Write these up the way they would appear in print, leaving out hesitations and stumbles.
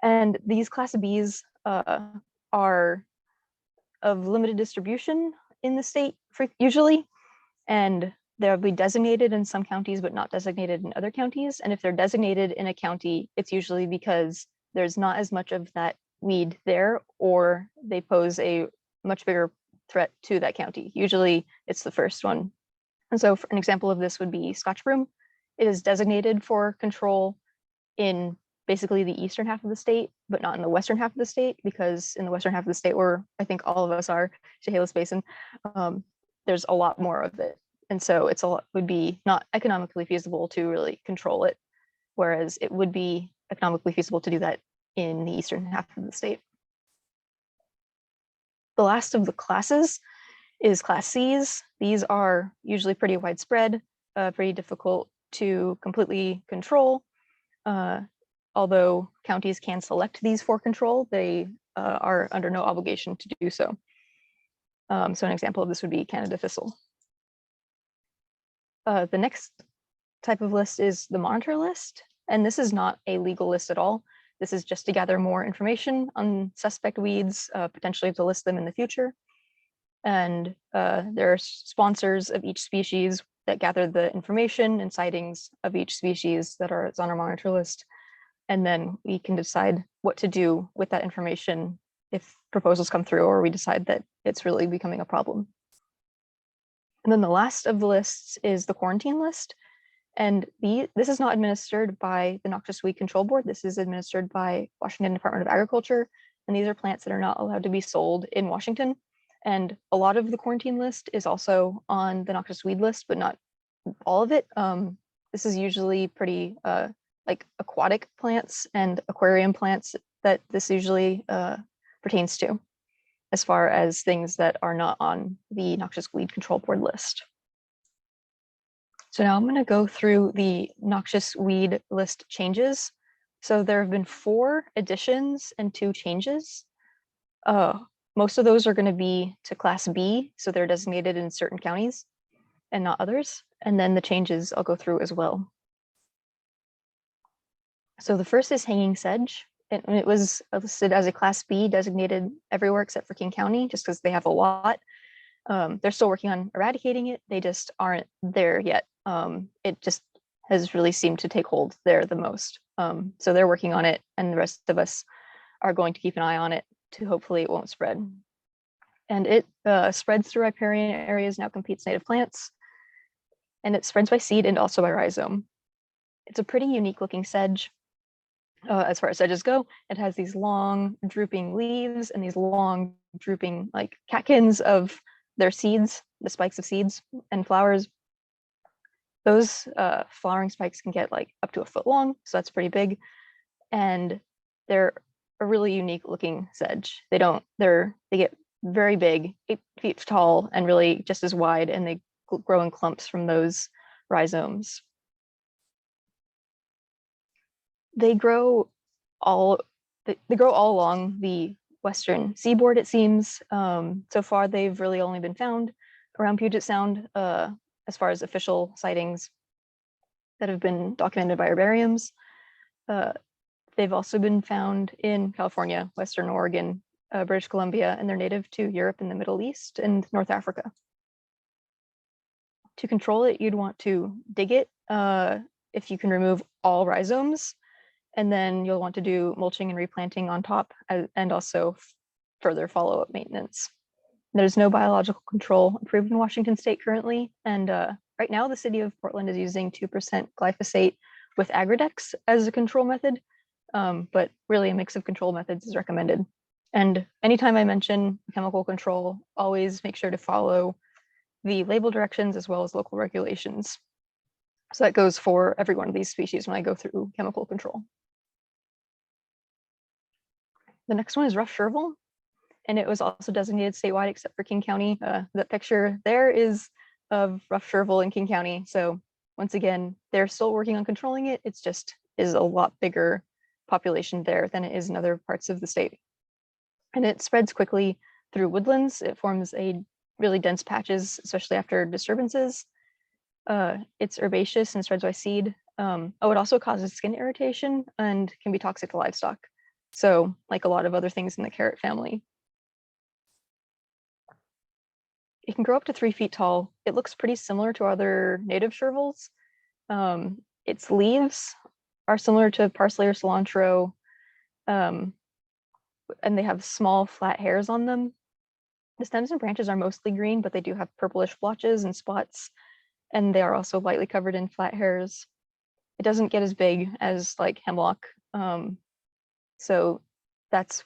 And these class Bs are of limited distribution in the state usually, and they'll be designated in some counties but not designated in other counties. And if they're designated in a county, it's usually because there's not as much of that weed there, or they pose a much bigger threat to that county. Usually it's the first one. And so for an example of this would be Scotch broom. It is designated for control in basically the eastern half of the state, but not in the western half of the state, because in the western half of the state, where I think all of us are, Chehalis Basin, there's a lot more of it. And so would be not economically feasible to really control it, whereas it would be economically feasible to do that in the eastern half of the state. The last of the classes is class Cs. These are usually pretty widespread, pretty difficult to completely control. Although counties can select these for control, they are under no obligation to do so. So an example of this would be Canada thistle. The next type of list is the monitor list, and this is not a legal list at all. This is just to gather more information on suspect weeds, potentially to list them in the future. And there are sponsors of each species that gather the information and sightings of each species that are on our monitor list. And then we can decide what to do with that information if proposals come through, or we decide that it's really becoming a problem. And then the last of the lists is the quarantine list. And this is not administered by the Noxious Weed Control Board. This is administered by Washington Department of Agriculture. And these are plants that are not allowed to be sold in Washington. And a lot of the quarantine list is also on the noxious weed list, but not all of it. This is usually pretty like aquatic plants and aquarium plants that this usually pertains to, as far as things that are not on the Noxious Weed Control Board list. So now I'm going to go through the noxious weed list changes. So there have been 4 additions and 2 changes. Most of those are going to be to class B, so they're designated in certain counties and not others. And then the changes I'll go through as well. So the first is hanging sedge. And it was listed as a class B, designated everywhere except for King County, just because they have a lot. They're still working on eradicating it. They just aren't there yet. It just has really seemed to take hold there the most. So they're working on it, and the rest of us are going to keep an eye on it to hopefully it won't spread. And it spreads through riparian areas, now competes native plants, and it spreads by seed and also by rhizome. It's a pretty unique looking sedge. As far as sedges go, it has these long drooping leaves and these long drooping like catkins of their seeds, the spikes of seeds and flowers. Those flowering spikes can get like up to 1 foot long, so that's pretty big. And they're a really unique looking sedge. They get very big, 8 feet tall and really just as wide, and they grow in clumps from those rhizomes. They grow all along the western seaboard, it seems. So far, they've really only been found around Puget Sound, as far as official sightings that have been documented by herbariums. They've also been found in California, Western Oregon, British Columbia, and they're native to Europe and the Middle East and North Africa. To control it, you'd want to dig it if you can remove all rhizomes. And then you'll want to do mulching and replanting on top, and also further follow-up maintenance. There's no biological control approved in Washington state currently. And right now, the city of Portland is using 2% glyphosate with Agridex as a control method. But really a mix of control methods is recommended. And anytime I mention chemical control, always make sure to follow the label directions as well as local regulations. So that goes for every one of these species when I go through chemical control. The next one is rough chervil, and it was also designated statewide except for King County. That picture there is of rough chervil in King County. So once again, they're still working on controlling it. It's just is a lot bigger population there than it is in other parts of the state. And it spreads quickly through woodlands. It forms a really dense patches, especially after disturbances. It's herbaceous and spreads by seed. It also causes skin irritation and can be toxic to livestock. So like a lot of other things in the carrot family. It can grow up to 3 feet tall. It looks pretty similar to other native chervils. Its leaves are similar to parsley or cilantro, and they have small flat hairs on them. The stems and branches are mostly green, but they do have purplish blotches and spots, and they are also lightly covered in flat hairs. It doesn't get as big as like hemlock, so that's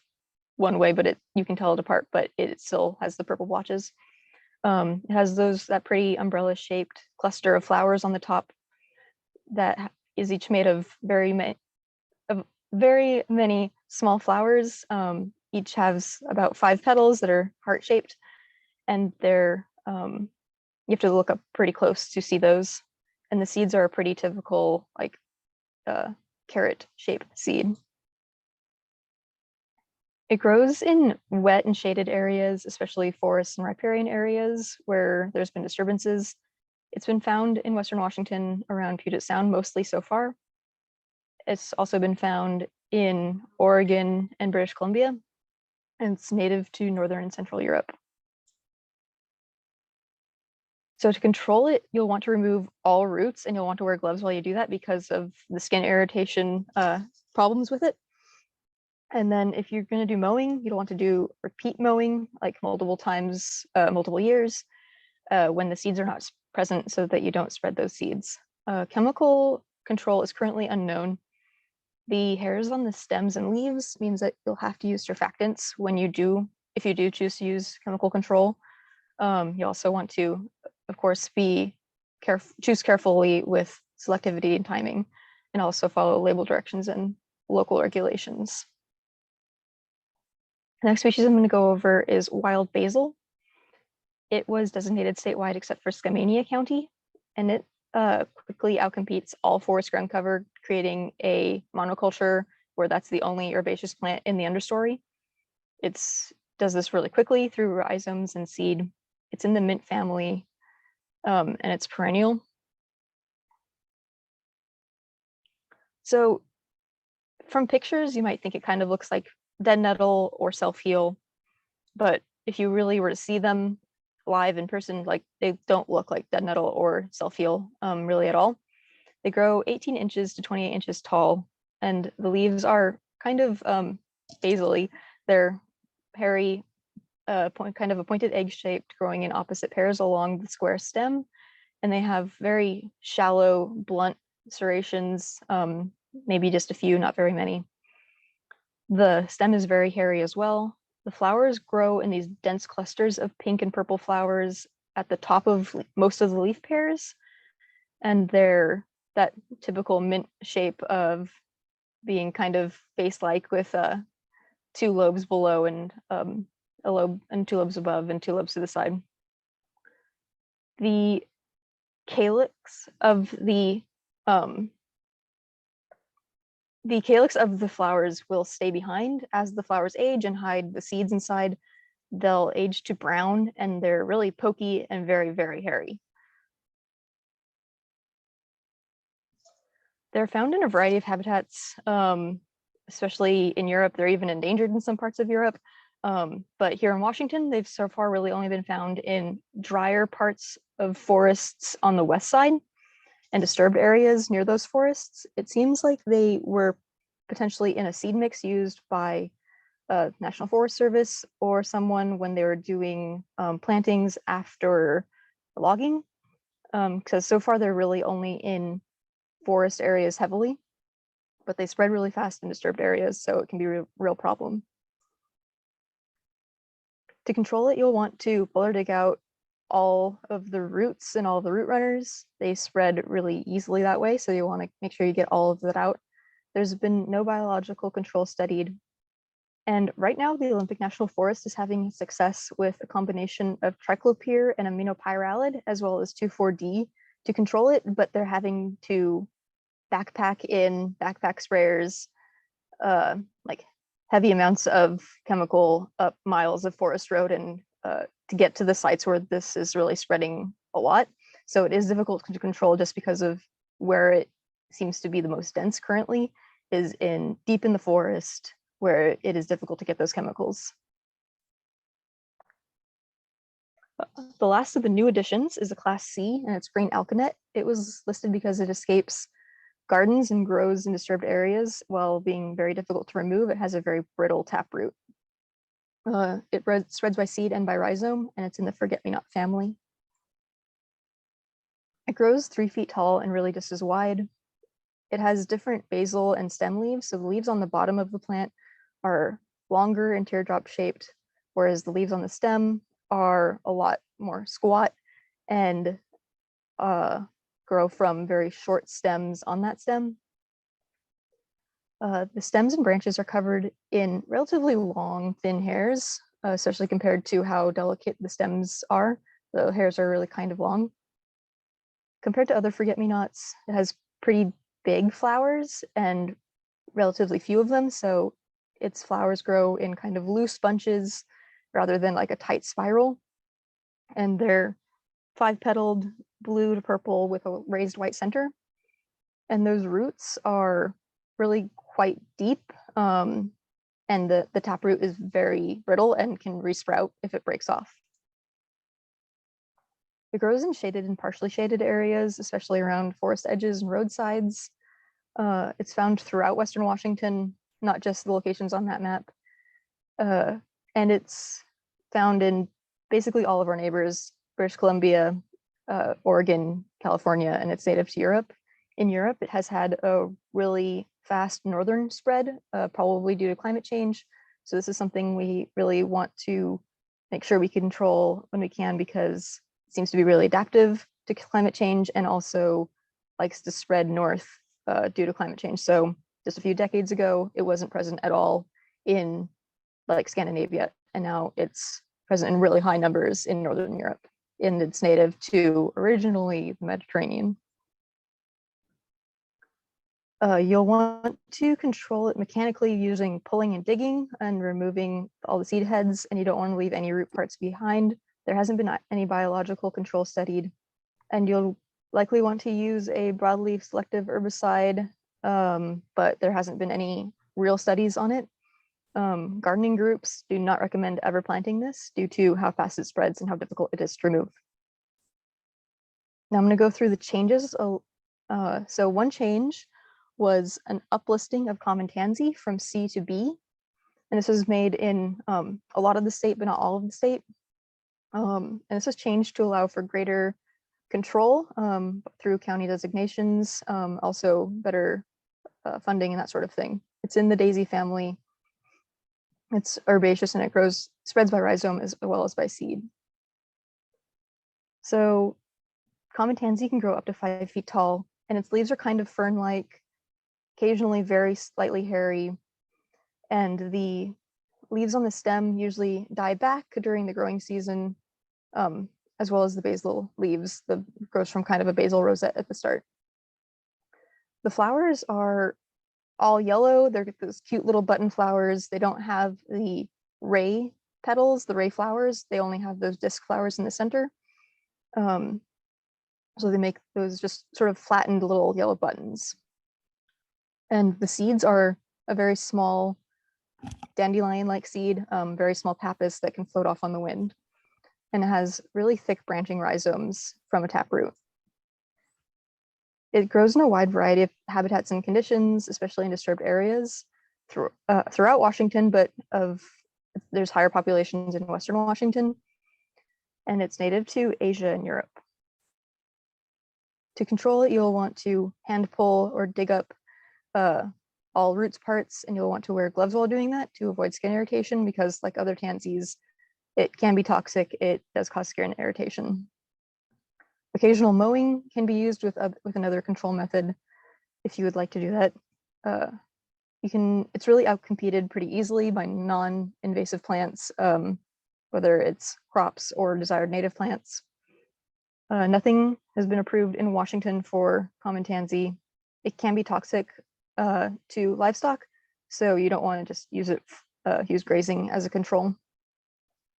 one way, but you can tell it apart, but it still has the purple blotches. It has that pretty umbrella-shaped cluster of flowers on the top that is each made of very many small flowers. Each has about 5 petals that are heart-shaped, and you have to look up pretty close to see those. And the seeds are a pretty typical like carrot-shaped seed. It grows in wet and shaded areas, especially forests and riparian areas where there's been disturbances. It's been found in Western Washington around Puget Sound mostly so far. It's also been found in Oregon and British Columbia, and it's native to Northern and Central Europe. So to control it, you'll want to remove all roots, and you'll want to wear gloves while you do that because of the skin irritation problems with it. And then if you're going to do mowing, you'll want to do repeat mowing, like multiple times, multiple years, when the seeds are not present, so that you don't spread those seeds. Chemical control is currently unknown. The hairs on the stems and leaves means that you'll have to use surfactants if you do choose to use chemical control. You also want to, of course, choose carefully with selectivity and timing, and also follow label directions and local regulations. The next species I'm going to go over is wild basil. It was designated statewide except for Skamania County, and it quickly outcompetes all forest ground cover, creating a monoculture where that's the only herbaceous plant in the understory. It does this really quickly through rhizomes and seed. It's in the mint family, and it's perennial. So from pictures, you might think it kind of looks like dead nettle or self-heal, but if you really were to see them live in person, like they don't look like dead nettle or self-heal really at all. They grow 18 inches to 28 inches tall, and the leaves are kind of basally. They're hairy, kind of a pointed egg-shaped, growing in opposite pairs along the square stem, and they have very shallow, blunt serrations, maybe just a few, not very many. The stem is very hairy as well. The flowers grow in these dense clusters of pink and purple flowers at the top of most of the leaf pairs, and they're that typical mint shape of being kind of face-like with 2 lobes below and a lobe and 2 lobes above and 2 lobes to the side. The calyx of the calyx of the flowers will stay behind as the flowers age and hide the seeds inside. They'll age to brown, and they're really pokey and very, very hairy. They're found in a variety of habitats, especially in Europe. They're even endangered in some parts of Europe. But here in Washington, they've so far really only been found in drier parts of forests on the west side and disturbed areas near those forests. It seems like they were potentially in a seed mix used by National Forest Service or someone when they were doing plantings after logging, because so far they're really only in forest areas heavily, but they spread really fast in disturbed areas, so it can be a real problem. To control it, you'll want to pull dig out all of the roots and all of the root runners. They spread really easily that way, so you want to make sure you get all of that out. There's been no biological control studied. And right now, the Olympic National Forest is having success with a combination of triclopyr and aminopyralid, as well as 2,4-D to control it, but they're having to backpack sprayers, like heavy amounts of chemical up miles of forest road and to get to the sites where this is really spreading a lot. So it is difficult to control just because of where it seems to be the most dense currently is deep in the forest, where it is difficult to get those chemicals. The last of the new additions is a class C, and it's green alkanet. It was listed because it escapes gardens and grows in disturbed areas while being very difficult to remove. It has a very brittle taproot. It spreads by seed and by rhizome, and it's in the forget-me-not family. It grows 3 feet tall and really just as wide. It has different basal and stem leaves. So the leaves on the bottom of the plant are longer and teardrop shaped, whereas the leaves on the stem are a lot more squat and grow from very short stems on that stem. The stems and branches are covered in relatively long, thin hairs, especially compared to how delicate the stems are. The hairs are really kind of long. Compared to other forget-me-nots, it has pretty big flowers and relatively few of them. So its flowers grow in kind of loose bunches rather than like a tight spiral. And they're 5-petaled, blue to purple with a raised white center. And those roots are really quite deep. And the taproot is very brittle and can resprout if it breaks off. It grows in shaded and partially shaded areas, especially around forest edges and roadsides. It's found throughout Western Washington, not just the locations on that map. And it's found in basically all of our neighbors, British Columbia, Oregon, California, and it's native to Europe. In Europe, it has had a really fast northern spread, probably due to climate change. So this is something we really want to make sure we control when we can, because it seems to be really adaptive to climate change and also likes to spread north due to climate change. So just a few decades ago, it wasn't present at all in like Scandinavia, and now it's present in really high numbers in Northern Europe, and it's native to originally the Mediterranean. You'll want to control it mechanically using pulling and digging and removing all the seed heads, and you don't want to leave any root parts behind. There hasn't been any biological control studied, and you'll likely want to use a broadleaf selective herbicide, but there hasn't been any real studies on it. Gardening groups do not recommend ever planting this due to how fast it spreads and how difficult it is to remove. Now I'm going to go through the changes. So one change was an uplisting of common tansy from C to B. And this was made in a lot of the state, but not all of the state. And this was changed to allow for greater control through county designations, also better funding and that sort of thing. It's in the daisy family. It's herbaceous and it spreads by rhizome as well as by seed. So common tansy can grow up to 5 feet tall, and its leaves are kind of fern-like, occasionally very slightly hairy, and the leaves on the stem usually die back during the growing season, as well as the basal leaves. The grows from kind of a basal rosette at the start. The flowers are all yellow. They're those cute little button flowers. They don't have the ray petals, the ray flowers. They only have those disc flowers in the center. So they make those just sort of flattened little yellow buttons. And the seeds are a very small dandelion-like seed, very small pappus that can float off on the wind. And it has really thick branching rhizomes from a taproot. It grows in a wide variety of habitats and conditions, especially in disturbed areas throughout Washington, but there's higher populations in Western Washington. And it's native to Asia and Europe. To control it, you'll want to hand pull or dig up all roots parts, and you'll want to wear gloves while doing that to avoid skin irritation, because like other tansies, it can be toxic. It does cause skin irritation. Occasional mowing can be used with another control method if you would like to do that. It's really outcompeted pretty easily by non-invasive plants, whether it's crops or desired native plants. Nothing has been approved in Washington for common tansy. It can be toxic to livestock, so you don't want to just use grazing as a control.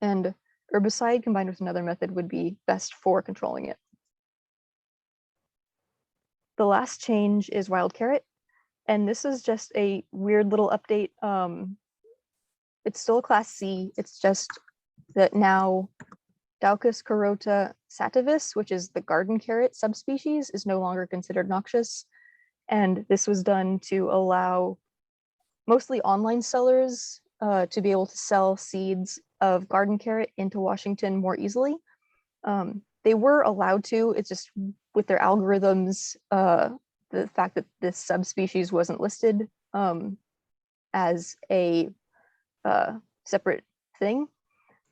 And herbicide combined with another method would be best for controlling it. The last change is wild carrot, and this is just a weird little update. It's still a class C. It's just that now Daucus carota sativus, which is the garden carrot subspecies, is no longer considered noxious. And this was done to allow mostly online sellers to be able to sell seeds of garden carrot into Washington more easily. They were allowed to, it's just with their algorithms, the fact that this subspecies wasn't listed as a separate thing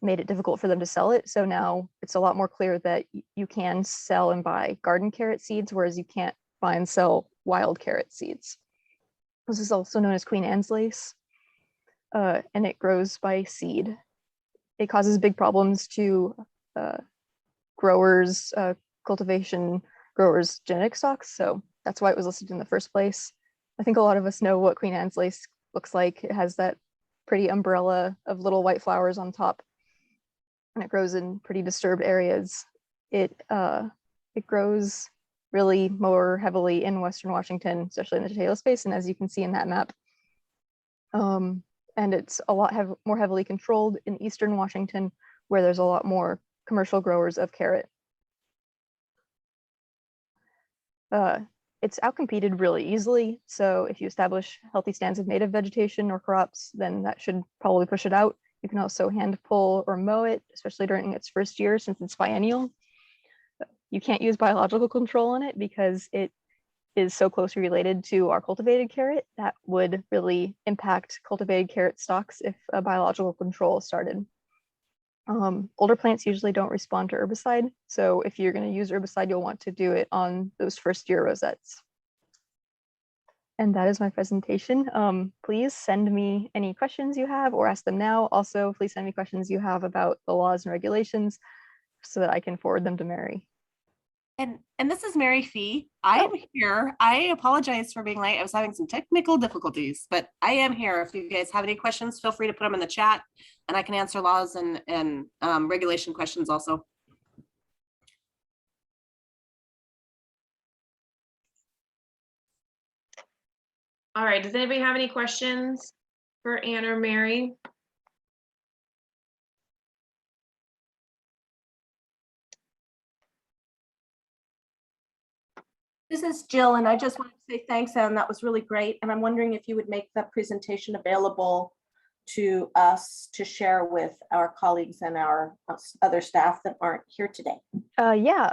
made it difficult for them to sell it. So now it's a lot more clear that you can sell and buy garden carrot seeds, whereas you can't buy and sell wild carrot seeds. This is also known as Queen Anne's lace, and it grows by seed. It causes big problems to growers, cultivation growers' genetic stocks, so that's why it was listed in the first place. I think a lot of us know what Queen Anne's lace looks like. It has that pretty umbrella of little white flowers on top, and it grows in pretty disturbed areas. It grows really more heavily in Western Washington, especially in the Chehalis Basin, as you can see in that map. And it's a lot more heavily controlled in Eastern Washington, where there's a lot more commercial growers of carrot. It's outcompeted really easily. So if you establish healthy stands of native vegetation or crops, then that should probably push it out. You can also hand pull or mow it, especially during its first year, since it's biennial. You can't use biological control on it because it is so closely related to our cultivated carrot. That would really impact cultivated carrot stocks if a biological control started. Older plants usually don't respond to herbicide. So if you're going to use herbicide, you'll want to do it on those first year rosettes. And that is my presentation. Please send me any questions you have or ask them now. Also, please send me questions you have about the laws and regulations so that I can forward them to Mary. And this is Mary Fee. I am here. I apologize for being late. I was having some technical difficulties, but I am here. If you guys have any questions, feel free to put them in the chat and I can answer laws and regulation questions also. All right, does anybody have any questions for Anne or Mary? This is Jill, and I just want to say thanks, Anne. That was really great. And I'm wondering if you would make that presentation available to us to share with our colleagues and our other staff that aren't here today. Yeah,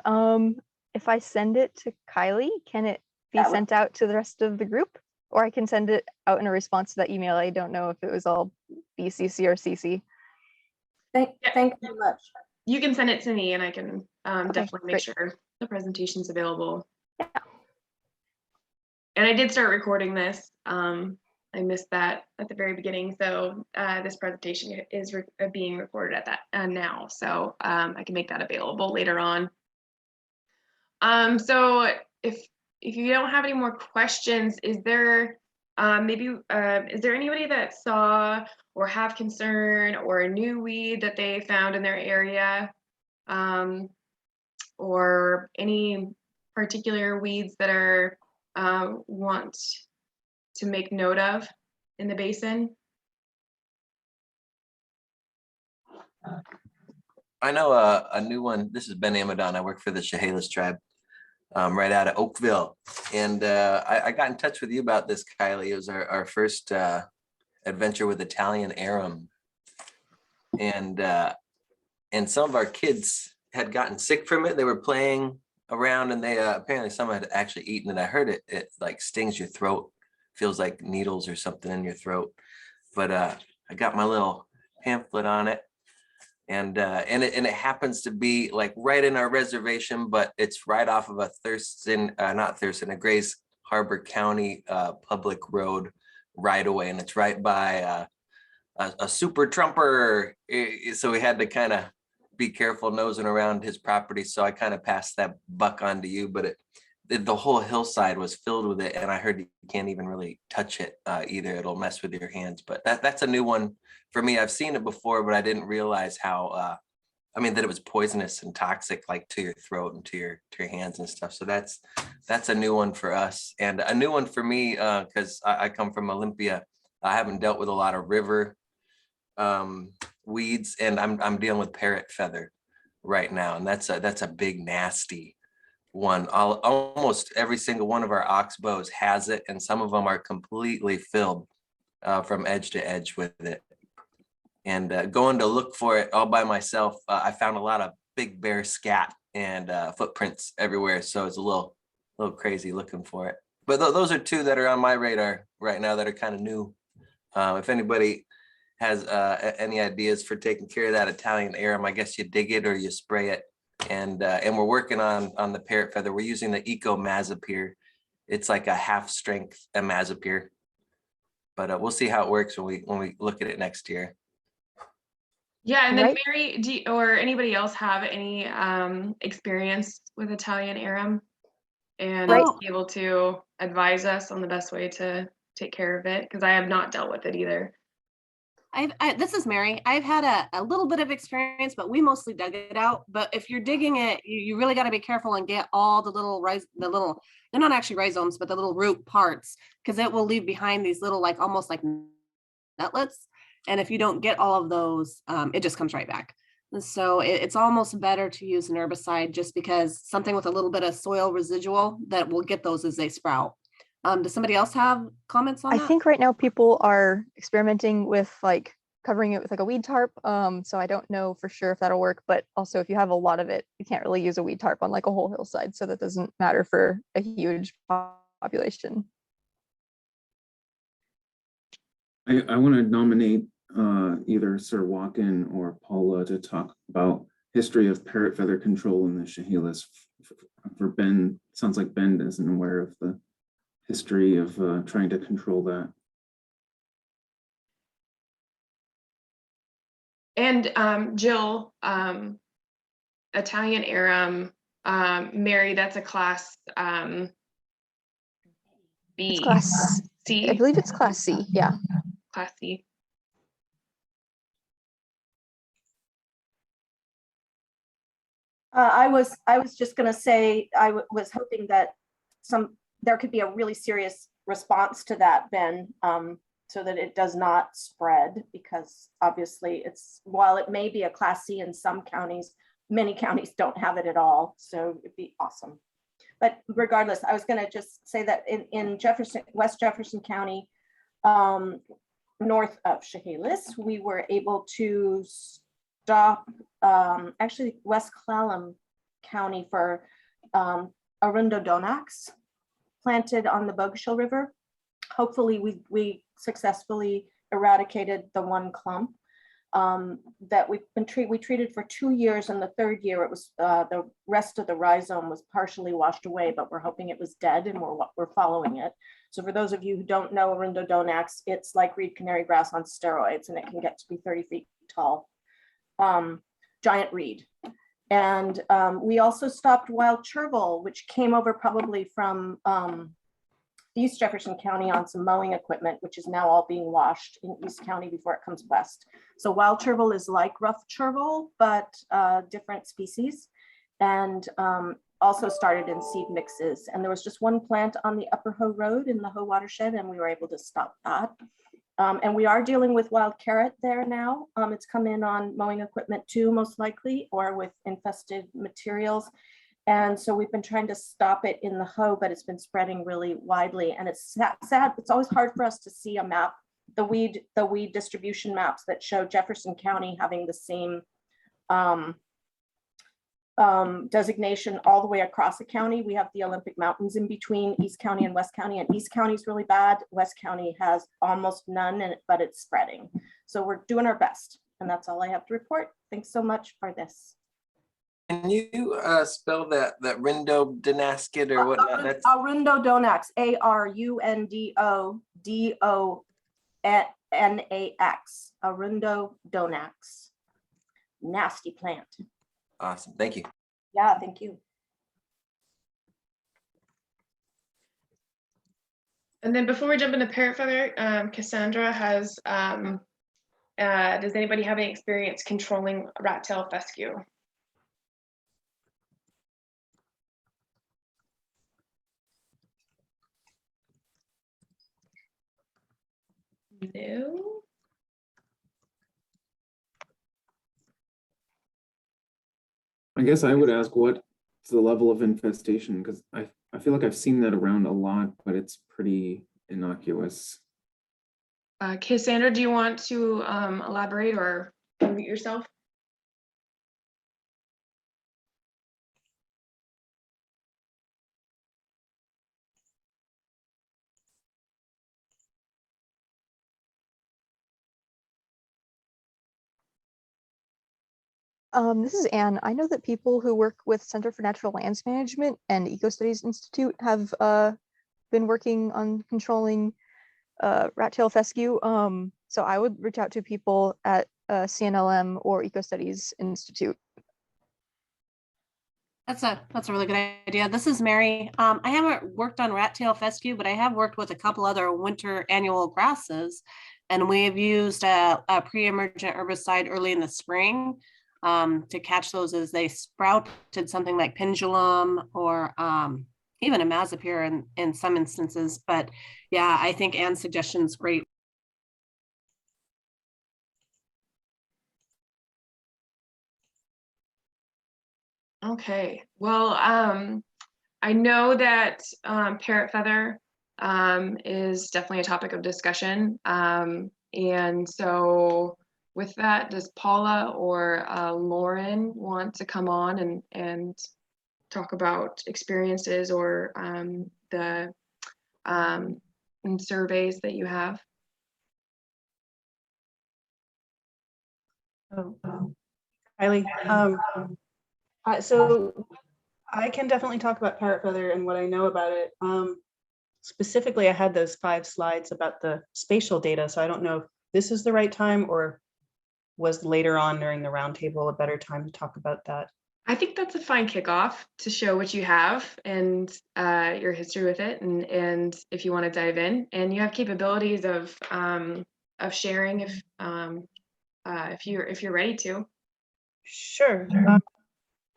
if I send it to Kylie, can it be sent out to the rest of the group? Or I can send it out in a response to that email. I don't know if it was all BCC or CC. Thank you very much. You can send it to me and I can definitely make great. sure the presentation's available. Yeah. And I did start recording this. I missed that at the very beginning. So this presentation is being recorded at that now. So I can make that available later on. So if you don't have any more questions, is there is there anybody that saw or have concern or a new weed that they found in their area, or any particular weeds that are want to make note of in the basin? I know a new one. This is Ben Amadon. I work for the Chehalis tribe right out of Oakville. And I got in touch with you about this, Kylie. It was our first adventure with Italian arum. And some of our kids had gotten sick from it. They were playing around and they apparently someone had actually eaten it. I heard it like stings your throat, feels like needles or something in your throat. But I got my little pamphlet on it. And it happens to be like right in our reservation, but it's right off of a Grays Harbor County public road right away, and it's right by a super trumper. So we had to kind of be careful nosing around his property. So I kind of passed that buck on to you, but the whole hillside was filled with it, and I heard you can't even really touch it either. It'll mess with your hands. But that's a new one for me. I've seen it before, but I didn't realize how I mean, that it was poisonous and toxic, like to your throat and to your hands and stuff. So that's a new one for us, and a new one for me, because I come from Olympia. I haven't dealt with a lot of river weeds, and I'm dealing with parrot feather right now, and that's a big nasty one. Almost every single one of our oxbows has it, and some of them are completely filled from edge to edge with it. And going to look for it all by myself, I found a lot of big bear scat and footprints everywhere. So it's a little crazy looking for it. But those are two that are on my radar right now that are kind of new. If anybody has any ideas for taking care of that Italian arum, I guess you dig it or you spray it. And we're working on the parrot feather. We're using the Eco Mazapir. It's like a half strength Mazapir. But we'll see how it works when we look at it next year. Yeah, and then Right. Mary, or anybody else have any experience with Italian arum and Right. be able to advise us on the best way to take care of it? Because I have not dealt with it either. This is Mary. I've had a little bit of experience, but we mostly dug it out. But if you're digging it, you really got to be careful and get all the little they're not actually rhizomes, but the little root parts, because it will leave behind these little, like almost like nutlets. And if you don't get all of those, it just comes right back. And so it's almost better to use an herbicide, just because something with a little bit of soil residual that will get those as they sprout. Does somebody else have comments on I that? think right now people are experimenting with like covering it with like a weed tarp. So I don't know for sure if that'll work, but also if you have a lot of it, you can't really use a weed tarp on like a whole hillside. So that doesn't matter for a huge population. I want to nominate either Sir Walken or Paula to talk about history of parrot feather control in the Chehalis. For Ben, sounds like Ben isn't aware of the history of trying to control that. And Jill, Italian arum, Mary, that's a class B. It's class C. I believe it's class C. Yeah. Class C. I was just going to say, was hoping that there could be a really serious response to that, Ben, so that it does not spread, because obviously while it may be a class C in some counties, many counties don't have it at all. So it'd be awesome. But regardless, I was going to just say that in West Jefferson County, north of Chehalis, we were able to stop actually West Clallam County for Arundodonax planted on the Bogueshell River. Hopefully we successfully eradicated the one clump that we treated for 2 years. And the third year it was the rest of the rhizome was partially washed away, but we're hoping it was dead, and we're following it. So for those of you who don't know Arundodonax, it's like reed canary grass on steroids, and it can get to be 30 feet tall. Giant reed. And we also stopped wild chervil, which came over probably from East Jefferson County on some mowing equipment, which is now all being washed in East County before it comes west. So wild chervil is like rough chervil, but different species, and also started in seed mixes. And there was just one plant on the Upper Hoh Road in the Hoh watershed, and we were able to stop that. And we are dealing with wild carrot there now. It's come in on mowing equipment too, most likely, or with infested materials. And so we've been trying to stop it in the hoe, but it's been spreading really widely. And it's sad. It's always hard for us to see a map, the weed distribution maps that show Jefferson County having the same designation all the way across the county. We have the Olympic Mountains in between East County and West County, and East County is really bad. West County has almost none, but it's spreading. So we're doing our best, and that's all I have to report. Thanks so much for this. Can you spell that Arundodonax or whatnot? That's Arundodonax, Arundodonax, Arundodonax. Nasty plant. awesome. Thank you. Yeah, thank you. And then before we jump into parrot feather, Cassandra has Does anybody have any experience controlling rat-tailed fescue? No. I guess I would ask what's the level of infestation, because I feel like I've seen that around a lot, but it's pretty innocuous. Cassandra, do you want to elaborate or unmute yourself? This is Anne. I know that people who work with Center for Natural Lands Management and Eco Studies Institute have been working on controlling rat-tailed fescue. So I would reach out to people at CNLM or Eco Studies Institute. That's a really good idea. This is Mary. I haven't worked on rat-tail fescue, but I have worked with a couple other winter annual grasses, and we've used a pre-emergent herbicide early in the spring to catch those as they sprouted, something like pendulum or even a imazapyr in some instances. But yeah, I think Anne's suggestion is great. Okay, well, I know that parrot feather is definitely a topic of discussion. And so with that, does Paula or Lauren want to come on and talk about experiences or the surveys that you have? Kylie, so I can definitely talk about parrot feather and what I know about it. Specifically, I had those 5 slides about the spatial data, so I don't know if this is the right time or was later on during the roundtable a better time to talk about that. I think that's a fine kickoff to show what you have and your history with it, and if you want to dive in, and you have capabilities of sharing if you're ready to. Sure.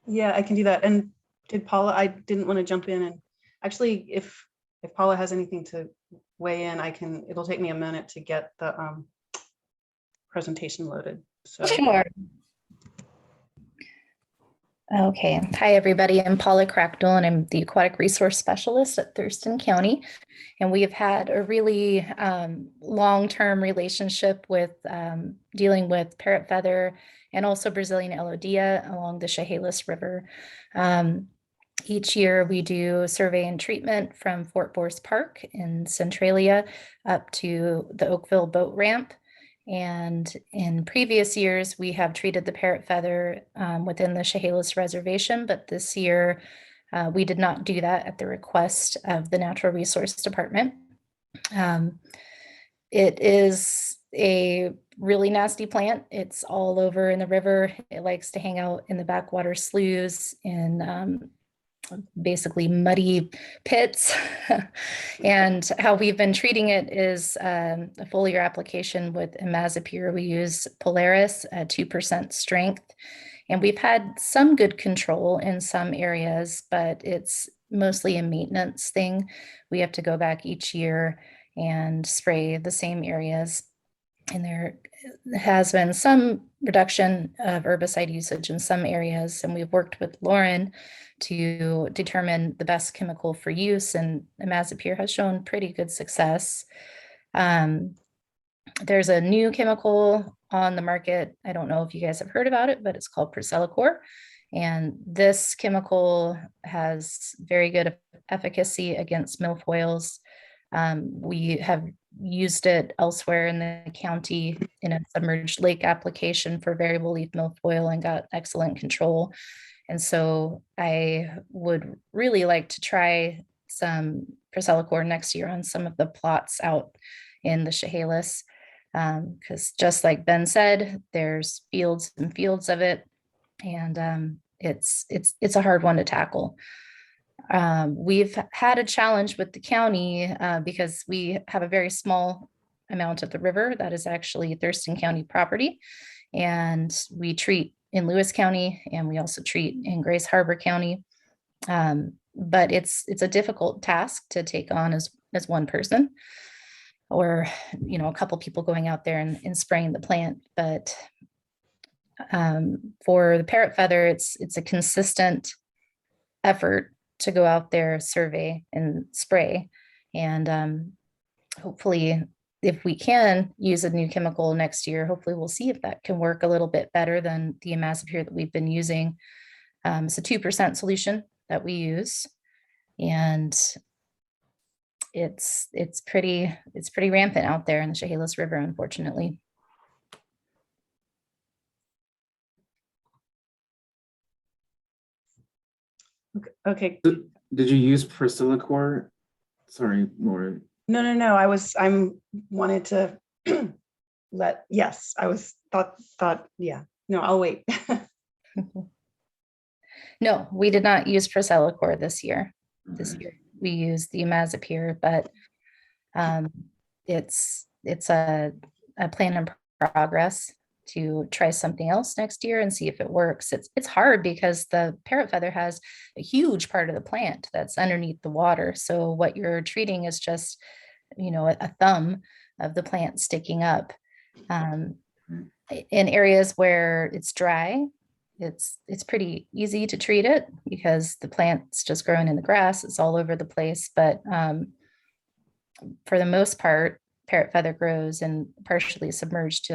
Yeah, I can do that. And did Paula? I didn't want to jump in, and actually, if Paula has anything to weigh in, I can. It'll take me a minute to get the presentation loaded. So. Sure. Okay. Hi, everybody. I'm Paula Cracknell, and I'm the Aquatic Resource Specialist at Thurston County. And we have had a really long-term relationship with dealing with parrot feather and also Brazilian elodea along the Chehalis River. Each year we do survey and treatment from Fort Borst Park in Centralia up to the Oakville boat ramp. And in previous years, we have treated the parrot feather within the Chehalis Reservation, but this year we did not do that at the request of the Natural Resource Department. It is a really nasty plant. It's all over in the river. It likes to hang out in the backwater sloughs and basically muddy pits. And how we've been treating it is a foliar application with imazapyr. We use Polaris at 2% strength. And we've had some good control in some areas, but it's mostly a maintenance thing. We have to go back each year and spray the same areas. And there has been some reduction of herbicide usage in some areas. And we've worked with Lauren to determine the best chemical for use, and imazapyr has shown pretty good success. There's a new chemical on the market. I don't know if you guys have heard about it, but it's called Procelicor. And this chemical has very good efficacy against milfoils. We have used it elsewhere in the county in a submerged lake application for variable leaf milfoil and got excellent control. And so I would really like to try some Procelicor next year on some of the plots out in the Chehalis, because just like Ben said, there's fields and fields of it, and it's a hard one to tackle. We've had a challenge with the county because we have a very small amount at the river. That is actually Thurston County property. And we treat in Lewis County, and we also treat in Grace Harbor County. But it's a difficult task to take on as one person, or a couple people going out there and spraying the plant. But for the parrot feather, it's a consistent effort to go out there, survey, and spray. And hopefully, if we can use a new chemical next year, hopefully we'll see if that can work a little bit better than the imazapyr that we've been using. It's a 2% solution that we use, and it's pretty rampant out there in the Chehalis River, unfortunately. Okay. Did you use Priscillacor? Sorry, Laura. No. I'm wanted to yes, I was thought, yeah. No, I'll wait. No, we did not use Priscillacor this year. This year we used the imazapyr, but it's a plan in progress to try something else next year and see if it works. It's hard because the parrot feather has a huge part of the plant that's underneath the water. So what you're treating is just, a thumb of the plant sticking up. In areas where it's dry, it's pretty easy to treat it because the plant's just growing in the grass. It's all over the place. But for the most part, parrot feather grows in partially submerged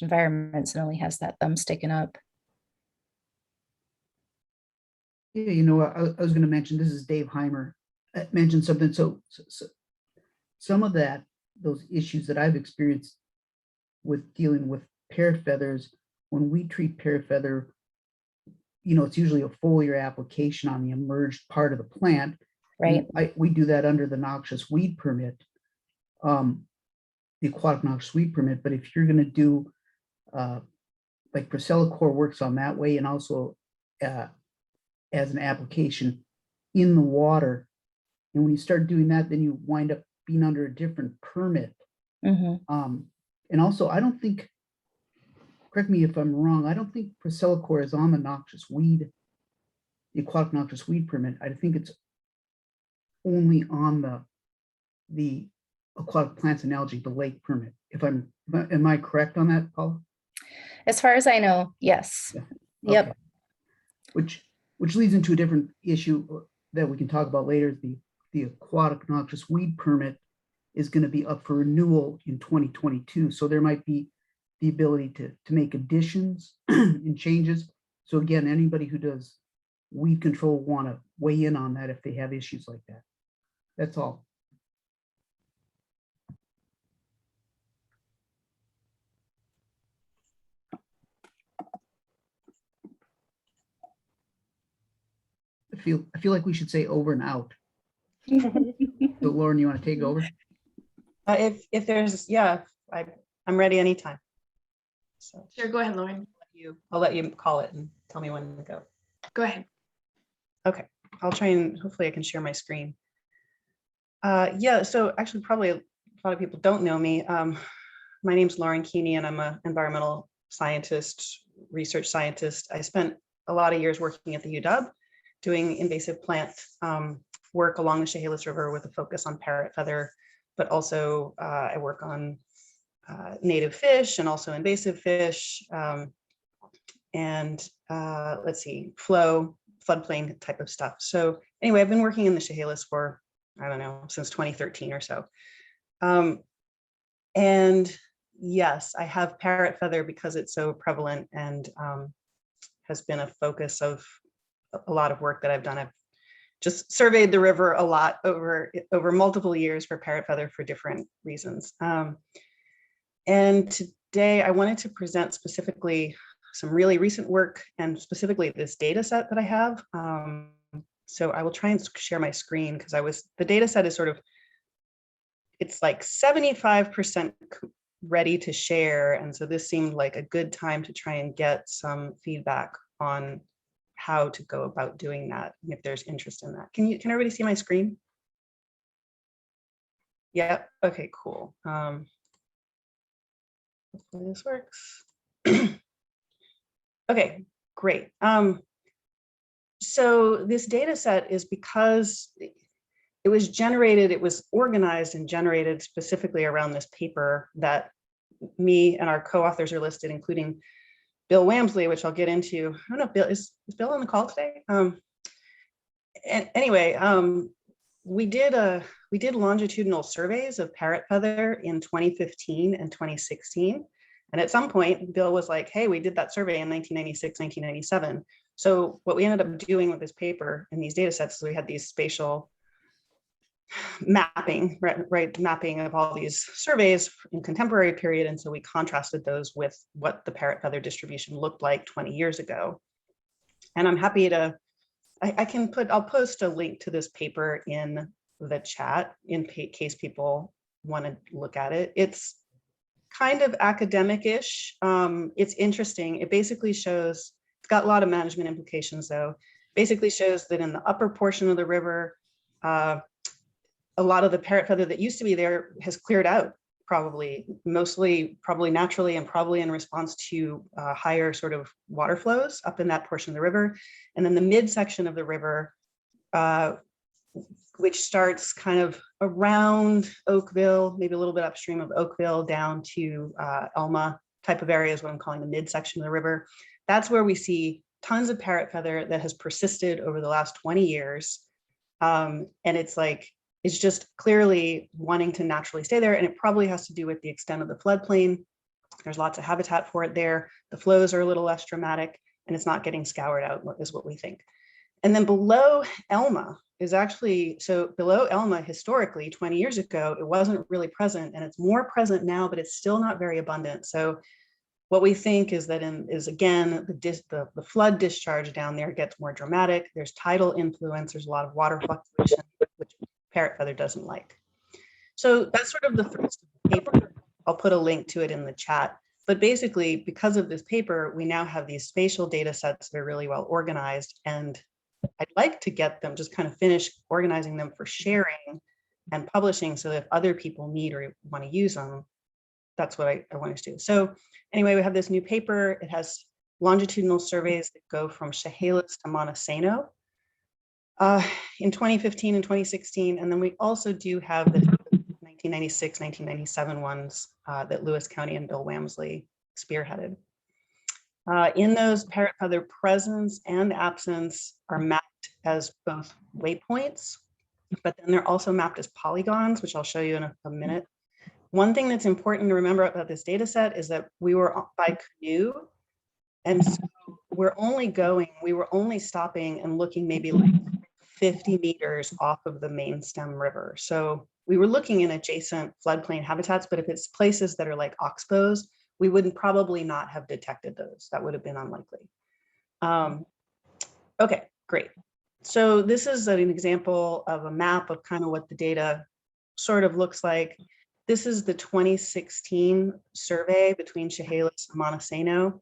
environments and only has that thumb sticking up. Yeah, I was going to mention, this is Dave Heimer, mentioned something. So some of those issues that I've experienced with dealing with parrot feathers, when we treat parrot feather, it's usually a foliar application on the emerged part of the plant. Right. We do that under the noxious weed permit, the aquatic noxious weed permit. But if you're going to do, like Priscillacor works on that way, and also as an application in the water. And when you start doing that, then you wind up being under a different permit. Mm-hmm. And also, I don't think, correct me if I'm wrong, I don't think Priscillacor is on the noxious weed, the aquatic noxious weed permit. I think it's only on the aquatic plants and algae, the lake permit. Am I correct on that, Paula? As far as I know, yes. Yeah. Yep. Okay. Which leads into a different issue that we can talk about later. The aquatic noxious weed permit is going to be up for renewal in 2022. So there might be the ability to make additions and changes. So again, anybody who does weed control want to weigh in on that if they have issues like that. That's all. I feel like we should say over and out. So Lauren, you want to take over? If there's, yeah, I'm ready anytime. So Sure, go ahead, Lauren. I'll let you call it and tell me when to go. Go ahead. Okay, I'll try and hopefully I can share my screen. Yeah, so actually probably a lot of people don't know me. My name's Lauren Keeney and I'm an environmental scientist, research scientist. I spent a lot of years working at the UW doing invasive plant work along the Chehalis River with a focus on parrot feather, but also I work on native fish and also invasive fish. And let's see, floodplain type of stuff. So anyway, I've been working in the Chehalis for, I don't know, since 2013 or so. And yes, I have parrot feather because it's so prevalent and has been a focus of a lot of work that I've done. I've just surveyed the river a lot over multiple years for parrot feather for different reasons. And today I wanted to present specifically some really recent work and specifically this data set that I have. So I will try and share my screen because the data set is sort of, it's like 75% ready to share. And so this seemed like a good time to try and get some feedback on how to go about doing that, and if there's interest in that. Can everybody see my screen? Yeah, okay, cool. Hopefully this works. Okay, great. So this data set is because it was generated, it was organized and generated specifically around this paper that me and our co-authors are listed, including Bill Wamsley, which I'll get into. I don't know if Bill is Bill on the call today. Anyway, we did longitudinal surveys of parrot feather in 2015 and 2016. And at some point, Bill was like, hey, we did that survey in 1996, 1997. So what we ended up doing with this paper and these data sets is we had these spatial mapping, right, mapping of all these surveys in contemporary period. And so we contrasted those with what the parrot feather distribution looked like 20 years ago. And I'm happy to, I'll post a link to this paper in the chat in case people want to look at it. It's kind of academic-ish. It's interesting. It basically shows, it's got a lot of management implications though. Basically shows that in the upper portion of the river, a lot of the parrot feather that used to be there has cleared out, mostly probably naturally and probably in response to higher sort of water flows up in that portion of the river. And then the midsection of the river, which starts kind of around Oakville, maybe a little bit upstream of Oakville down to Elma type of area is what I'm calling the midsection of the river. That's where we see tons of parrot feather that has persisted over the last 20 years. And it's like, it's just clearly wanting to naturally stay there. And it probably has to do with the extent of the floodplain. There's lots of habitat for it there. The flows are a little less dramatic and it's not getting scoured out is what we think. And then below Elma is actually, so below Elma historically 20 years ago, it wasn't really present and it's more present now, but it's still not very abundant. So what we think is that again, the flood discharge down there gets more dramatic. There's tidal influence, there's a lot of water fluctuation, which parrot feather doesn't like. So that's sort of the thrust of the paper. I'll put a link to it in the chat. But basically, because of this paper, we now have these spatial data sets that are really well organized. And I'd like to get them, just kind of finish organizing them for sharing and publishing so that if other people need or want to use them, that's what I want to do. So anyway, we have this new paper. It has longitudinal surveys that go from Chehalis to Montesano in 2015 and 2016. And then we also do have the 1996, 1997 ones that Lewis County and Bill Wamsley spearheaded. In those, parrot feather presence and absence are mapped as both waypoints, but then they're also mapped as polygons, which I'll show you in a minute. One thing that's important to remember about this data set is that we were by canoe. And so we were only stopping and looking maybe like 50 meters off of the main stem river. So we were looking in adjacent floodplain habitats, but if it's places that are like oxbows, we wouldn't probably not have detected those. That would have been unlikely. Okay, great. So this is an example of a map of kind of what the data sort of looks like. This is the 2016 survey between Chehalis and Montesano.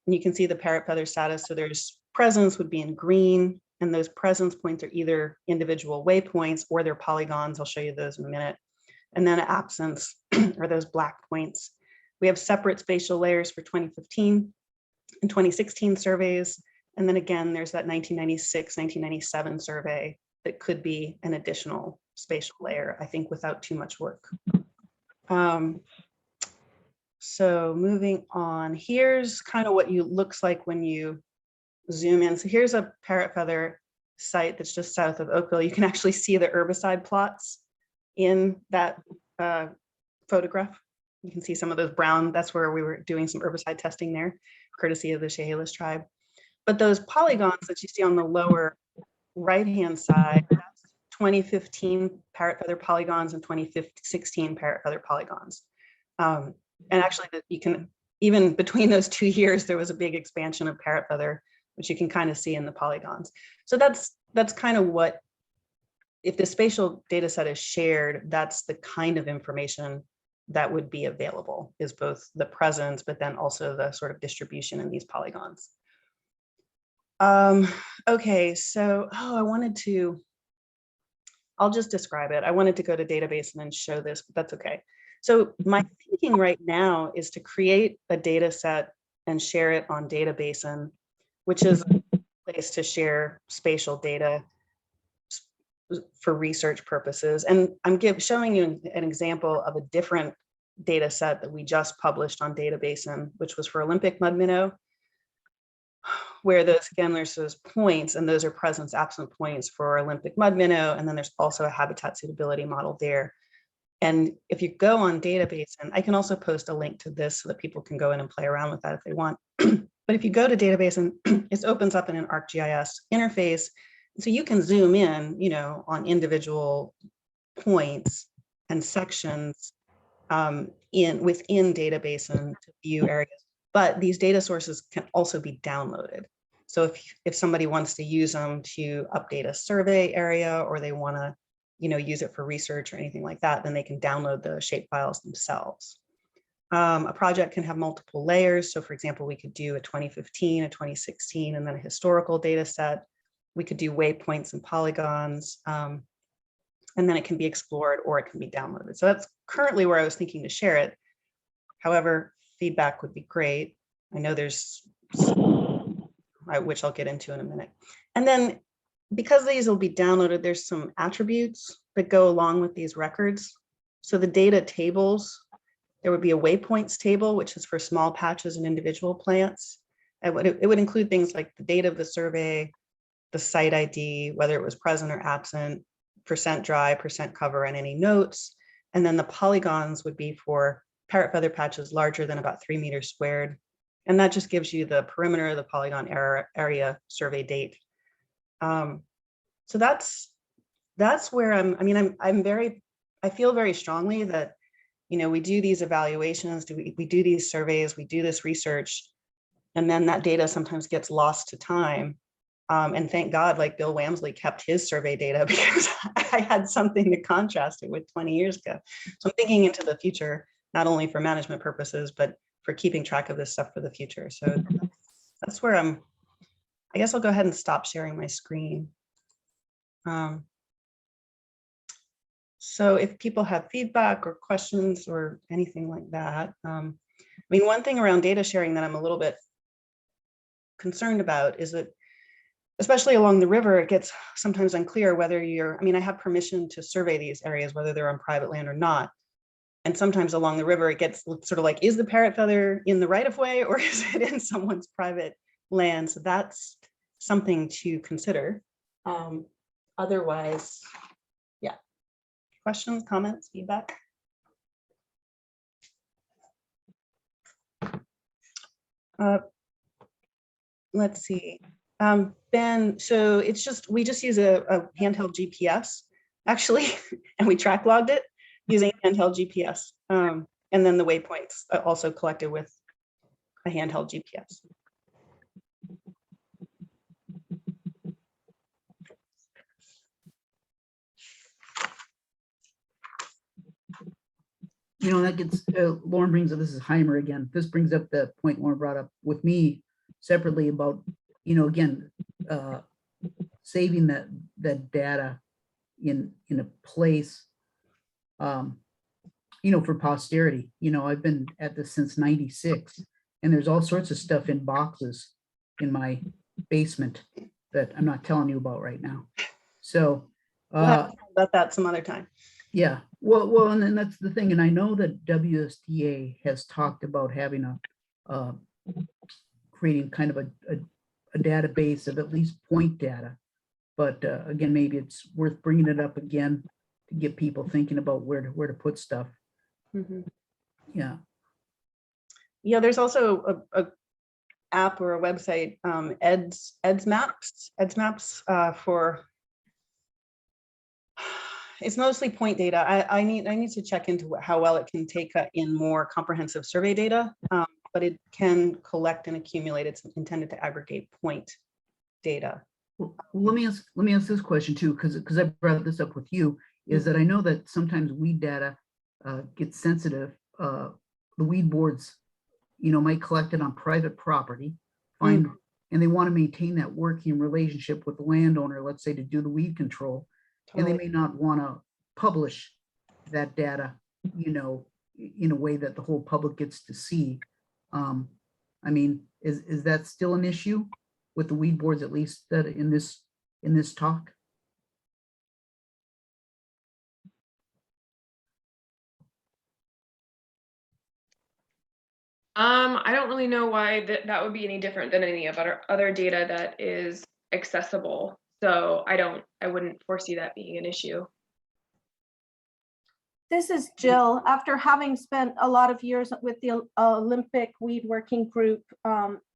And you can see the parrot feather status. So there's presence would be in green, and those presence points are either individual waypoints or they're polygons. I'll show you those in a minute. And then absence are those black points. We have separate spatial layers for 2015 and 2016 surveys. And then again, there's that 1996, 1997 survey that could be an additional spatial layer, I think, without too much work. So moving on, here's kind of what you looks like when you zoom in. So here's a parrot feather site that's just south of Oakville. You can actually see the herbicide plots in that photograph. You can see some of those brown, that's where we were doing some herbicide testing there, courtesy of the Chehalis tribe. But those polygons that you see on the lower right-hand side, that's 2015 parrot feather polygons and 2016 parrot feather polygons. And actually you can, even between those 2 years, there was a big expansion of parrot feather, which you can kind of see in the polygons. So that's kind of what, if the spatial data set is shared, that's the kind of information that would be available, is both the presence, but then also the sort of distribution in these polygons. Okay, so, I'll just describe it. I wanted to go to database and then show this, but that's okay. So my thinking right now is to create a data set and share it on Basin, which is a place to share spatial data for research purposes. And I'm showing you an example of a different data set that we just published on Basin, which was for Olympic mud minnow, where there's those points, and those are presence absent points for Olympic mud minnow. And then there's also a habitat suitability model there. And if you go on Basin, I can also post a link to this so that people can go in and play around with that if they want. But if you go to Basin, it opens up in an ArcGIS interface. So you can zoom in, on individual points and sections within Basin to view areas. But these data sources can also be downloaded. So if somebody wants to use them to update a survey area, or they want to use it for research or anything like that, then they can download the shapefiles themselves. A project can have multiple layers. So for example, we could do a 2015, a 2016, and then a historical data set. We could do waypoints and polygons, and then it can be explored or it can be downloaded. So that's currently where I was thinking to share it. However, feedback would be great. I know there's, which I'll get into in a minute. And then because these will be downloaded, there's some attributes that go along with these records. So the data tables, there would be a waypoints table, which is for small patches and individual plants. It would include things like the date of the survey, the site ID, whether it was present or absent, percent dry, percent cover, and any notes. And then the polygons would be for parrot feather patches larger than about 3 meters squared. And that just gives you the perimeter of the polygon area survey date. So that's where I feel very strongly that, we do these evaluations, we do these surveys, we do this research, and then that data sometimes gets lost to time. And thank God, like Bill Wamsley kept his survey data, because I had something to contrast it with 20 years ago. So I'm thinking into the future, not only for management purposes, but for keeping track of this stuff for the future. So that's where I guess I'll go ahead and stop sharing my screen. So if people have feedback or questions or anything like that, one thing around data sharing that I'm a little bit concerned about is that, especially along the river, it gets sometimes unclear whether I have permission to survey these areas, whether they're on private land or not. And sometimes along the river, it gets sort of like, is the parrot feather in the right of way, or is it in someone's private land? So that's something to consider. Otherwise, yeah. Questions, comments, feedback? Let's see. Ben, so we just use a handheld GPS, actually, and we track logged it using handheld GPS. And then the waypoints are also collected with a handheld GPS. That gets, Lauren brings up, this is Heimer again. This brings up the point Lauren brought up with me separately about, again, saving that data in a place, for posterity. I've been at this since '96, and there's all sorts of stuff in boxes in my basement that I'm not telling you about right now. So we'll have to talk about that some other time. Yeah, well, and then that's the thing. And I know that WSDA has talked about having creating kind of a database of at least point data. But again, maybe it's worth bringing it up again to get people thinking about where to put stuff. Mm-hmm. Yeah. Yeah, there's also a app or a website, Eds Maps for. It's mostly point data. I need to check into how well it can take in more comprehensive survey data, but it can collect and accumulate. It's intended to aggregate point data. Well, let me ask this question too, because I brought this up with you, is that I know that sometimes weed data gets sensitive. The weed boards, might collect it on private property, and they want to maintain that working relationship with the landowner, let's say, to do the weed control. Totally. And they may not want to publish that data, in a way that the whole public gets to see. I mean, is that still an issue with the weed boards, at least that in this talk? I don't really know why that would be any different than any of our other data that is accessible. So I wouldn't foresee that being an issue. This is Jill. After having spent a lot of years with the Olympic Weed Working Group,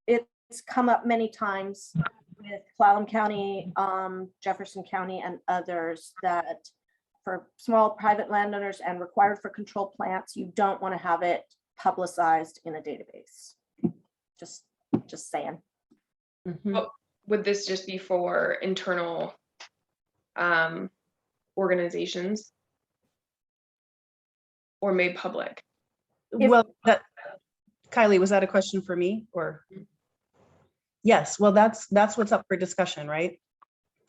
it's come up many times with Clallam County, Jefferson County, and others that for small private landowners and required for control plants, you don't want to have it publicized in a database. Just saying. Mhm. Would this just be for internal organizations or made public? Well, Kylie, was that a question for me or? Yes, well, that's what's up for discussion, right?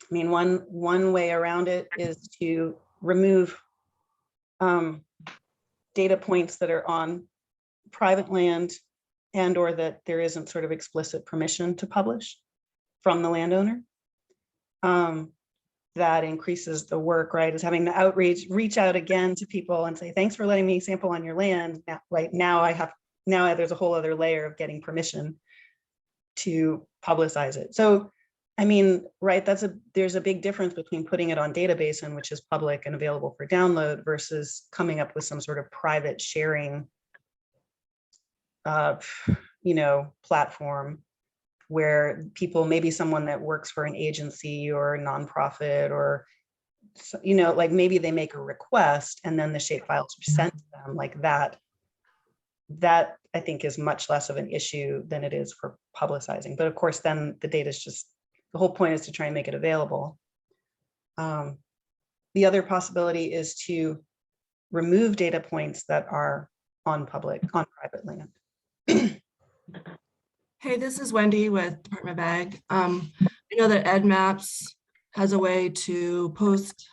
I mean, one way around it is to remove data points that are on private land and or that there isn't sort of explicit permission to publish from the landowner. That increases the work, right? Is having the outreach, reach out again to people and say, thanks for letting me sample on your land. Now, right now there's a whole other layer of getting permission to publicize it. So, I mean, right, there's a big difference between putting it on Basin, which is public and available for download, versus coming up with some sort of private sharing platform where people, maybe someone that works for an agency or a nonprofit or, like maybe they make a request and then the shape files are sent to them like that. That I think is much less of an issue than it is for publicizing. But of course, then the data is just, the whole point is to try and make it available. The other possibility is to remove data points that are on private land. Hey, this is Wendy with Department of Ag. I know that EdMaps has a way to post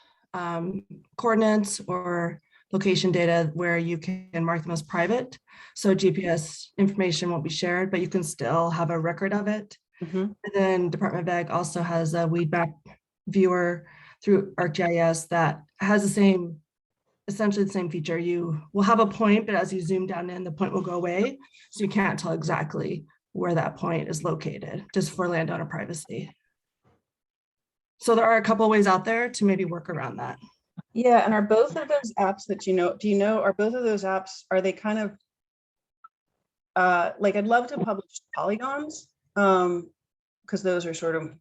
coordinates or location data where you can mark them as private. So GPS information won't be shared, but you can still have a record of it. And then Department of Ag also has a weed map viewer through ArcGIS that has essentially the same feature. You will have a point, but as you zoom down in, the point will go away. So you can't tell exactly where that point is located, just for landowner privacy. So there are a couple of ways out there to maybe work around that. Yeah, and are both of those apps that are both of those apps, are they kind of, like I'd love to publish polygons, because those are sort of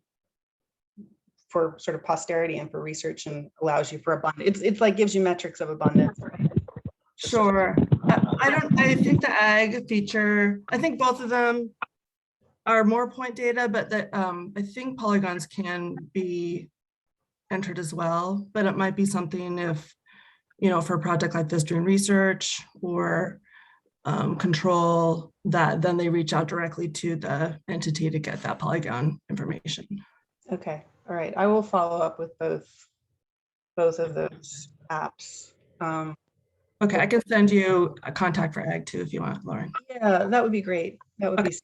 for sort of posterity and for research and allows you for abundance. It's like gives you metrics of abundance. Sure. I think the ag feature, I think both of them are more point data, but that I think polygons can be entered as well, but it might be something if, for a project like this doing research or control, that then they reach out directly to the entity to get that polygon information. Okay, all right. I will follow up with both of those apps. Okay, I can send you a contact for ag too if you want, Lauren. Yeah, that would be great. That would be.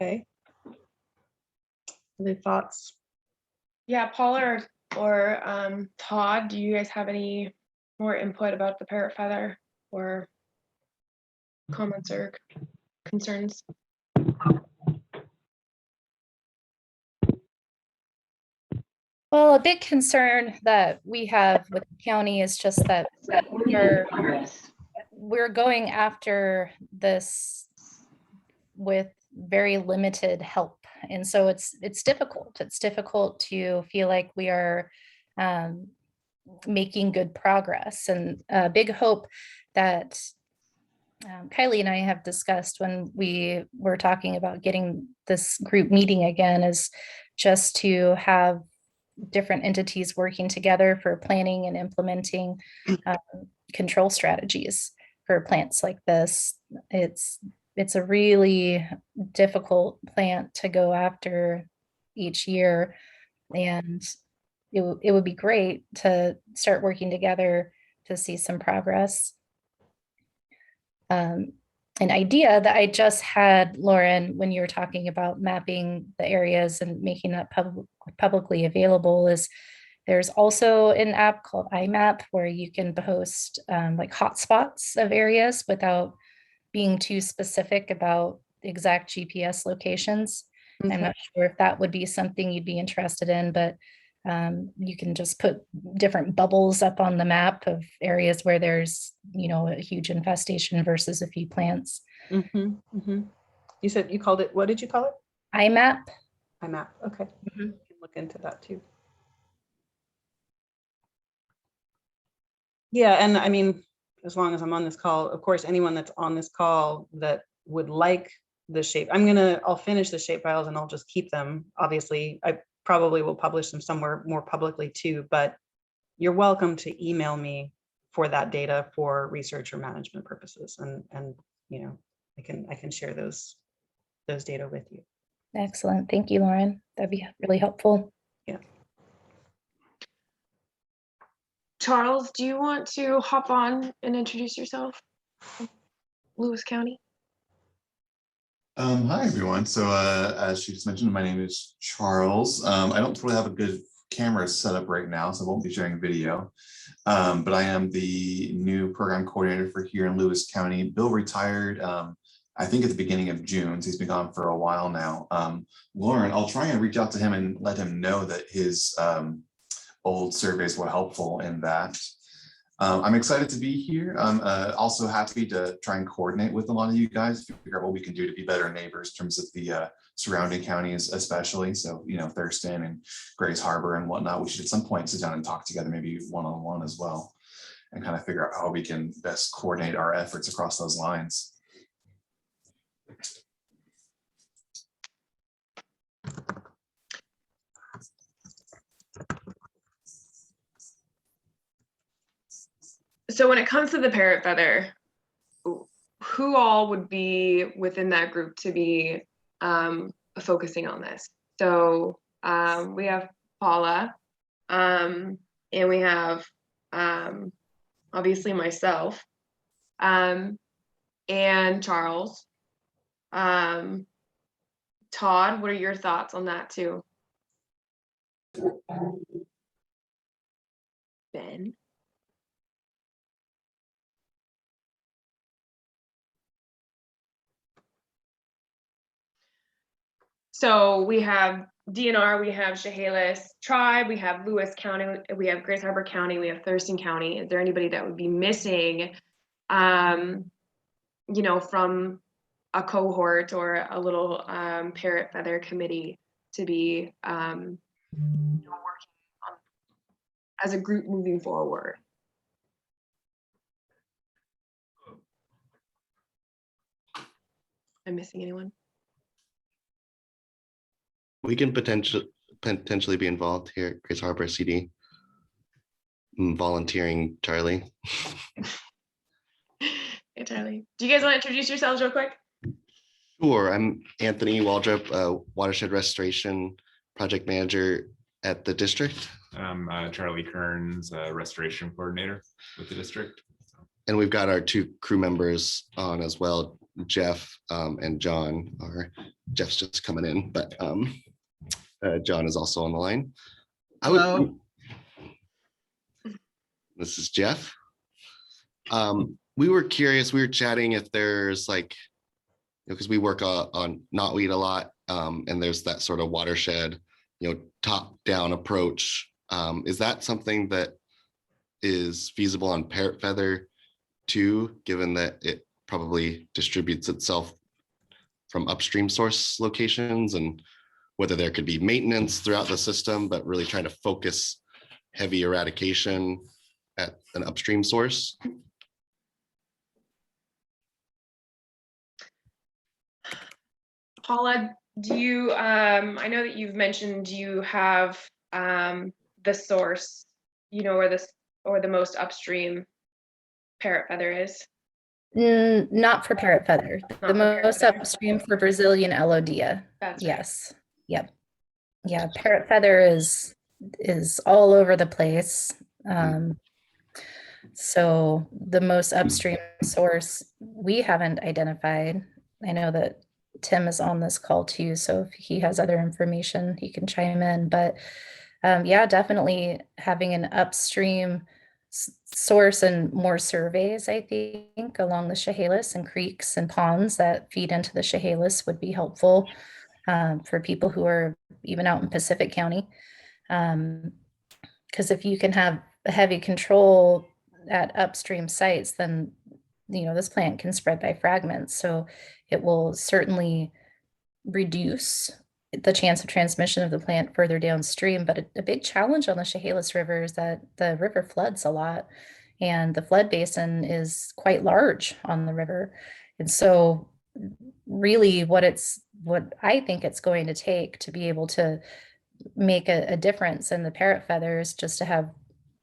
Okay. Other thoughts? Yeah, Paul or Todd, do you guys have any more input about the parrot feather or comments or concerns? Well, a big concern that we have with the county is just that we're going after this with very limited help. And so it's difficult. It's difficult to feel like we are making good progress. And a big hope that Kylie and I have discussed when we were talking about getting this group meeting again is just to have different entities working together for planning and implementing control strategies for plants like this. It's a really difficult plant to go after each year. And it would be great to start working together to see some progress. An idea that I just had, Lauren, when you were talking about mapping the areas and making that publicly available, is there's also an app called IMAP where you can post like hotspots of areas without being too specific about exact GPS locations. I'm Okay. not sure if that would be something you'd be interested in, but you can just put different bubbles up on the map of areas where there's, you know, a huge infestation versus a few plants. Mhm, mhm. You said you called it, what did you call it? IMAP. IMAP. Okay. Mhm. You can look into that too. Yeah, and I mean, as long as I'm on this call, of course, anyone that's on this call that would like the shape, I'll finish the shape files and I'll just keep them. Obviously, I probably will publish them somewhere more publicly too, but you're welcome to email me for that data for research or management purposes. And you know, I can share those data with you. Excellent. Thank you, Lauren. That'd be really helpful. Yeah. Charles, do you want to hop on and introduce yourself? Lewis County. Hi everyone. So as she just mentioned, my name is Charles. I don't really have a good camera set up right now, so I won't be sharing video. But I am the new program coordinator for here in Lewis County. Bill retired, I think at the beginning of June, so he's been gone for a while now. Lauren, I'll try and reach out to him and let him know that his old surveys were helpful in that. I'm excited to be here. I'm also happy to try and coordinate with a lot of you guys, figure out what we can do to be better neighbors in terms of the surrounding counties, especially. So, you know, Thurston and Grays Harbor and whatnot, we should at some point sit down and talk together, maybe one-on-one as well, and kind of figure out how we can best coordinate our efforts across those lines. So when it comes to the parrot feather, who all would be within that group to be focusing on this? So we have Paula, and we have obviously myself, and Charles. Todd, what are your thoughts on that too? Ben? So we have DNR, we have Chehalis Tribe, we have Lewis County, we have Grays Harbor County, we have Thurston County. Is there anybody that would be missing, you know, from a cohort or a little parrot feather committee to be you know, working on as a group moving forward? Am I missing anyone? We can potentially be involved here at Grays Harbor CD. Volunteering, Charlie. Hey, Charlie. Do you guys want to introduce yourselves real quick? Sure. I'm Anthony Waldrop, Watershed Restoration Project Manager at the district. I'm Charlie Kearns, Restoration Coordinator with the district. And we've got our two crew members on as well, Jeff and John. Jeff's just coming in, but John is also on the line. Hello. This is Jeff. We were curious, we were chatting if there's like, because we work on knotweed a lot, and there's that sort of watershed, you know, top-down approach. Is that something that is feasible on parrot feather too, given that it probably distributes itself from upstream source locations, and whether there could be maintenance throughout the system, but really trying to focus heavy eradication at an upstream source? Paula, do you, I know that you've mentioned you have the source, you know, or the most upstream parrot feather is? Not for parrot feather. Not The for parrot most feather. upstream for Brazilian Elodea. That's right. Yes. Yep. Yeah, parrot feather is all over the place. So the most upstream source we haven't identified. I know that Tim is on this call too, so if he has other information, he can chime in. But yeah, definitely having an upstream source and more surveys, I think, along the Chehalis and creeks and ponds that feed into the Chehalis would be helpful for people who are even out in Pacific County. Because if you can have a heavy control at upstream sites, then this plant can spread by fragments. So it will certainly reduce the chance of transmission of the plant further downstream. But a big challenge on the Chehalis River is that the river floods a lot, and the flood basin is quite large on the river. And so really what I think it's going to take to be able to make a difference in the parrot feathers, just to have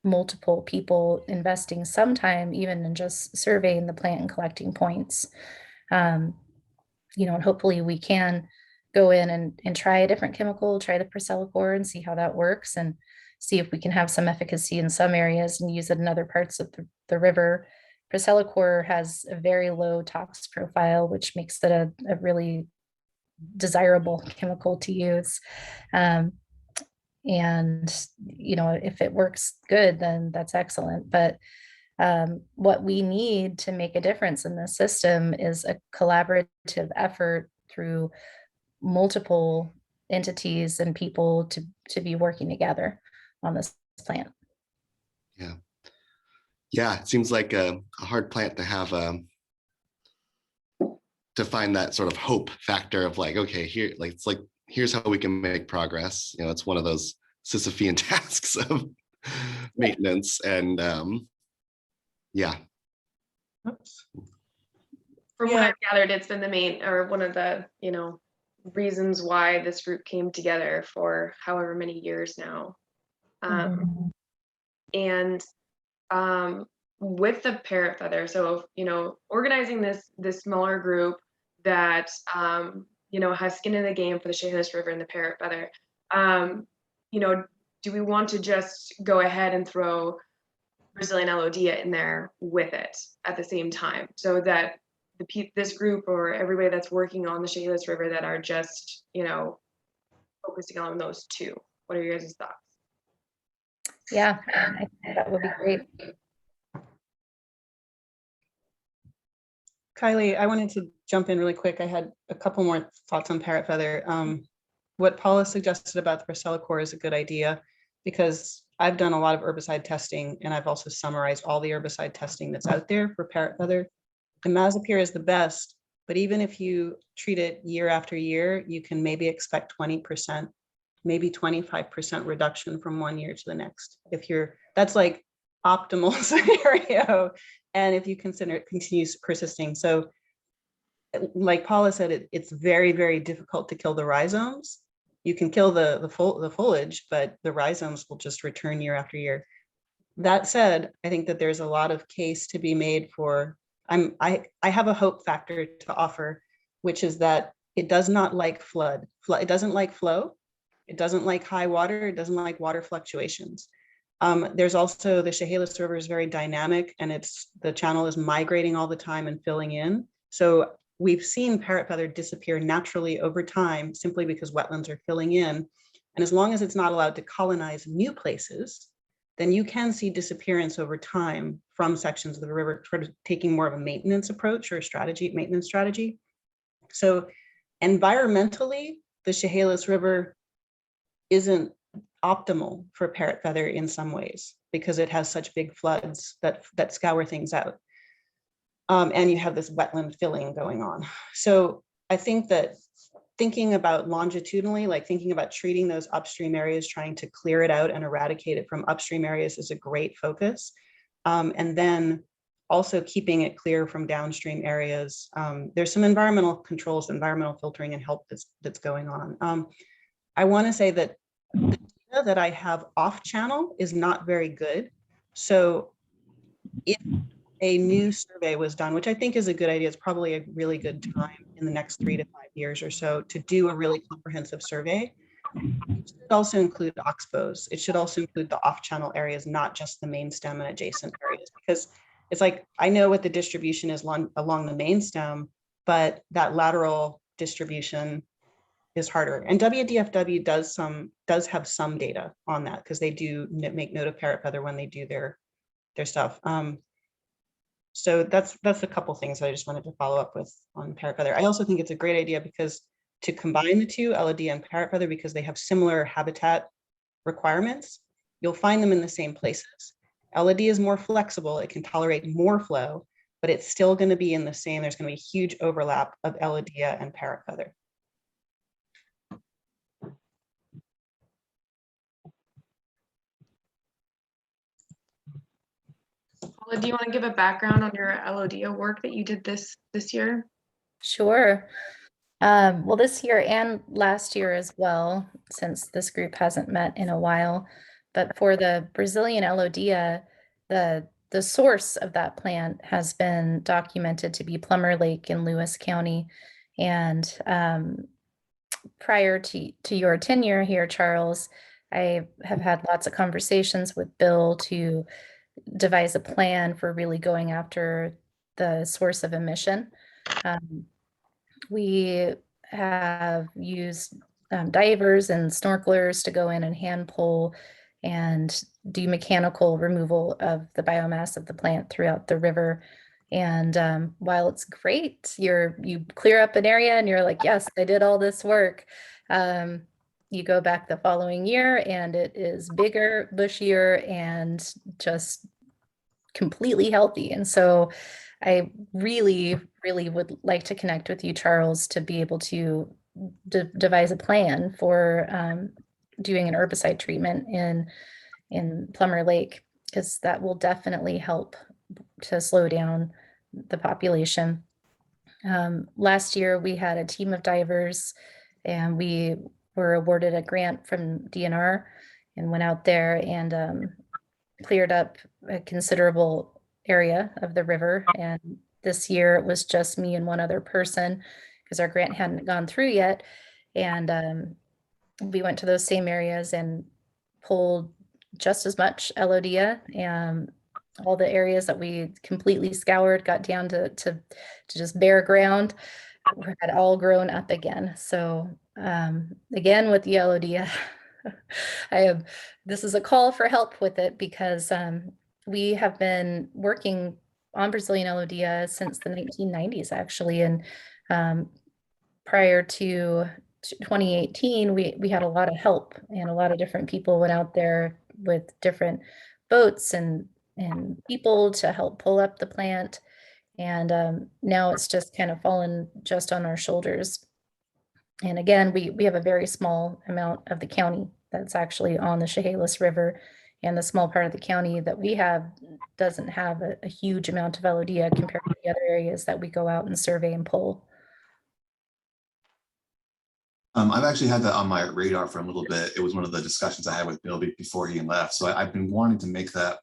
multiple people investing some time even in just surveying the plant and collecting points. And hopefully we can go in and try a different chemical, try the Priscillachlor and see how that works, and see if we can have some efficacy in some areas and use it in other parts of the river. Priscillachlor has a very low tox profile, which makes it a really desirable chemical to use. And if it works good, then that's excellent. But what we need to make a difference in this system is a collaborative effort through multiple entities and people to be working together on this plant. Yeah. Yeah, it seems like a hard plant to have to find that sort of hope factor of like, okay, here, like it's like, here's how we can make progress. It's one of those Sisyphean tasks of maintenance. And yeah. From what I've gathered, it's been the main, or one of the, reasons why this group came together for however many years now. And with the parrot feather, so, organizing this smaller group that, has skin in the game for the Chehalis River and the parrot feather, do we want to just go ahead and throw Brazilian alodia in there with it at the same time, so that this group or everybody that's working on the Chehalis River that are just, focusing on those two? What are your guys' thoughts? Yeah, I think that would be great. Kylie, I wanted to jump in really quick. I had a couple more thoughts on parrot feather. What Paula suggested about the Priscillachlor is a good idea, because I've done a lot of herbicide testing, and I've also summarized all the herbicide testing that's out there for parrot feather. Imazapyr is the best, but even if you treat it year after year, you can maybe expect 20%, maybe 25% reduction from one year to the next. That's like optimal scenario. And if you consider it continues persisting. So like Paula said, it's very, very difficult to kill the rhizomes. You can kill the foliage, but the rhizomes will just return year after year. That said, I think that there's a lot of case to be made for, I have a hope factor to offer, which is that it does not like flood. It doesn't like flow. It doesn't like high water. It doesn't like water fluctuations. There's also the Chehalis River is very dynamic, and the channel is migrating all the time and filling in. So we've seen parrot feather disappear naturally over time simply because wetlands are filling in. And as long as it's not allowed to colonize new places, then you can see disappearance over time from sections of the river, sort of taking more of a maintenance approach or a maintenance strategy. So environmentally, the Chehalis River isn't optimal for parrot feather in some ways, because it has such big floods that scour things out. And you have this wetland filling going on. So I think that thinking about longitudinally, like thinking about treating those upstream areas, trying to clear it out and eradicate it from upstream areas is a great focus. And then also keeping it clear from downstream areas. There's some environmental controls, environmental filtering and help that's going on. I want to say that the data that I have off channel is not very good. So if a new survey was done, which I think is a good idea, it's probably a really good time in the next 3 to 5 years or so to do a really comprehensive survey. It should also include oxbows. It should also include the off-channel areas, not just the main stem and adjacent areas, because it's like, I know what the distribution is along the main stem, but that lateral distribution is harder. And WDFW does have some data on that, because they do make note of parrot feather when they do their stuff. So that's a couple things that I just wanted to follow up with on parrot feather. I also think it's a great idea because to combine the two, LOD and parrot feather, because they have similar habitat requirements, you'll find them in the same places. LOD is more flexible, it can tolerate more flow, but it's still going to be in the same, there's going to be a huge overlap of Eladia and parrot feather. Paula, do you want to give a background on your LODO work that you did this year? Sure. Well, this year and last year as well, since this group hasn't met in a while, but for the Brazilian Elodia, the source of that plant has been documented to be Plummer Lake in Lewis County. And prior to your tenure here, Charles, I have had lots of conversations with Bill to devise a plan for really going after the source of emission. We have used divers and snorkelers to go in and hand pull and do mechanical removal of the biomass of the plant throughout the river. And while it's great, you clear up an area and you're like, yes, I did all this work. You go back the following year and it is bigger, bushier, and just completely healthy. And so I really, really would like to connect with you, Charles, to be able to devise a plan for doing an herbicide treatment in Plummer Lake, because that will definitely help to slow down the population. Last year, we had a team of divers and we were awarded a grant from DNR and went out there and cleared up a considerable area of the river. And this year it was just me and one other person because our grant hadn't gone through yet. And we went to those same areas and pulled just as much Elodia, and all the areas that we completely scoured got down to just bare ground had all grown up again. So again, with the Elodia, this is a call for help with it, because we have been working on Brazilian Elodia since the 1990s, actually. And prior to 2018, we had a lot of help, and a lot of different people went out there with different boats and people to help pull up the plant. And now it's just kind of fallen just on our shoulders. And again, we have a very small amount of the county that's actually on the Chehalis River, and the small part of the county that we have doesn't have a huge amount of Elodia compared to the other areas that we go out and survey and pull. I've actually had that on my radar for a little bit. It was one of the discussions I had with Bill before he left. So I've been wanting to make that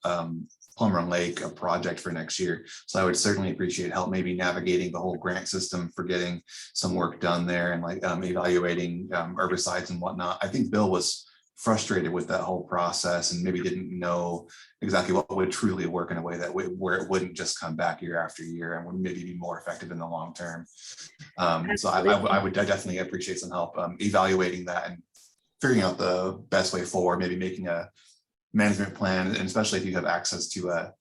Plummer Lake a project for next year. So I would certainly appreciate help maybe navigating the whole grant system for getting some work done there, and like evaluating herbicides and whatnot. I think Bill was frustrated with that whole process and maybe didn't know exactly what would truly work in a way that where it wouldn't just come back year after year and would maybe be more effective in the long term. So I would definitely appreciate some help evaluating that and figuring out the best way forward, maybe making a management plan, and especially if you have access to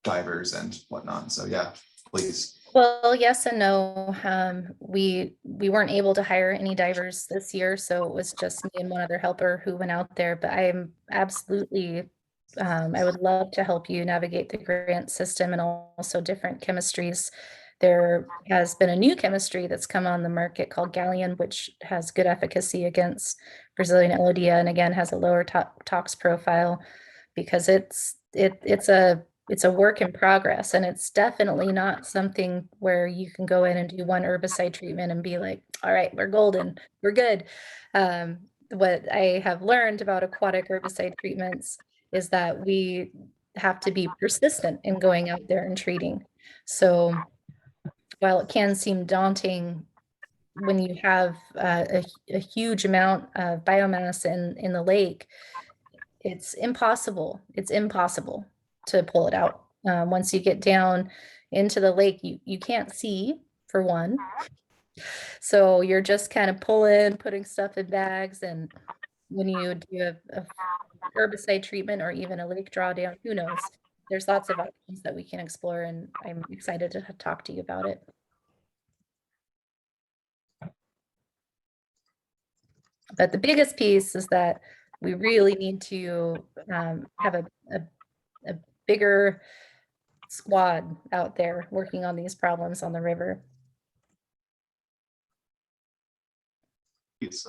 divers and whatnot. So yeah, please. Well, yes and no. We weren't able to hire any divers this year, so it was just me and one other helper who went out there. But I am absolutely, I would love to help you navigate the grant system and also different chemistries. There has been a new chemistry that's come on the market called Gallium, which has good efficacy against Brazilian Elodia, and again has a lower tox profile, because it's a work in progress, and it's definitely not something where you can go in and do one herbicide treatment and be like, all right, we're golden, we're good. What I have learned about aquatic herbicide treatments is that we have to be persistent in going out there and treating. So while it can seem daunting when you have a huge amount of biomass in the lake, it's impossible. It's impossible to pull it out. Once you get down into the lake, you can't see, for one. So you're just kind of pulling, putting stuff in bags, and when you do a herbicide treatment or even a lake drawdown, who knows? There's lots of options that we can explore, and I'm excited to talk to you about it. But the biggest piece is that we really need to have a bigger squad out there working on these problems on the river. Let's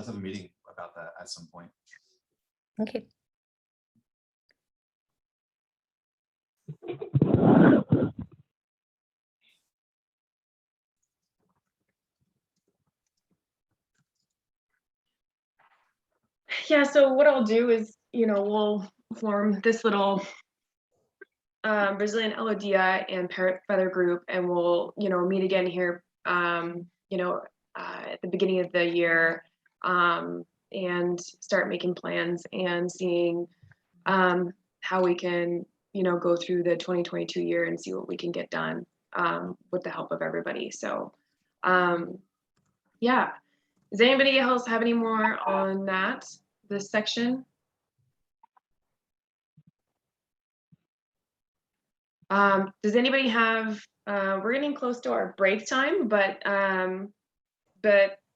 have a meeting about that at some point. Okay. Yeah, so what I'll do is, we'll form this little Brazilian Elodia and Parrot Feather group, and we'll, meet again here, at the beginning of the year, and start making plans and seeing how we can, go through the 2022 year and see what we can get done with the help of everybody. So, yeah. Does anybody else have any more on this section? Does anybody have, we're getting close to our break time, but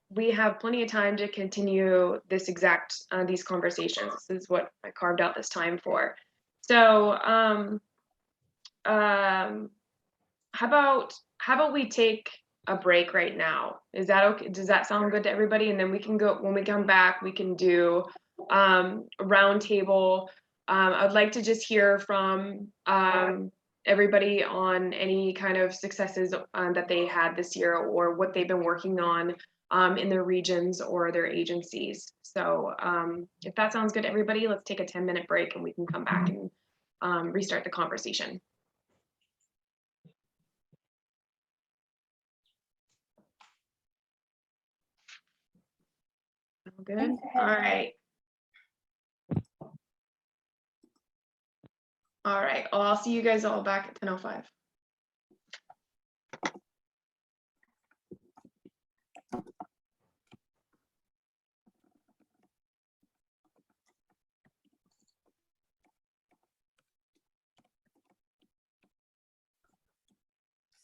we have plenty of time to continue these conversations. This is what I carved out this time for. So, how about we take a break right now? Is that okay? Does that sound good to everybody? And then we can go, when we come back, we can do a round table. I'd like to just hear from everybody on any kind of successes that they had this year, or what they've been working on in their regions or their agencies. So if that sounds good to everybody, let's take a 10-minute break and we can come back and restart the conversation. Good. All right. All right. Well, I'll see you guys all back at 10:05.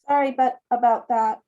Sorry, but about that.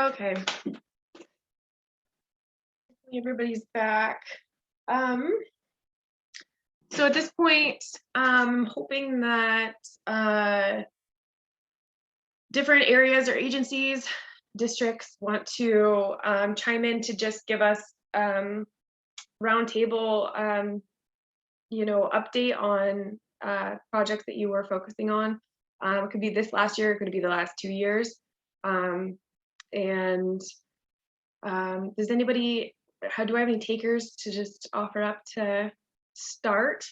Okay. Everybody's back. So at this point, I'm hoping that different areas or agencies, districts want to chime in to just give us roundtable, update on projects that you were focusing on. It could be this last year, it could be the last 2 years. Does anybody, do I have any takers to just offer up to start?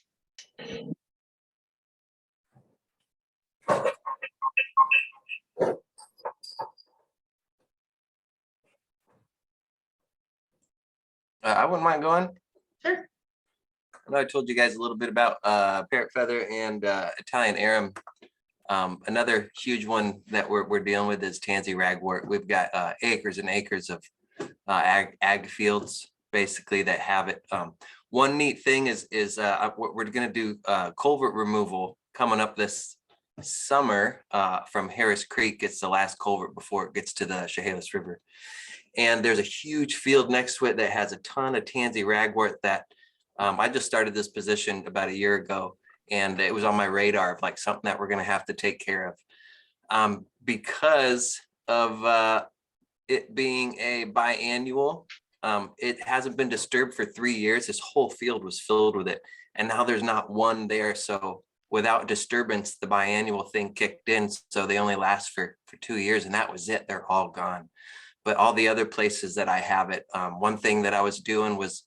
I wouldn't mind going. Sure. I know I told you guys a little bit about parrot feather and Italian arum. Another huge one that we're dealing with is tansy ragwort. We've got acres and acres of ag fields basically that have it. One neat thing is we're going to do culvert removal coming up this summer from Harris Creek. It's the last culvert before it gets to the Chehalis River. And there's a huge field next to it that has a ton of tansy ragwort that I just started this position about a year ago, and it was on my radar of like something that we're going to have to take care of because of it being a biannual. It hasn't been disturbed for 3 years. This whole field was filled with it, and now there's not one there. So without disturbance, the biannual thing kicked in. So they only last for 2 years, and that was it. They're all gone. But all the other places that I have it, one thing that I was doing was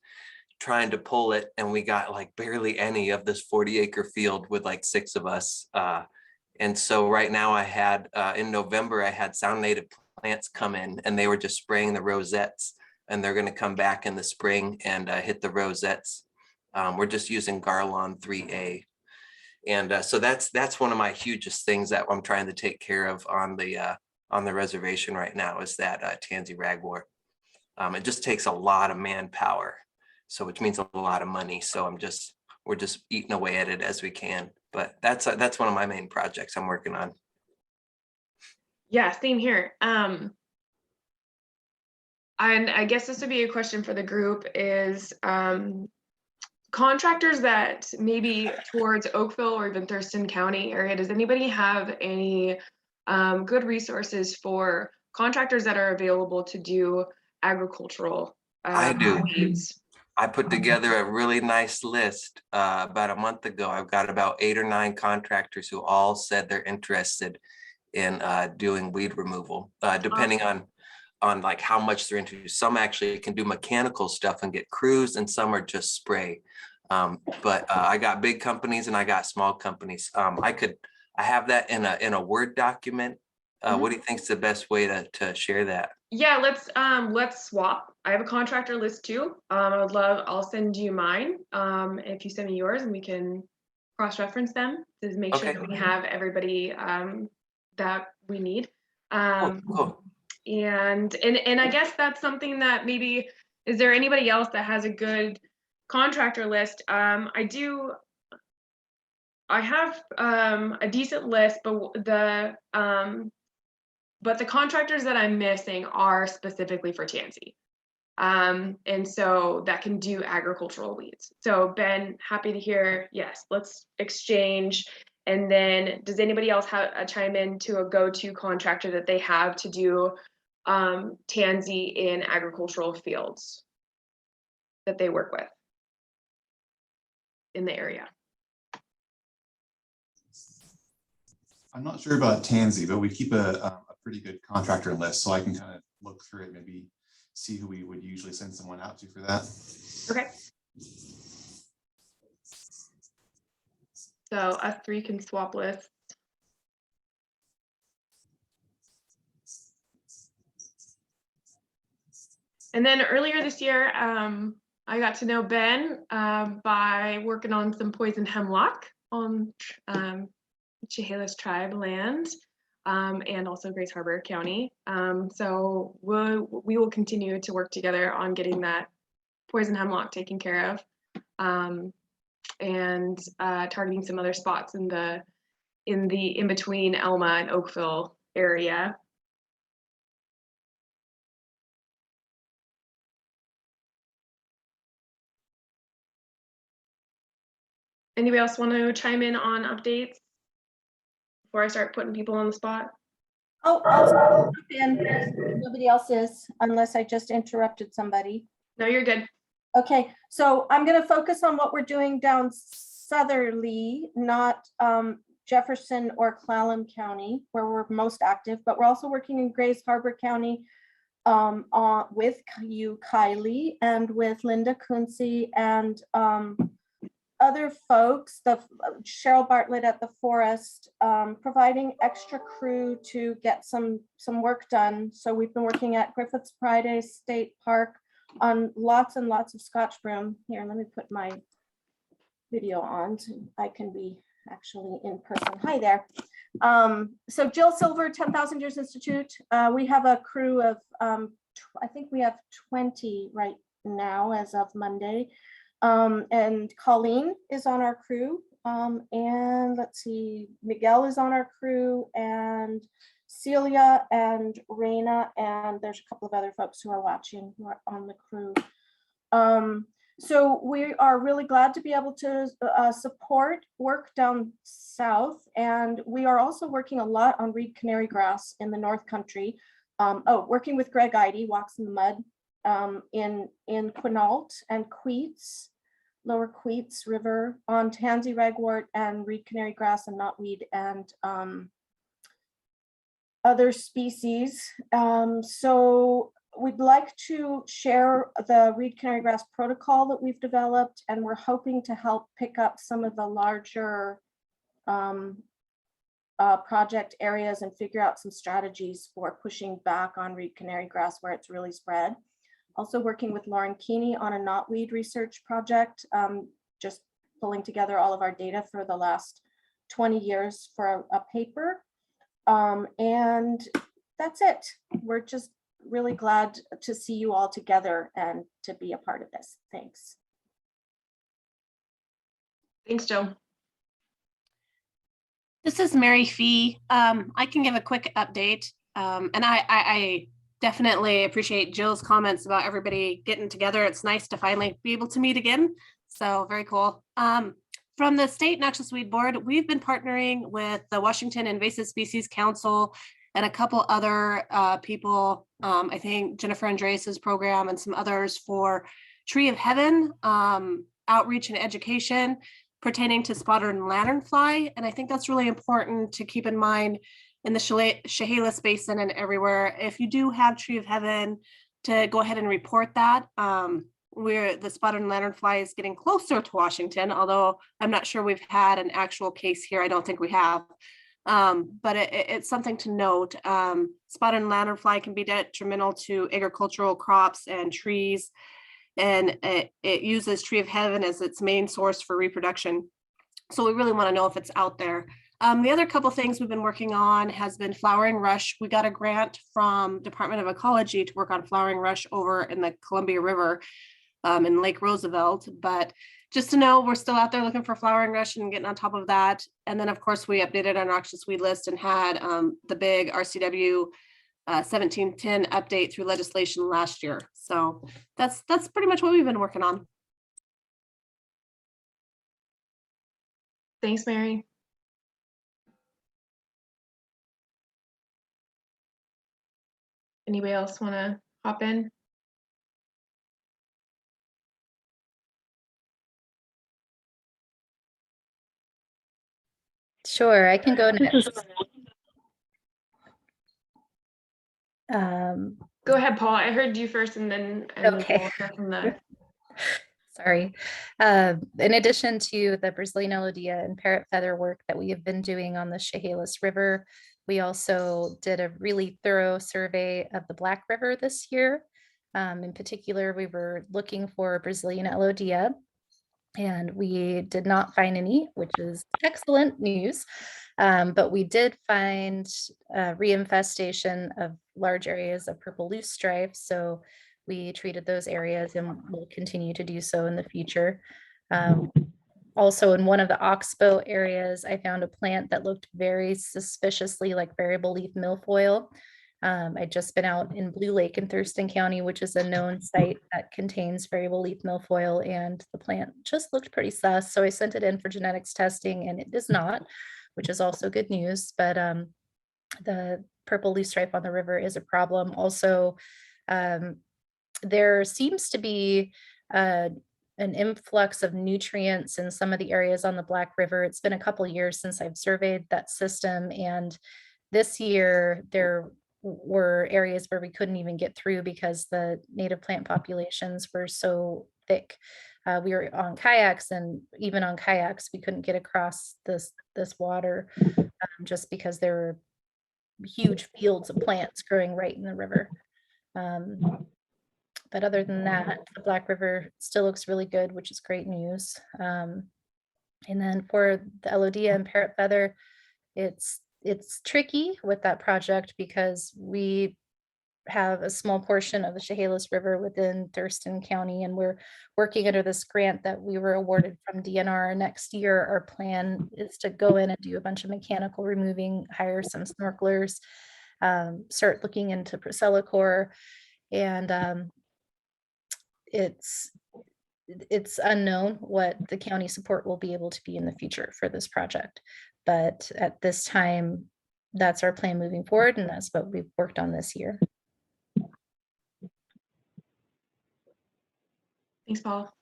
trying to pull it, and we got like barely any of this 40-acre field with like 6 of us. And so right now I had, in November, I had Sound Native plants come in, and they were just spraying the rosettes, and they're gonna come back in the spring and hit the rosettes. We're just using Garlon 3A. And so that's one of my hugest things that I'm trying to take care of on the reservation right now is that tansy ragwort. It just takes a lot of manpower, so which means a lot of money. So we're just eating away at it as we can. But that's one of my main projects I'm working on. Yeah, same here. And I guess this would be a question for the group is contractors that maybe towards Oakville or even Thurston County area, does anybody have any good resources for contractors that are available to do agricultural I do. weeds? I put together a really nice list about a month ago. I've got about 8 or 9 contractors who all said they're interested in doing weed removal, depending on like how much they're into. Some actually can do mechanical stuff and get crews, and some are just spray. But I got big companies and I got small companies. I have that in a Word document. What do you think is the best way to share that? Yeah, let's swap. I have a contractor list too. I'll send you mine. If you send me yours, and we can cross-reference them to make sure that we have everybody that we need. Cool. And I guess that's something that maybe, is there anybody else that has a good contractor list? I have a decent list, but the contractors that I'm missing are specifically for tansy. And so that can do agricultural weeds. So Ben, happy to hear, yes, let's exchange. And then does anybody else have a chime in to a go-to contractor that they have to do tansy in agricultural fields that they work with in the area? I'm not sure about tansy, but we keep a pretty good contractor list, so I can kind of look through it, maybe see who we would usually send someone out to for that. Okay. So us 3 can swap lists. And then earlier this year, I got to know Ben by working on some poison hemlock on Chehalis tribe land, and also Grace Harbor County. So we will continue to work together on getting that poison hemlock taken care of, and targeting some other spots in between Elma and Oakville area. Anybody else want to chime in on updates before I start putting people on the spot? Oh, I'll jump in. Nobody else is, unless I just interrupted somebody. No, you're good. Okay, so I'm going to focus on what we're doing down southerly, not Jefferson or Clallam County, where we're most active, but we're also working in Grays Harbor County with you, Kylie, and with Linda Kunze and other folks, Cheryl Bartlett at the Forest, providing extra crew to get some work done. So we've been working at Griffith's Pride State Park on lots and lots of Scotch broom. Here, let me put my video on so I can be actually in person. Hi there. So Jill Silver, 10,000 Years Institute. We have a crew of, I think we have 20 right now as of Monday. And Colleen is on our crew. And let's see, Miguel is on our crew, and Celia and Raina, and there's a couple of other folks who are watching who are on the crew. So we are really glad to be able to support work down south, and we are also working a lot on reed canary grass in the North Country. Working with Greg Eide, Walks in the Mud, in Quinault and Queets, Lower Queets River, on tansy ragwort and reed canary grass and knotweed and other species. So we'd like to share the reed canary grass protocol that we've developed, and we're hoping to help pick up some of the larger project areas and figure out some strategies for pushing back on reed canary grass where it's really spread. Also working with Lauren Keeney on a knotweed research project, just pulling together all of our data for the last 20 years for a paper. And that's it. We're just really glad to see you all together and to be a part of this. Thanks. Thanks, Jill. This is Mary Fee. I can give a quick update. And I definitely appreciate Jill's comments about everybody getting together. It's nice to finally be able to meet again. So very cool. From the State Noxious Weed Board, we've been partnering with the Washington Invasive Species Council and a couple other people, I think Jennifer Andreas's program and some others, for Tree of Heaven outreach and education pertaining to spotted lanternfly. And I think that's really important to keep in mind in the Chehalis Basin and everywhere. If you do have Tree of Heaven, to go ahead and report that. Where the spotted lanternfly is getting closer to Washington, although I'm not sure we've had an actual case here. I don't think we have. But it's something to note. Spotted lanternfly can be detrimental to agricultural crops and trees, and it uses Tree of Heaven as its main source for reproduction. So we really want to know if it's out there. The other couple things we've been working on has been flowering rush. We got a grant from Department of Ecology to work on flowering rush over in the Columbia River in Lake Roosevelt. But just to know, we're still out there looking for flowering rush and getting on top of that. And then of course we updated our noxious weed list and had the big RCW 1710 update through legislation last year. So that's pretty much what we've been working on. Thanks, Mary. Anybody else want to hop in? Sure, I can go next. Go ahead, Paul. I heard you first, and then Okay. we'll hear from the. Sorry. In addition to the Brazilian elodea and parrot feather work that we have been doing on the Chehalis River, we also did a really thorough survey of the Black River this year. In particular, we were looking for Brazilian elodea, and we did not find any, which is excellent news. But we did find reinfestation of large areas of purple loosestrife. So we treated those areas and will continue to do so in the future. Also, in one of the oxbow areas, I found a plant that looked very suspiciously like variable leaf milfoil. I'd just been out in Blue Lake in Thurston County, which is a known site that contains variable leaf milfoil, and the plant just looked pretty sus. So I sent it in for genetics testing, and it does not, which is also good news. But the purple leaf stripe on the river is a problem. Also, there seems to be an influx of nutrients in some of the areas on the Black River. It's been a couple years since I've surveyed that system, and this year there were areas where we couldn't even get through because the native plant populations were so thick. We were on kayaks, and even on kayaks, we couldn't get across this water just because there were huge fields of plants growing right in the river. But other than that, the Black River still looks really good, which is great news. And then for the Elodea and parrot feather, it's tricky with that project because we have a small portion of the Chehalis River within Thurston County, and we're working under this grant that we were awarded from DNR. Next year, our plan is to go in and do a bunch of mechanical removing, hire some snorkelers, start looking into Priscilla, and it's unknown what the county support will be able to be in the future for this project. But at this time, that's our plan moving forward, and that's what we've worked on this year. Thanks, Paul.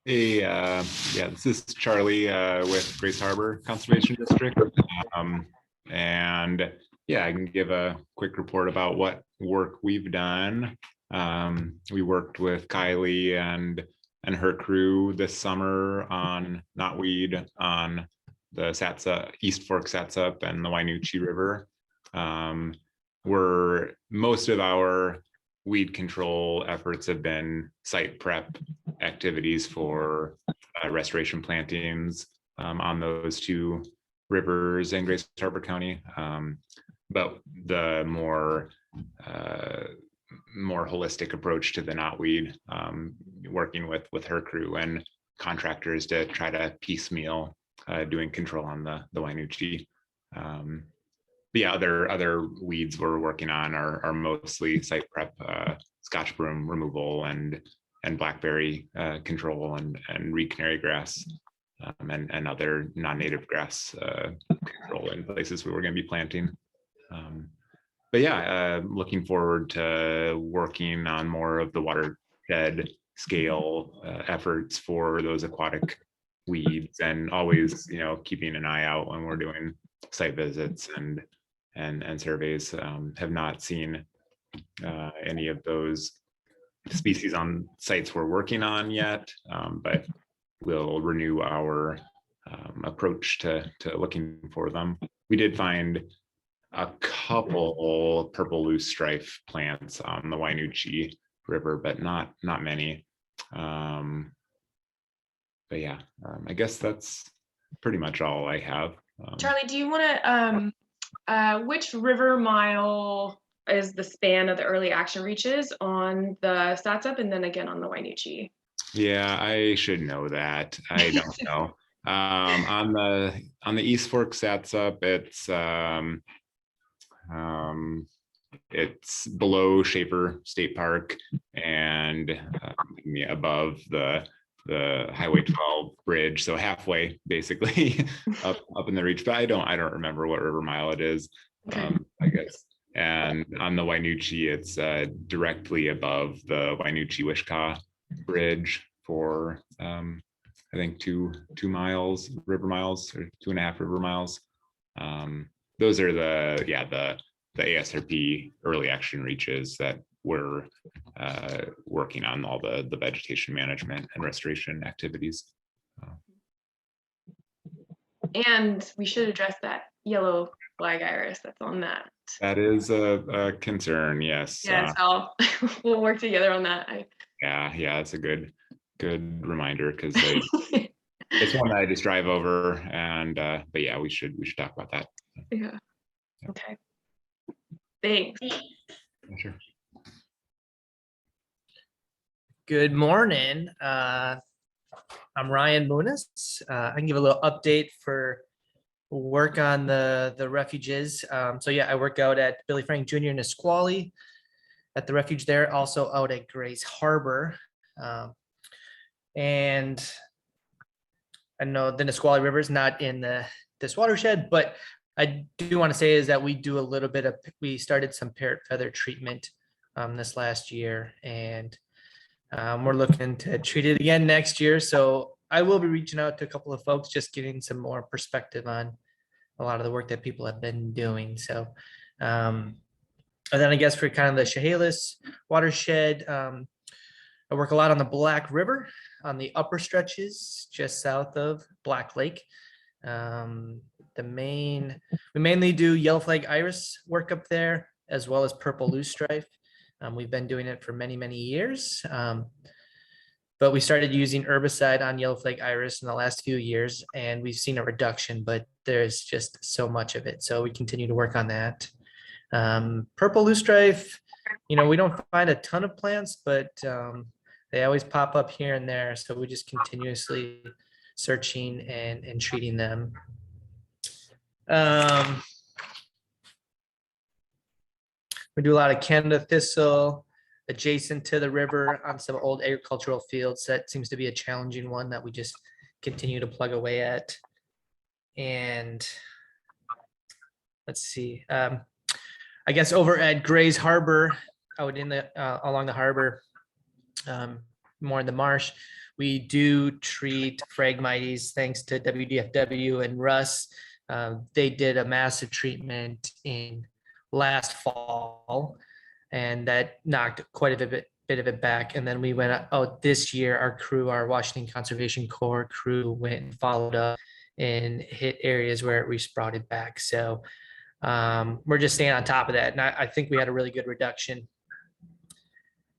Hey, yeah, this is Charlie with Grace Harbor Conservation District. And yeah, I can give a quick report about what work we've done. We worked with Kylie and her crew this summer on knotweed on the Satsa, East Fork Satsup and the Wainuchi River. Where most of our weed control efforts have been site prep activities for restoration plantings on those two rivers in Grace Harbor County. But the more holistic approach to the knotweed, working with her crew and contractors to try to piecemeal doing control on the Wainuchi. The other weeds we're working on are mostly site prep, Scotch broom removal and blackberry control and reed canary grass and other non-native grass control in places where we're going to be planting. But yeah, looking forward to working on more of the watershed scale efforts for those aquatic weeds, and always, keeping an eye out when we're doing site visits and surveys. Have not seen any of those species on sites we're working on yet, but we'll renew our approach to looking for them. We did find a couple purple loose strife plants on the Wainuchi River, but not many. But yeah, I guess that's pretty much all I have. Charlie, do you want to, which river mile is the span of the early action reaches on the Satsup and then again on the Wainuchi? Yeah, I should know that. I don't know. On the East Fork Satsup, it's below Schaefer State Park and above the Highway 12 bridge, so halfway basically up in the reach. But I don't remember what river mile it is. Okay. I guess. And on the Wainuchi, it's directly above the Wainuchi-Wishkah bridge for I think 2 river miles or 2.5 river miles. Those are the ASRP early action reaches that we're working on all the vegetation management and restoration activities. And we should address that yellow flag iris that's on that. That is a concern, yes. Yeah, so we'll work together on that. Yeah, it's a good reminder, because it's one that I just drive over, and but yeah, we should talk about that. Yeah. Okay. Thanks. Sure. Good morning. I'm Ryan Muniz. I can give a little update for work on the refuges. So yeah, I work out at Billy Frank Jr. in Nisqually at the refuge there, also out at Grays Harbor. And I know the Nisqually River is not in this watershed, but I do want to say is that we do a little bit of, we started some parrot feather treatment this last year, and we're looking to treat it again next year. So I will be reaching out to a couple of folks, just getting some more perspective on a lot of the work that people have been doing. So, and then I guess for kind of the Chehalis watershed, I work a lot on the Black River on the upper stretches just south of Black Lake. We mainly do yellow flag iris work up there, as well as purple loosestrife. We've been doing it for many, many years. But we started using herbicide on yellow flag iris in the last few years, and we've seen a reduction, but there's just so much of it. So we continue to work on that. Purple loosestrife, we don't find a ton of plants, but they always pop up here and there. So we just continuously searching and treating them. We do a lot of Canada thistle adjacent to the river on some old agricultural fields. That seems to be a challenging one that we just continue to plug away at. And let's see, I guess over at Grays Harbor, out in the along the harbor, more in the marsh, we do treat Phragmites thanks to WDFW and Russ. They did a massive treatment in last fall, and that knocked quite a bit of it back. And then we went out this year, our Washington Conservation Corps crew went and followed up and hit areas where it resprouted back. So we're just staying on top of that. And I think we had a really good reduction.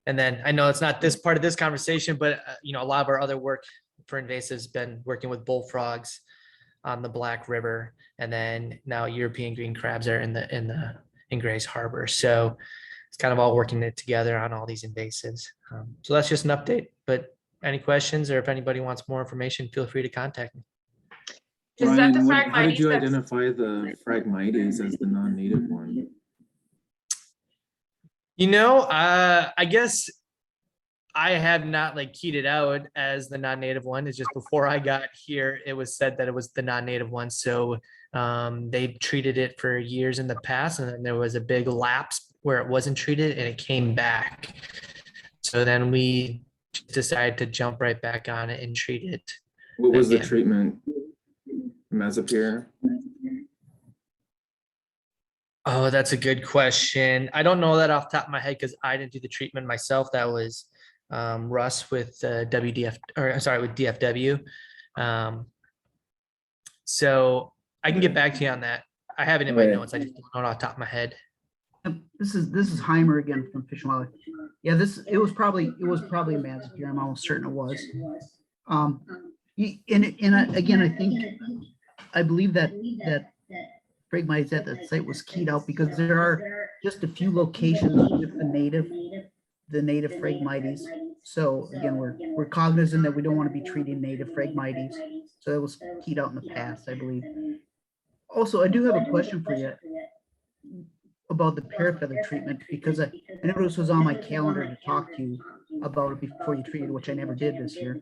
And then I know it's not this part of this conversation, but a lot of our other work for invasives has been working with bullfrogs on the Black River, and then now European green crabs are in Grays Harbor. So it's kind of all working it together on all these invasives. So that's just an update. But any questions, or if anybody wants more information, feel free to contact me. Ryan, how did you identify the Phragmites as the non-native one? I guess I have not keyed it out as the non-native one. It's just before I got here, it was said that it was the non-native one. So they treated it for years in the past, and then there was a big lapse where it wasn't treated and it came back. So then we decided to jump right back on it and treat it. What was the treatment? Mesopure? Oh, that's a good question. I don't know that off the top of my head because I didn't do the treatment myself. That was Russ with with DFW. So I can get back to you on that. I have it in my notes. I just don't know off the top of my head. This is Heimer again from Fish and Wildlife. Yeah, it was probably a Mesopure. I'm almost certain it was. Again, I believe that Phragmites at the site was keyed out because there are just a few locations with the native Phragmites. So again, we're cognizant that we don't want to be treating native Phragmites. So that was keyed out in the past, I believe. Also, I do have a question for you about the parrot feather treatment, because I know this was on my calendar to talk to you about it before you treated, which I never did this year.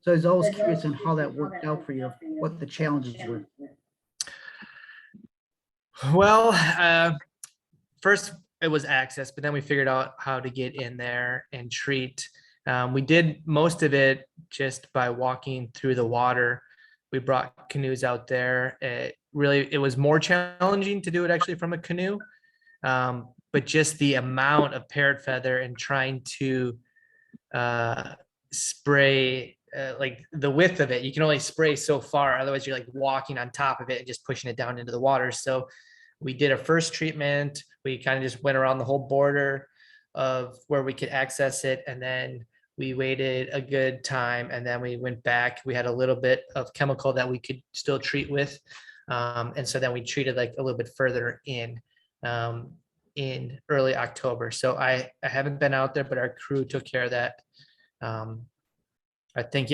So I was always curious on how that worked out for you, what the challenges were. Well, first it was access, but then we figured out how to get in there and treat. We did most of it just by walking through the water. We brought canoes out there. It was more challenging to do it actually from a canoe, but just the amount of parrot feather and trying to spray the width of it, you can only spray so far. Otherwise you're walking on top of it and just pushing it down into the water. So we did a first treatment. We kind of just went around the whole border of where we could access it. And then we waited a good time. And then we went back. We had a little bit of chemical that we could still treat with. And so then we treated a little bit further in early October. So I haven't been out there, but our crew took care of that. I think,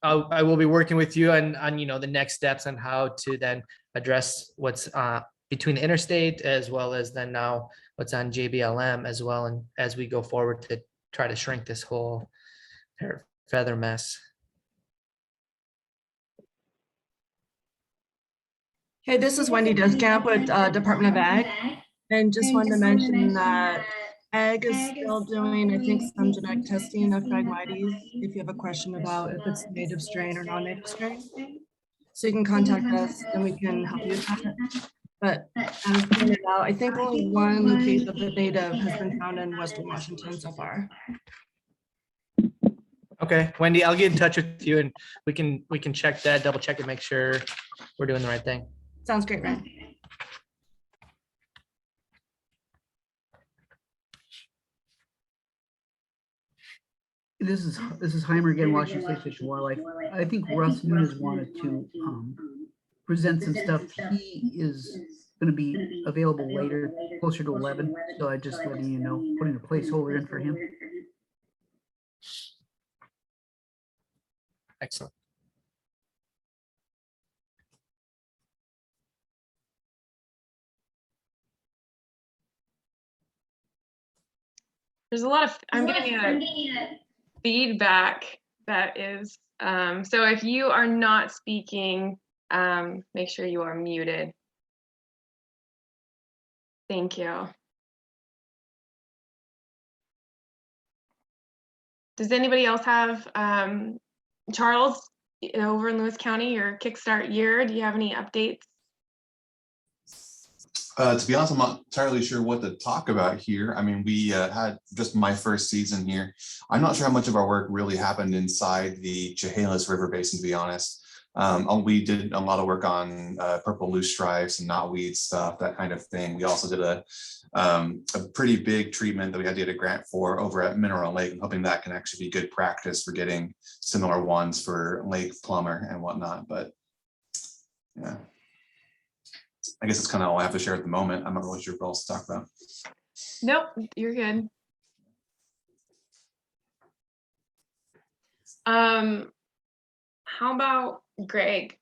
I will be working with you on the next steps on how to then address what's between the interstate as well as then now what's on JBLM as well, and as we go forward to try to shrink this whole feather mess. Hey, this is Wendy Descamp with Department of Ag. And just wanted to mention that Ag is still doing, I think, some genetic testing of Phragmites if you have a question about if it's native strain or non-native strain. So you can contact us and we can help you with that. But as pointed out, I think only one case of the native has been found in Western Washington so far. Okay, Wendy, I'll get in touch with you and we can check that, double check and make sure we're doing the right thing. Sounds great, Ryan. This is Heimer again, Washington State Fish and Wildlife. I think Russ Nunes wanted to present some stuff. He is going to be available later, closer to 11. So I just letting you know, putting a placeholder in for him. Excellent. There's a lot of, I'm getting a feedback that is, so if you are not speaking, make sure you are muted. Thank you. Does anybody else have, Charles, over in Lewis County, your Kickstart year, do you have any updates? To be honest, I'm not entirely sure what to talk about here. I mean, we had just my first season here. I'm not sure how much of our work really happened inside the Chehalis River Basin, to be honest. We did a lot of work on purple loose stripes and knotweed stuff, that kind of thing. We also did a pretty big treatment that we had to get a grant for over at Mineral Lake. I'm hoping that can actually be good practice for getting similar ones for Lake Plummer and whatnot. But yeah, I guess that's kind of all I have to share at the moment. I'm not really sure what else to talk about. Nope, you're good. How about Greg?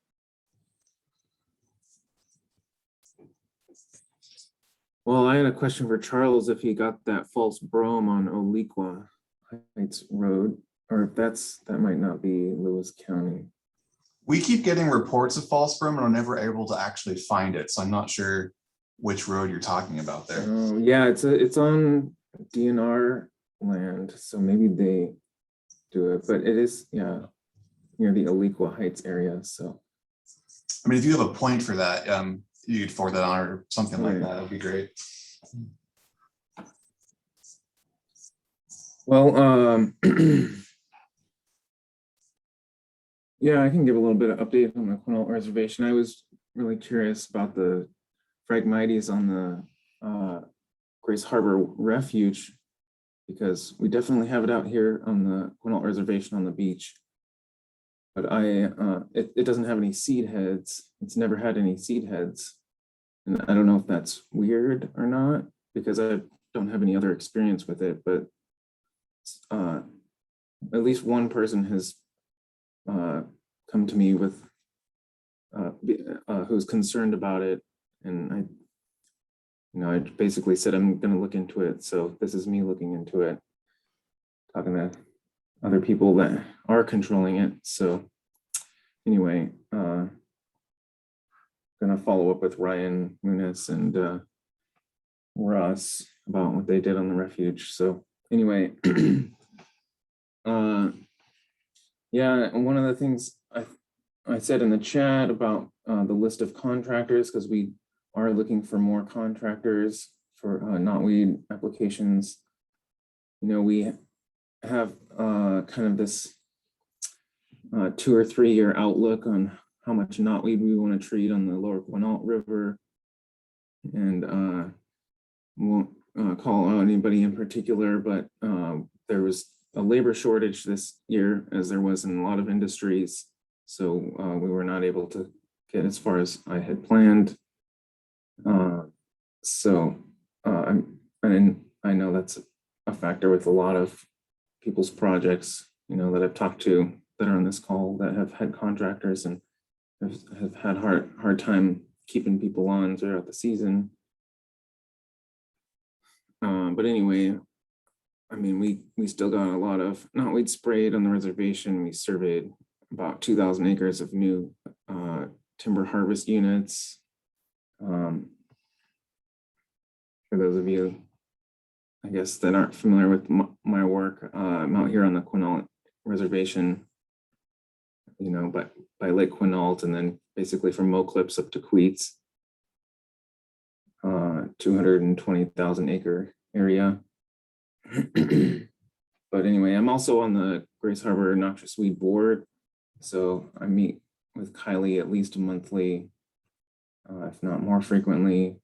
Well, I had a question for Charles if he got that false brome on Oliqua Heights Road, or if that might not be Lewis County. We keep getting reports of false brome and are never able to actually find it. So I'm not sure which road you're talking about there. Yeah, it's on DNR land, so maybe they do it, but it is, yeah, near the Oliqua Heights area. So I mean, if you have a point for that, you could forward that on or something like that. That'd be great. Well, yeah, I can give a little bit of update on the Quinault Reservation. I was really curious about the Phragmites on the Grace Harbor Refuge, because we definitely have it out here on the Quinault Reservation on the beach. But it doesn't have any seed heads. It's never had any seed heads. And I don't know if that's weird or not, because I don't have any other experience with it, but at least one person has come to me with who's concerned about it, and I basically said I'm going to look into it. So this is me looking into it, talking to other people that are controlling it. So anyway, gonna follow up with Ryan Muniz and Russ about what they did on the refuge. So anyway, yeah, and one of the things I said in the chat about the list of contractors, because we are looking for more contractors for knotweed applications. You know, we have kind of this 2 or 3 year outlook on how much knotweed we want to treat on the lower Quinault River, and won't call out anybody in particular, but there was a labor shortage this year, as there was in a lot of industries. So we were not able to get as far as I had planned. I know that's a factor with a lot of people's projects, you know, that I've talked to. that are on this call that have had contractors and have had hard time keeping people on throughout the season. But anyway, I mean, we still got a lot of knotweed sprayed on the reservation. We surveyed about 2,000 acres of new timber harvest units. For those of you, I guess, that aren't familiar with my work, I'm out here on the Quinault Reservation, you know, by Lake Quinault, and then basically from Mo Clips up to Queets, 220,000 acre area. But anyway, I'm also on the Grace Harbor Noxious Weed Board. So I meet with Kylie at least monthly, if not more frequently.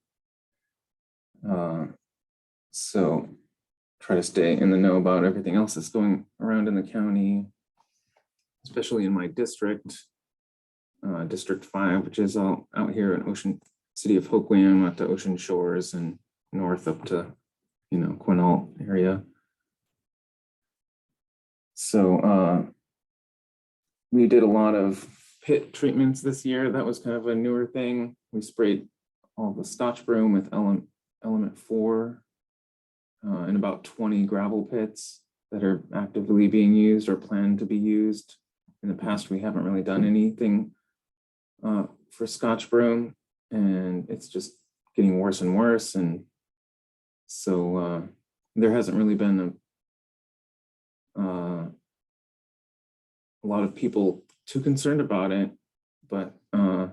So try to stay in the know about everything else that's going around in the county, especially in my district, District 5, which is all out here in Ocean City of Hoquiam at the ocean shores and north up to, you know, Quinault area. So we did a lot of pit treatments this year. That was kind of a newer thing. We sprayed all the Scotch broom with element 4 in about 20 gravel pits that are actively being used or planned to be used. In the past, we haven't really done anything for Scotch broom, and it's just getting worse and worse. And so there hasn't really been a lot of people too concerned about it, but you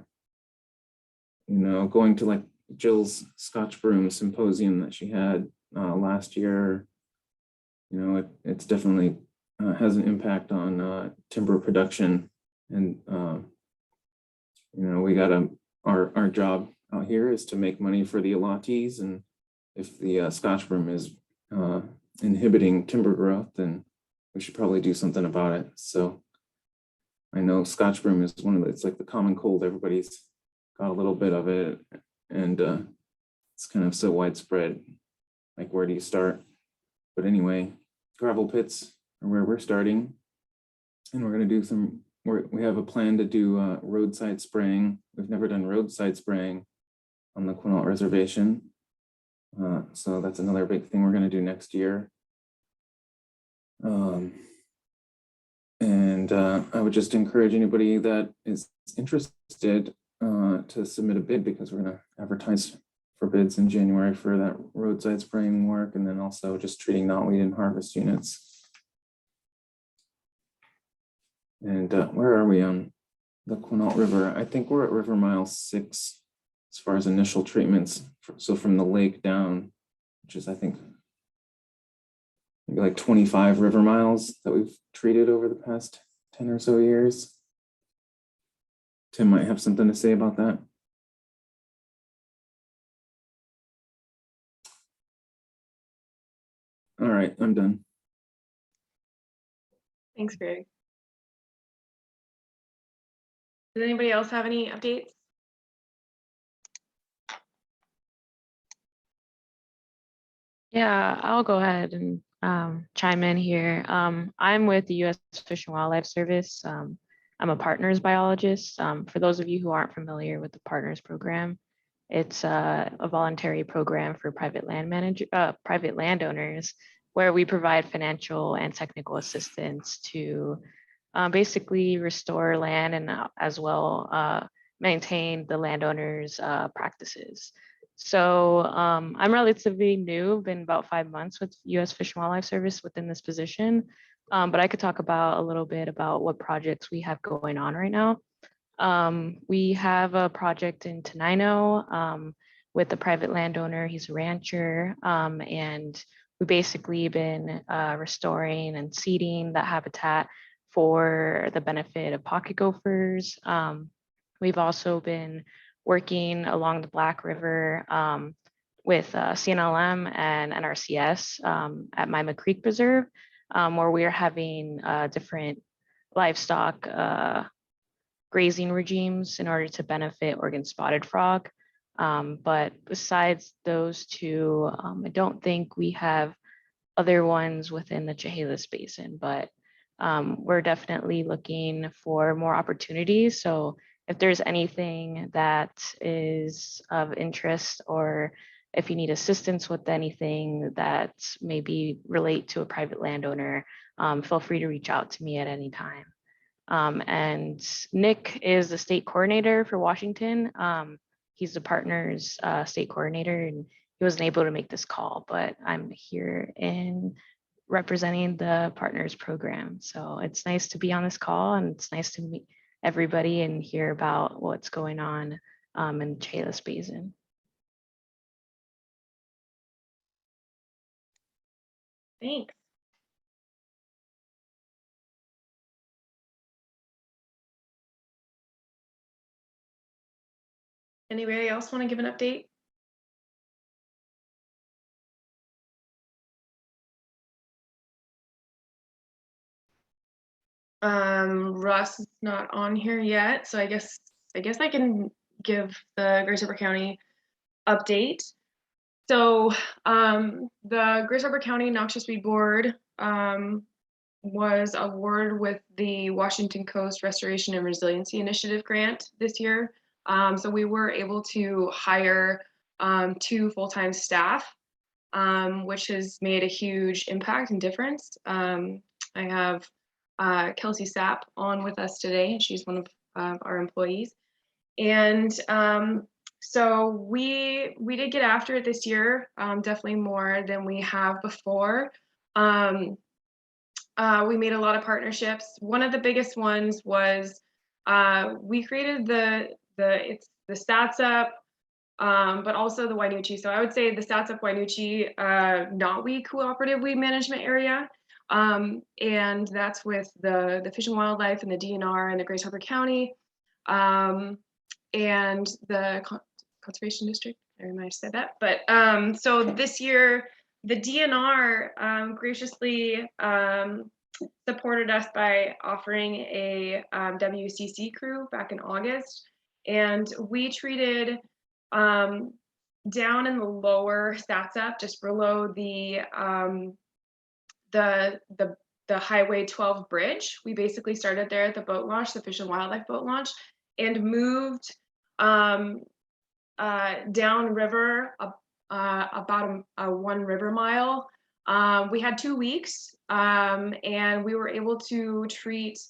know, going to like Jill's Scotch broom symposium that she had last year, you know, it's definitely has an impact on timber production. And you know, we got our job out here is to make money for the allottees, and if the Scotch broom is inhibiting timber growth, then we should probably do something about it. So I know Scotch broom is one of the, it's like the common cold. Everybody's got a little bit of it, and it's kind of so widespread. Like, where do you start? But anyway, gravel pits are where we're starting, and we're going to do some. We have a plan to do roadside spraying. We've never done roadside spraying on the Quinault Reservation, so that's another big thing we're going to do next year. And I would just encourage anybody that is interested to submit a bid, because we're going to advertise for bids in January for that roadside spraying work, and then also just treating knotweed and harvest units. And where are we on the Quinault River? I think we're at river mile 6 as far as initial treatments. So from the lake down, which is, I think, maybe like 25 river miles that we've treated over the past 10 or so years. Tim might have something to say about that. All right, I'm done. Thanks, Greg. Does anybody else have any updates? Yeah, I'll go ahead and chime in here. I'm with the U.S. Fish and Wildlife Service. I'm a partners biologist. For those of you who aren't familiar with the partners program, it's a voluntary program for private landowners, where we provide financial and technical assistance to basically restore land and as well maintain the landowners' practices. So I'm relatively new, been about 5 months with U.S. Fish and Wildlife Service within this position, but I could talk about a little bit about what projects we have going on right now. We have a project in Tenino with a private landowner. He's a rancher, and we've basically been restoring and seeding that habitat for the benefit of pocket gophers. We've also been working along the Black River with CNLM and NRCS at Mima Creek Preserve, where we're having different livestock grazing regimes in order to benefit Oregon spotted frog. But besides those two, I don't think we have other ones within the Chehalis Basin, but we're definitely looking for more opportunities. So if there's anything that is of interest, or if you need assistance with anything that maybe relate to a private landowner, feel free to reach out to me at any time. And Nick is the state coordinator for Washington. He's the partner's state coordinator, and he wasn't able to make this call, but I'm here in representing the partners program. So it's nice to be on this call, and it's nice to meet everybody and hear about what's going on in Chehalis Basin. Thanks. Anybody else want to give an update? Russ is not on here yet, so I guess I can give the Grace Harbor County update. So the Grace Harbor County Noxious Weed Board was awarded with the Washington Coast Restoration and Resiliency Initiative grant this year. So we were able to hire 2 full-time staff, which has made a huge impact and difference. I have Kelsey Sapp on with us today, and she's one of our employees. And so we did get after it this year, definitely more than we have before. We made a lot of partnerships. One of the biggest ones was we created the Stats Up, but also the Wainuchi. So I would say the Stats Up Wainuchi Knotweed Cooperative Weed Management Area. And that's with the Fish and Wildlife and the DNR and the Grace Harbor County and the Conservation District. I might have said that. But so this year, the DNR graciously supported us by offering a WCC crew back in August. And we treated down in the lower Stats Up, just below the Highway 12 bridge. We basically started there at the boat launch, the Fish and Wildlife boat launch, and moved downriver about a 1 river mile. We had 2 weeks, and we were able to treat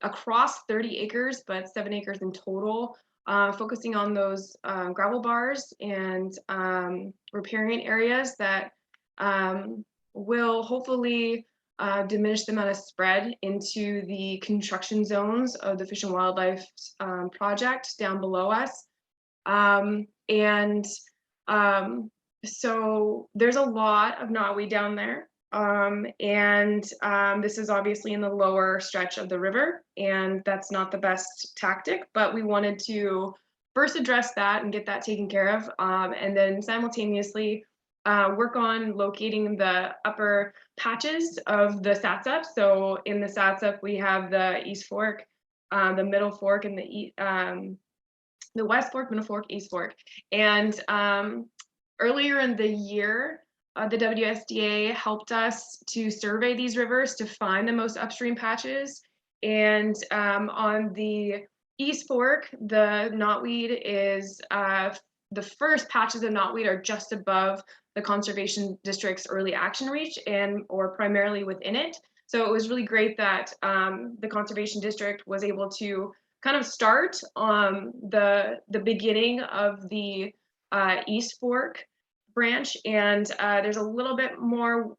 across 30 acres, but 7 acres in total, focusing on those gravel bars and riparian areas that will hopefully diminish the amount of spread into the construction zones of the Fish and Wildlife project down below us. So there's a lot of knotweed down there. This is obviously in the lower stretch of the river, and that's not the best tactic, but we wanted to first address that and get that taken care of, and then simultaneously work on locating the upper patches of the Sats Up. So in the Sats Up, we have the East Fork, the Middle Fork, and the West Fork, Middle Fork, East Fork. And earlier in the year, the WSDA helped us to survey these rivers to find the most upstream patches. And on the East Fork, the knotweed is, the first patches of knotweed are just above the Conservation District's early action reach or primarily within it. So it was really great that the Conservation District was able to kind of start on the beginning of the East Fork branch, and there's a little bit more,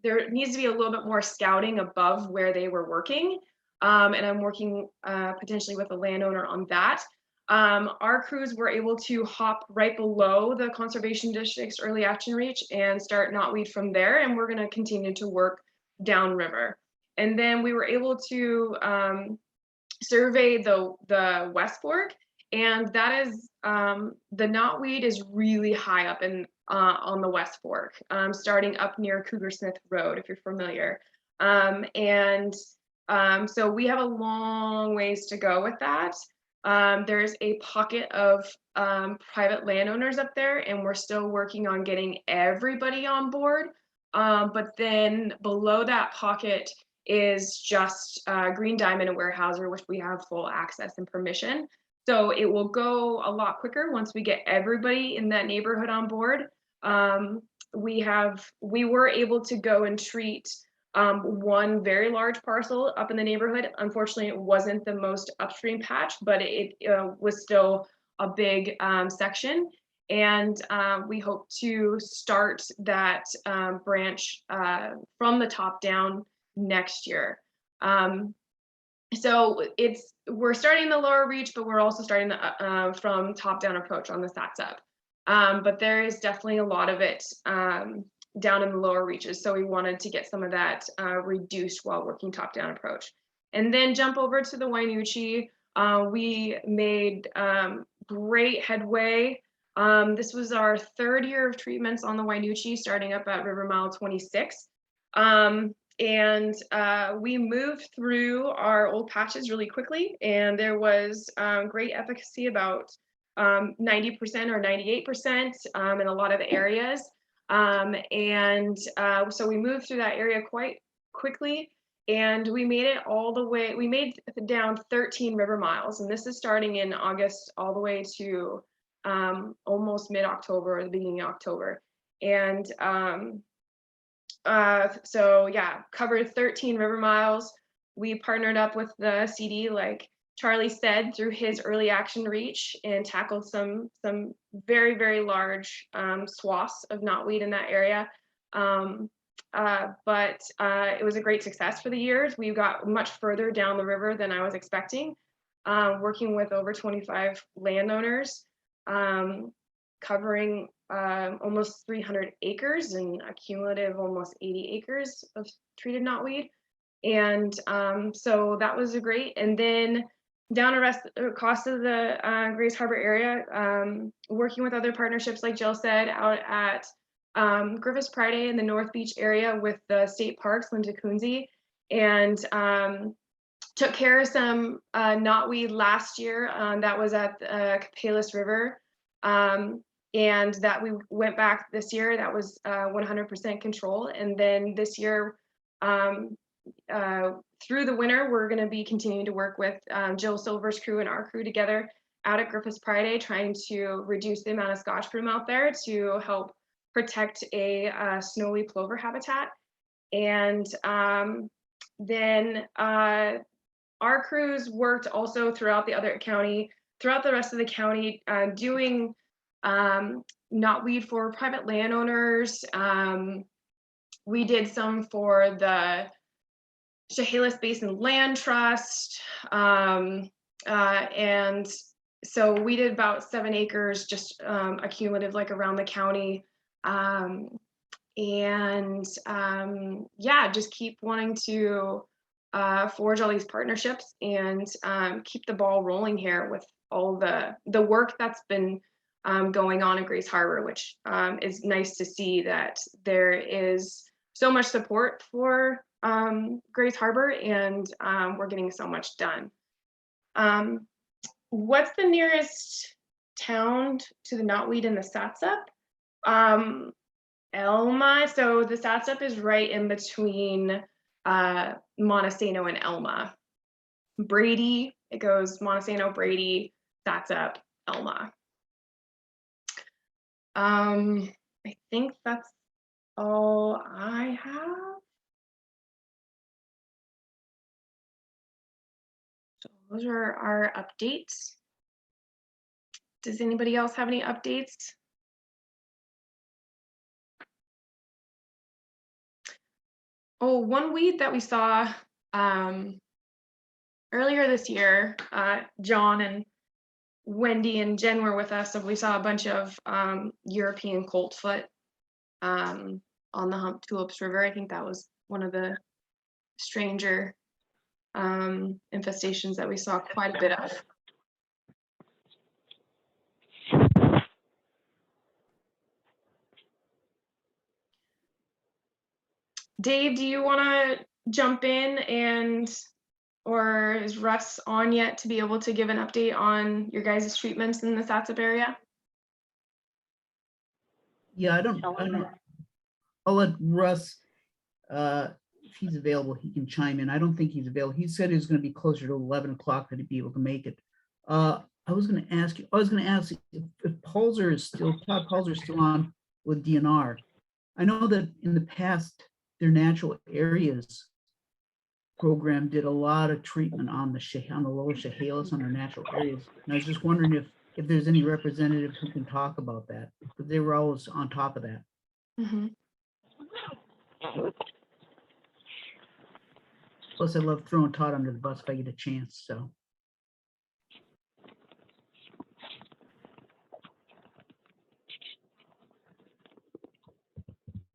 there needs to be a little bit more scouting above where they were working, and I'm working potentially with a landowner on that. Our crews were able to hop right below the Conservation District's early action reach and start knotweed from there, and we're going to continue to work downriver. And then we were able to survey the West Fork, and that is the knotweed is really high up in on the West Fork, starting up near Cougar Smith Road, if you're familiar. So we have a long ways to go with that. There's a pocket of private landowners up there, and we're still working on getting everybody on board. But then below that pocket is just Green Diamond and Warehouser, which we have full access and permission. So it will go a lot quicker once we get everybody in that neighborhood on board. We were able to go and treat one very large parcel up in the neighborhood. Unfortunately, it wasn't the most upstream patch, but it was still a big section. And we hope to start that branch from the top down next year. So we're starting the lower reach, but we're also starting the from top down approach on the SATS up. But there is definitely a lot of it down in the lower reaches. So we wanted to get some of that reduced while working top down approach. And then jump over to the Wainuchi. We made great headway. This was our 3rd year of treatments on the Wainuchi, starting up at River Mile 26. And we moved through our old patches really quickly, and there was great efficacy, about 90% or 98% in a lot of areas. So we moved through that area quite quickly, and we made it all the way. We made down 13 river miles, and this is starting in August all the way to almost mid-October or the beginning of October. And so yeah, covered 13 river miles. We partnered up with the CD, like Charlie said, through his early action reach, and tackled some very, very large swaths of knotweed in that area. But it was a great success for the years. We got much further down the river than I was expecting, working with over 25 landowners, covering almost 300 acres and a cumulative almost 80 acres of treated knotweed. And so that was a great. And then down across of the Grays Harbor area, working with other partnerships, like Jill said, out at Griffiths Pride in the North Beach area with the state parks, Linda Kunze, and took care of some knotweed last year. That was at the Chehalis River. And that we went back this year, that was 100% control. And then this year, through the winter, we're going to be continuing to work with Jill Silver's crew and our crew together out at Griffiths Pride, trying to reduce the amount of scotch broom out there to help protect a snowy plover habitat. And then our crews worked also throughout the rest of the county, doing knotweed for private landowners. We did some for the Chehalis Basin Land Trust. And so we did about 7 acres, just a cumulative, like around the county. Yeah, just keep wanting to forge all these partnerships and keep the ball rolling here with all the work that's been going on in Grays Harbor, which is nice to see that there is so much support for Grays Harbor, and we're getting so much done. What's the nearest town to the knotweed and the Satseup? Elma. So the Satseup is right in between Montesano and Elma. Brady, it goes Montesano, Brady, Satseup, Elma. I think that's all I have. So those are our updates. Does anybody else have any updates? Oh, one weed that we saw earlier this year, John and Wendy and Jen were with us, and we saw a bunch of European coltfoot on the Hump Tulips River. I think that was one of the stranger infestations that we saw quite a bit of. Dave, do you want to jump in, or is Russ on yet to be able to give an update on your guys' treatments in the Satseup area? Yeah, I don't I'll let Russ, if he's available, he can chime in. I don't think he's available. He said he was going to be closer to 11 o'clock that he'd be able to make it. I was going to ask if Palzer is still, Todd Palzer is still on with DNR. I know that in the past, their natural areas program did a lot of treatment on the lower Chehalis on our natural areas. And I was just wondering if there's any representatives who can talk about that, because they were always on top of that. Plus, I love throwing Todd under the bus if I get a chance, so.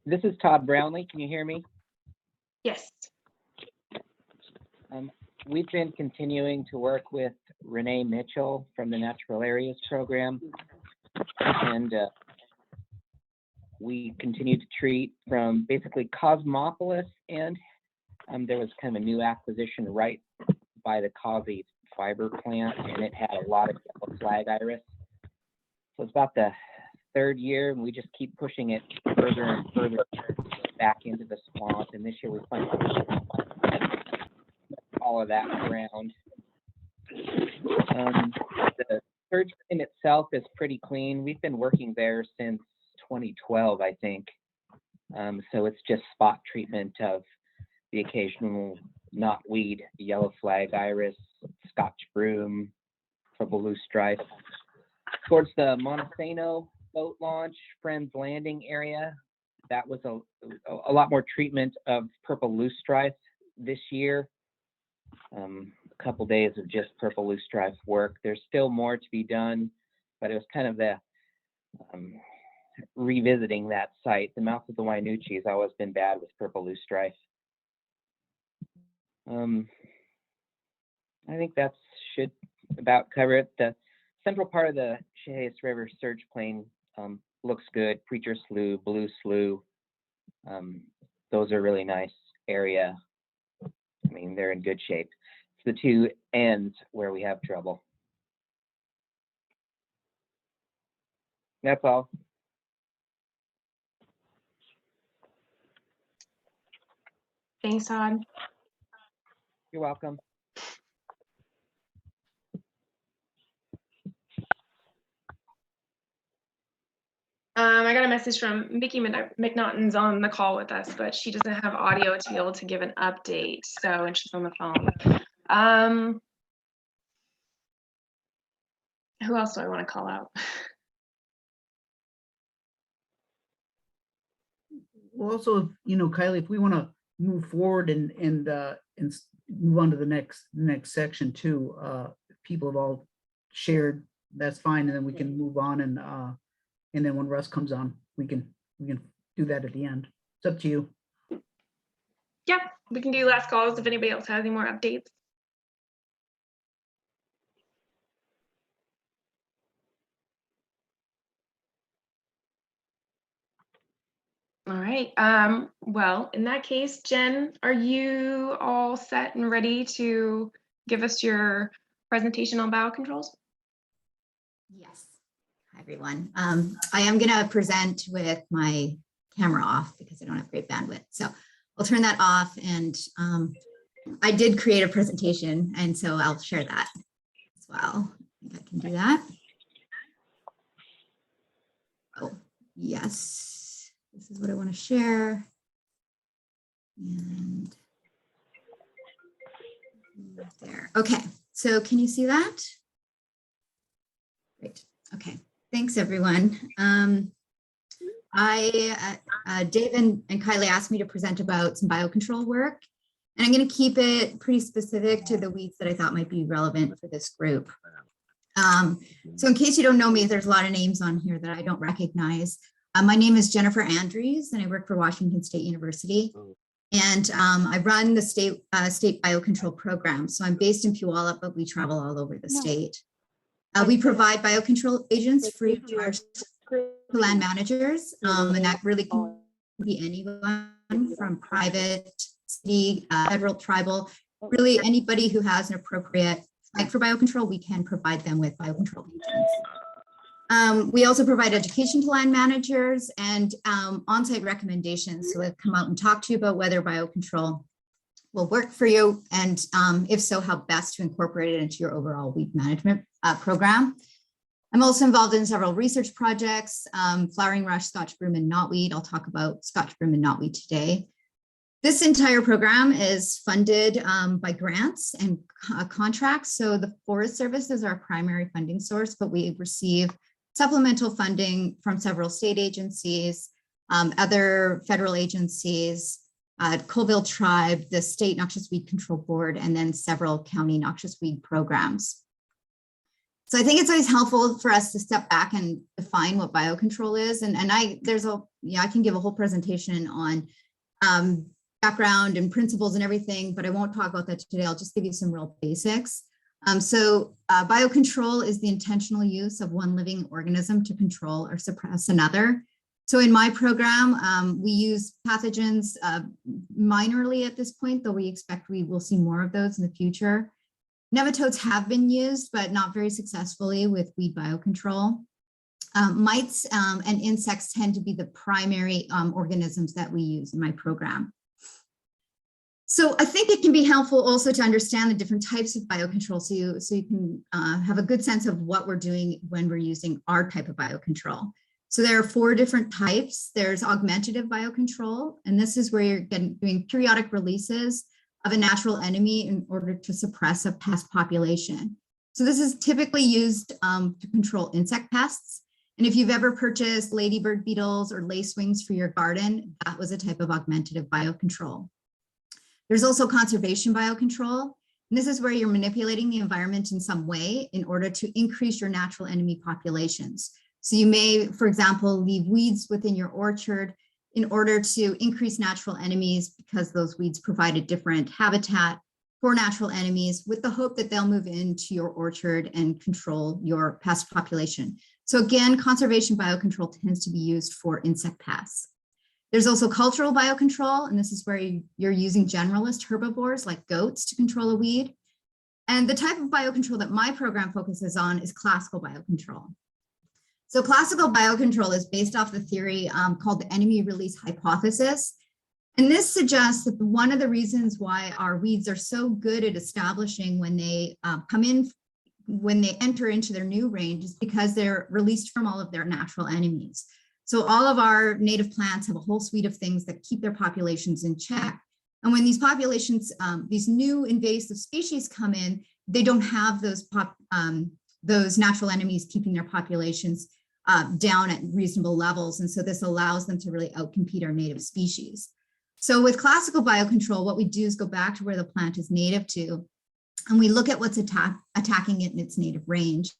This is Todd Brownlee. Can you hear me? Yes. We've been continuing to work with Renee Mitchell from the Natural Areas Program, and we continue to treat from basically Cosmopolis, and there was kind of a new acquisition right by the Cosy fiber plant, and it had a lot of yellow flag iris. So it's about the third year, and we just keep pushing it further and further back into the swamp. And this year we plan all of that ground. The surge in itself is pretty clean. We've been working there since 2012, I think. So it's just spot treatment of the occasional knotweed, yellow flag iris, Scotch broom, purple loosestrife. Towards the Montesano boat launch, Friends Landing area, that was a lot more treatment of purple loosestrife this year. A couple days of just purple loosestrife work. There's still more to be done, but it was kind of the revisiting that site. The mouth of the Wainuchi has always been bad with purple loosestrife. I think that should about cover it. The central part of the Chehalis River surge plain looks good. Preacher Slough, Blue Slough, those are really nice area. I mean, they're in good shape. It's the two ends where we have trouble. That's all. Thanks, Todd. You're welcome. I got a message from Mickey McNaughton's on the call with us, but she doesn't have audio to be able to give an update. So, and she's on the phone. Who else do I want to call out? Well, also, you know, Kylie, if we want to move forward and move on to the next section too, if people have all shared, that's fine, and then we can move on, and then when Russ comes on, we can do that at the end. It's up to you. Yeah, we can do last calls if anybody else has any more updates. All right. Well, in that case, Jen, are you all set and ready to give us your presentation on biocontrols? Yes. Hi, everyone. I am going to present with my camera off because I don't have great bandwidth. So I'll turn that off, and I did create a presentation, and so I'll share that as well. I think I can do that. Oh, yes. This is what I want to share. And there. Okay. So can you see that? Great. Okay. Thanks, everyone. Dave and Kylie asked me to present about some biocontrol work, and I'm going to keep it pretty specific to the weeds that I thought might be relevant for this group. So in case you don't know me, there's a lot of names on here that I don't recognize. My name is Jennifer Andrews, and I work for Washington State University. And I run the state biocontrol program. So I'm based in Puyallup, but we travel all over the state. We provide biocontrol agents free to land managers, and that really can be anyone from private, city, federal, tribal, really anybody who has an appropriate site for biocontrol, we can provide them with biocontrol agents. We also provide education to land managers and on-site recommendations. So we'll come out and talk to you about whether biocontrol will work for you, and if so, how best to incorporate it into your overall weed management program. I'm also involved in several research projects, flowering rush, Scotch broom, and knotweed. I'll talk about Scotch broom and knotweed today. This entire program is funded by grants and contracts. So the Forest Service is our primary funding source, but we receive supplemental funding from several state agencies, other federal agencies, Colville Tribe, the State Noxious Weed Control Board, and then several county noxious weed programs. So I think it's always helpful for us to step back and define what biocontrol is. And I can give a whole presentation on background and principles and everything, but I won't talk about that today. I'll just give you some real basics. Biocontrol is the intentional use of one living organism to control or suppress another. So in my program, we use pathogens minorly at this point, though we expect we will see more of those in the future. Nematodes have been used, but not very successfully with weed biocontrol. Mites and insects tend to be the primary organisms that we use in my program. So I think it can be helpful also to understand the different types of biocontrol so you can have a good sense of what we're doing when we're using our type of biocontrol. So there are 4 different types. There's augmentative biocontrol, and this is where you're doing periodic releases of a natural enemy in order to suppress a pest population. So this is typically used to control insect pests. And if you've ever purchased ladybird beetles or lacewings for your garden, that was a type of augmentative biocontrol. There's also conservation biocontrol. And this is where you're manipulating the environment in some way in order to increase your natural enemy populations. So you may, for example, leave weeds within your orchard in order to increase natural enemies because those weeds provide a different habitat for natural enemies with the hope that they'll move into your orchard and control your pest population. So again, conservation biocontrol tends to be used for insect pests. There's also cultural biocontrol, and this is where you're using generalist herbivores like goats to control a weed. And the type of biocontrol that my program focuses on is classical biocontrol. So classical biocontrol is based off the theory called the enemy release hypothesis. And this suggests that one of the reasons why our weeds are so good at establishing when they when they enter into their new range is because they're released from all of their natural enemies. So all of our native plants have a whole suite of things that keep their populations in check. And when these populations, these new invasive species come in, they don't have those natural enemies keeping their populations down at reasonable levels. And so this allows them to really outcompete our native species. So with classical biocontrol, what we do is go back to where the plant is native to, and we look at what's attacking it in its native range.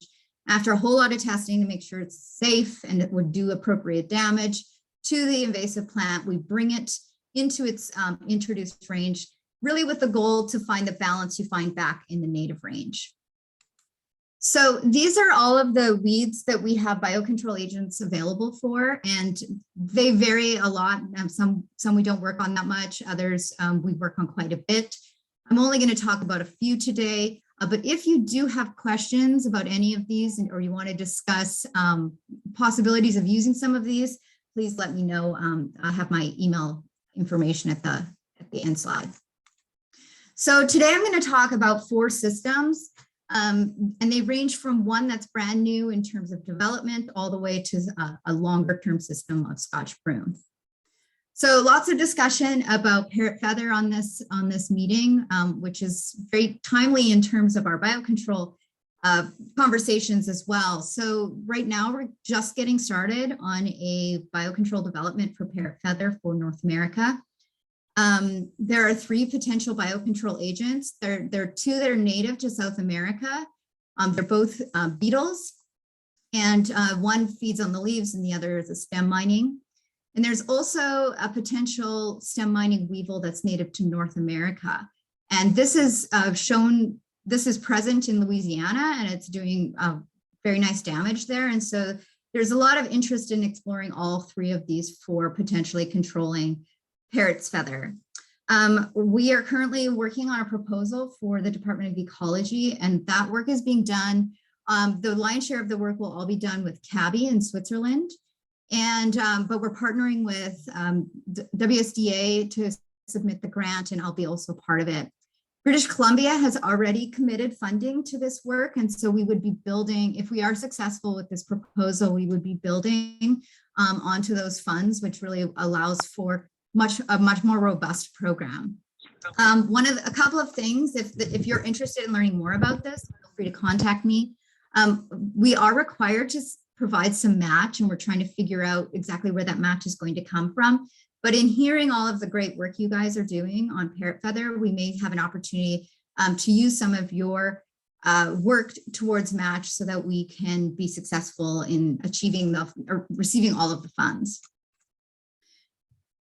After a whole lot of testing to make sure it's safe and it would do appropriate damage to the invasive plant, we bring it into its introduced range, really with the goal to find the balance you find back in the native range. So these are all of the weeds that we have biocontrol agents available for, and they vary a lot. Some we don't work on that much, others we work on quite a bit. I'm only going to talk about a few today, but if you do have questions about any of these or you want to discuss possibilities of using some of these, please let me know. I have my email information at the end slide. So today I'm going to talk about 4 systems. And they range from one that's brand new in terms of development all the way to a longer term system of Scotch broom. So lots of discussion about parrot feather on this meeting, which is very timely in terms of our biocontrol conversations as well. So right now we're just getting started on a biocontrol development for parrot feather for North America. There are 3 potential biocontrol agents. There are 2 that are native to South America. They're both beetles, and one feeds on the leaves and the other is a stem mining. And there's also a potential stem mining weevil that's native to North America. And this is this is present in Louisiana, and it's doing very nice damage there. And so there's a lot of interest in exploring all 3 of these for potentially controlling parrot's feather. We are currently working on a proposal for the Department of Ecology, and that work is being done The lion's share of the work will all be done with CABI in Switzerland. And, but we're partnering with WSDA to submit the grant, and I'll be also part of it. British Columbia has already committed funding to this work. And so we would be building, if we are successful with this proposal, we would be building onto those funds, which really allows for a much more robust program. A couple of things, if you're interested in learning more about this, feel free to contact me. We are required to provide some match, and we're trying to figure out exactly where that match is going to come from. But in hearing all of the great work you guys are doing on parrot feather, we may have an opportunity to use some of your work towards match so that we can be successful in achieving or receiving all of the funds.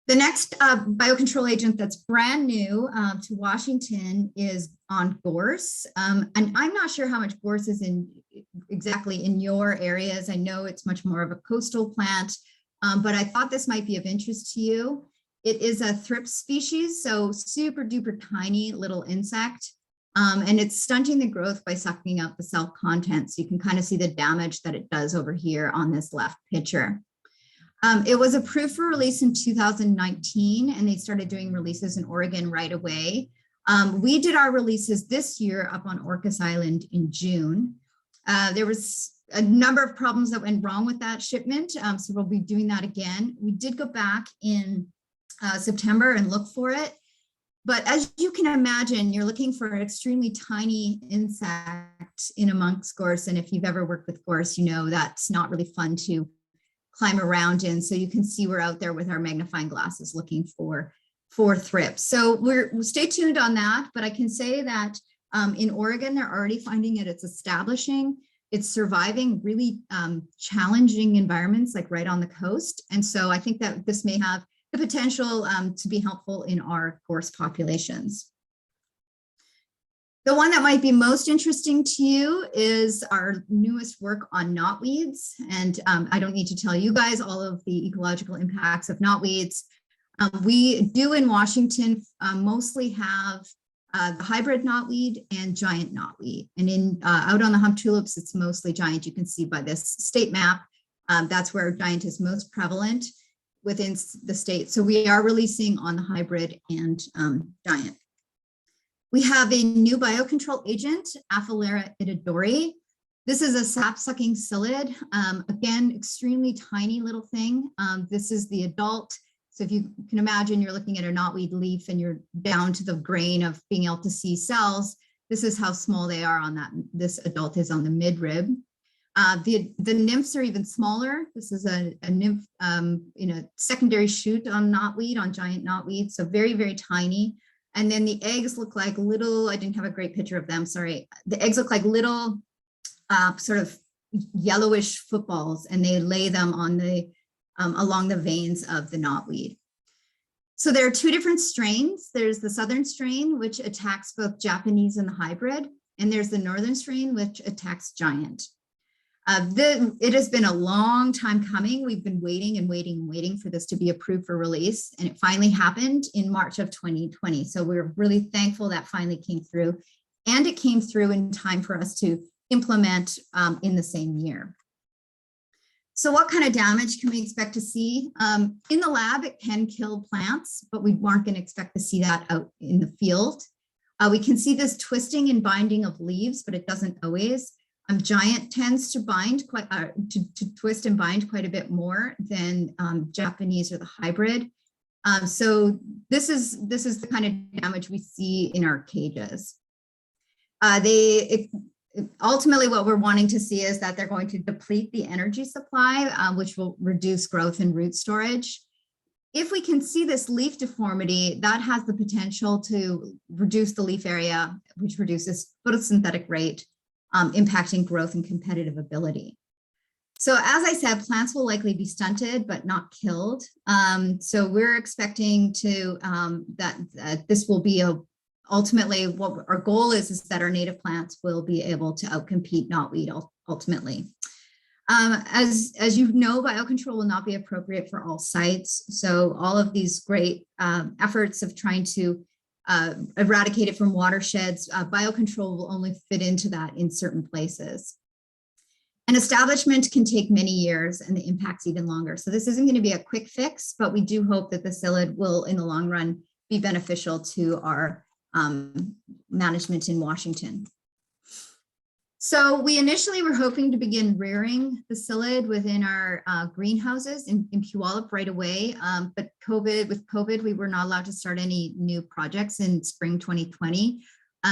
The next biocontrol agent that's brand new to Washington is on gorse. And I'm not sure how much gorse is exactly in your areas. I know it's much more of a coastal plant, but I thought this might be of interest to you. It is a thrips species, so super duper tiny little insect. And it's stunting the growth by sucking out the cell content. So you can kind of see the damage that it does over here on this left picture. It was approved for release in 2019, and they started doing releases in Oregon right away. We did our releases this year up on Orcas Island in June. There was a number of problems that went wrong with that shipment, so we'll be doing that again. We did go back in September and look for it. But as you can imagine, you're looking for an extremely tiny insect in amongst gorse. And if you've ever worked with gorse, you know that's not really fun to climb around in. So you can see we're out there with our magnifying glasses looking for thrips. So we'll stay tuned on that, but I can say that in Oregon, they're already finding it. It's establishing, it's surviving really challenging environments like right on the coast. And so I think that this may have the potential to be helpful in our gorse populations. The one that might be most interesting to you is our newest work on knotweeds. And I don't need to tell you guys all of the ecological impacts of knotweeds. We do in Washington mostly have the hybrid knotweed and giant knotweed. And out on the hump tulips, it's mostly giant. You can see by this state map, that's where giant is most prevalent within the state. So we are releasing on the hybrid and giant. We have a new biocontrol agent, Aphelera itidori. This is a sap-sucking psyllid. Again, extremely tiny little thing. This is the adult. So if you can imagine, you're looking at a knotweed leaf and you're down to the grain of being able to see cells. This is how small they are on that. This adult is on the midrib. The nymphs are even smaller. This is a nymph in a secondary shoot on knotweed, on giant knotweed. So very, very tiny. And then the eggs look like little, I didn't have a great picture of them, sorry. The eggs look like little sort of yellowish footballs, and they lay them on the along the veins of the knotweed. So there are two different strains. There's the southern strain, which attacks both Japanese and the hybrid, and there's the northern strain, which attacks giant. It has been a long time coming. We've been waiting and waiting and waiting for this to be approved for release, and it finally happened in March of 2020. So we're really thankful that finally came through, and it came through in time for us to implement in the same year. So what kind of damage can we expect to see? In the lab, it can kill plants, but we aren't going to expect to see that out in the field. We can see this twisting and binding of leaves, but it doesn't always. Giant tends to bind quite to twist and bind quite a bit more than Japanese or the hybrid. So this is the kind of damage we see in our cages. Ultimately, what we're wanting to see is that they're going to deplete the energy supply, which will reduce growth and root storage. If we can see this leaf deformity, that has the potential to reduce the leaf area, which reduces photosynthetic rate, impacting growth and competitive ability. So as I said, plants will likely be stunted, but not killed. So we're expecting to that this will be ultimately what our goal is that our native plants will be able to outcompete knotweed ultimately. As you know, biocontrol will not be appropriate for all sites. So all of these great efforts of trying to eradicate it from watersheds, biocontrol will only fit into that in certain places. An establishment can take many years and the impact's even longer. So this isn't going to be a quick fix, but we do hope that the psyllid will, in the long run, be beneficial to our management in Washington. So we initially were hoping to begin rearing the psyllid within our greenhouses in Puyallup right away. But with COVID, we were not allowed to start any new projects in spring 2020.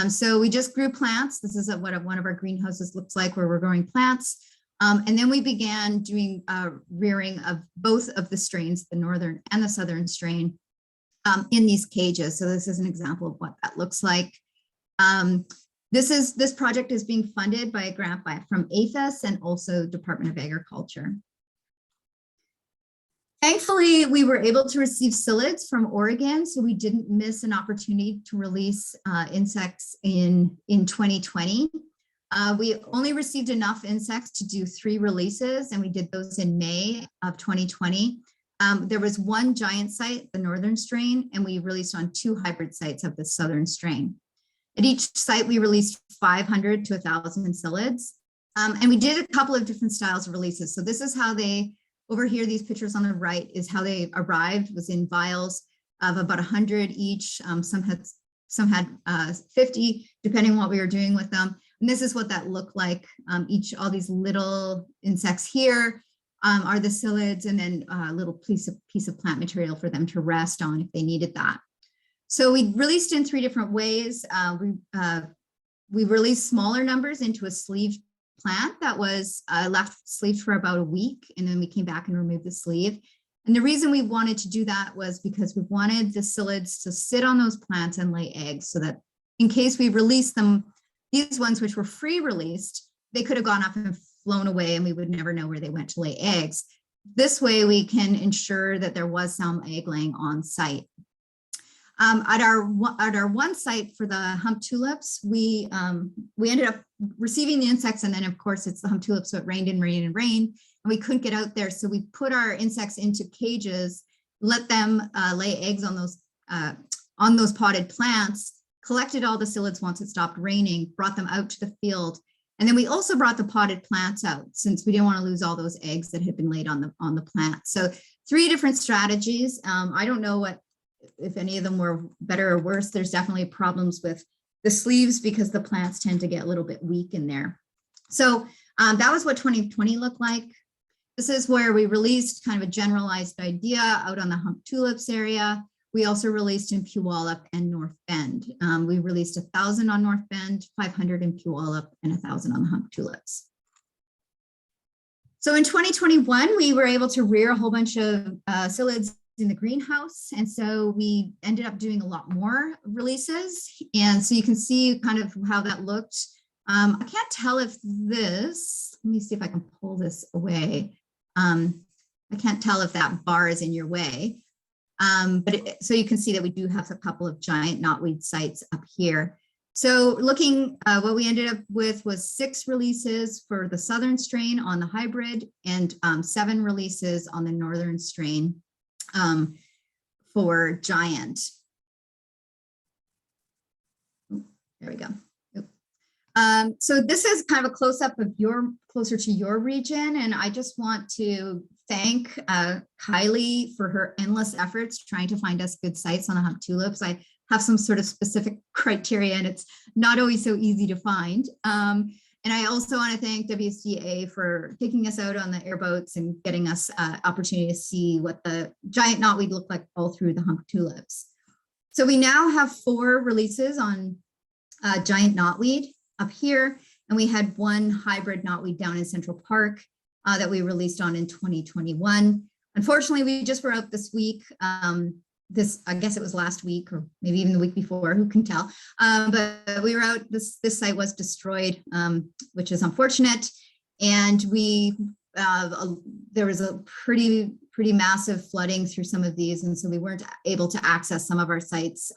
So we just grew plants. This is what one of our greenhouses looks like, where we're growing plants. And then we began doing rearing of both of the strains, the northern and the southern strain, in these cages. So this is an example of what that looks like. This project is being funded by a grant from APHIS and also Department of Agriculture. Thankfully, we were able to receive psyllids from Oregon, so we didn't miss an opportunity to release insects in 2020. We only received enough insects to do 3 releases, and we did those in May of 2020. There was one giant site, the northern strain, and we released on 2 hybrid sites of the southern strain. At each site, we released 500 to 1,000 psyllids. And we did a couple of different styles of releases. So this is how they, over here, these pictures on the right is how they arrived, was in vials of about 100 each. Some had 50, depending on what we were doing with them. And this is what that looked like. All these little insects here are the psyllids, and then a little piece of plant material for them to rest on if they needed that. So we released in 3 different ways. We released smaller numbers into a sleeve plant that was left sleeved for about a week, and then we came back and removed the sleeve. And the reason we wanted to do that was because we wanted the psyllids to sit on those plants and lay eggs, so that in case we released them, these ones which were free released, they could have gone up and flown away and we would never know where they went to lay eggs. This way we can ensure that there was some egg laying on site. At our one site for the hump tulips, we ended up receiving the insects, and then of course it's the hump tulips, so it rained and rained and rained, and we couldn't get out there. So we put our insects into cages, let them lay eggs on those potted plants, collected all the psyllids once it stopped raining, brought them out to the field, and then we also brought the potted plants out since we didn't want to lose all those eggs that had been laid on the plant. So 3 different strategies. I don't know if any of them were better or worse. There's definitely problems with the sleeves because the plants tend to get a little bit weak in there. So that was what 2020 looked like. This is where we released kind of a generalized idea out on the hump tulips area. We also released in Puyallup and North Bend. We released 1,000 on North Bend, 500 in Puyallup, and 1,000 on the hump tulips. So in 2021, we were able to rear a whole bunch of psyllids in the greenhouse. And so we ended up doing a lot more releases. And so you can see kind of how that looked. I can't tell if this, let me see if I can pull this away. I can't tell if that bar is in your way. So you can see that we do have a couple of giant knotweed sites up here. So looking, what we ended up with was 6 releases for the southern strain on the hybrid, and 7 releases on the northern strain for giant. There we go. So this is kind of a close-up of closer to your region, and I just want to thank Kylie for her endless efforts trying to find us good sites on the hump tulips. I have some sort of specific criteria, and it's not always so easy to find. And I also want to thank WSDA for taking us out on the airboats and getting us opportunity to see what the giant knotweed looked like all through the hump tulips. So we now have 4 releases on giant knotweed up here, and we had 1 hybrid knotweed down in Central Park that we released on in 2021. Unfortunately, we just were out this week. I guess it was last week or maybe even the week before, who can tell. But we were out, this site was destroyed, which is unfortunate. And there was a pretty massive flooding through some of these. And so we weren't able to access some of our sites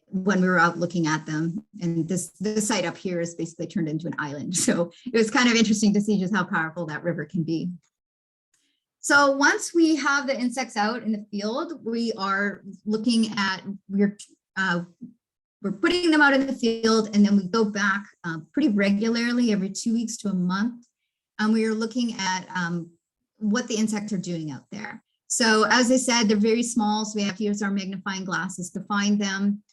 when we were out looking at them. And this site up here is basically turned into an island. So it was kind of interesting to see just how powerful that river can be. So once we have the insects out in the field, we are looking at, we're putting them out in the field, and then we go back pretty regularly every 2 weeks to a month we are looking at what the insects are doing out there. So as I said, they're very small, so we have to use our magnifying glasses to find them,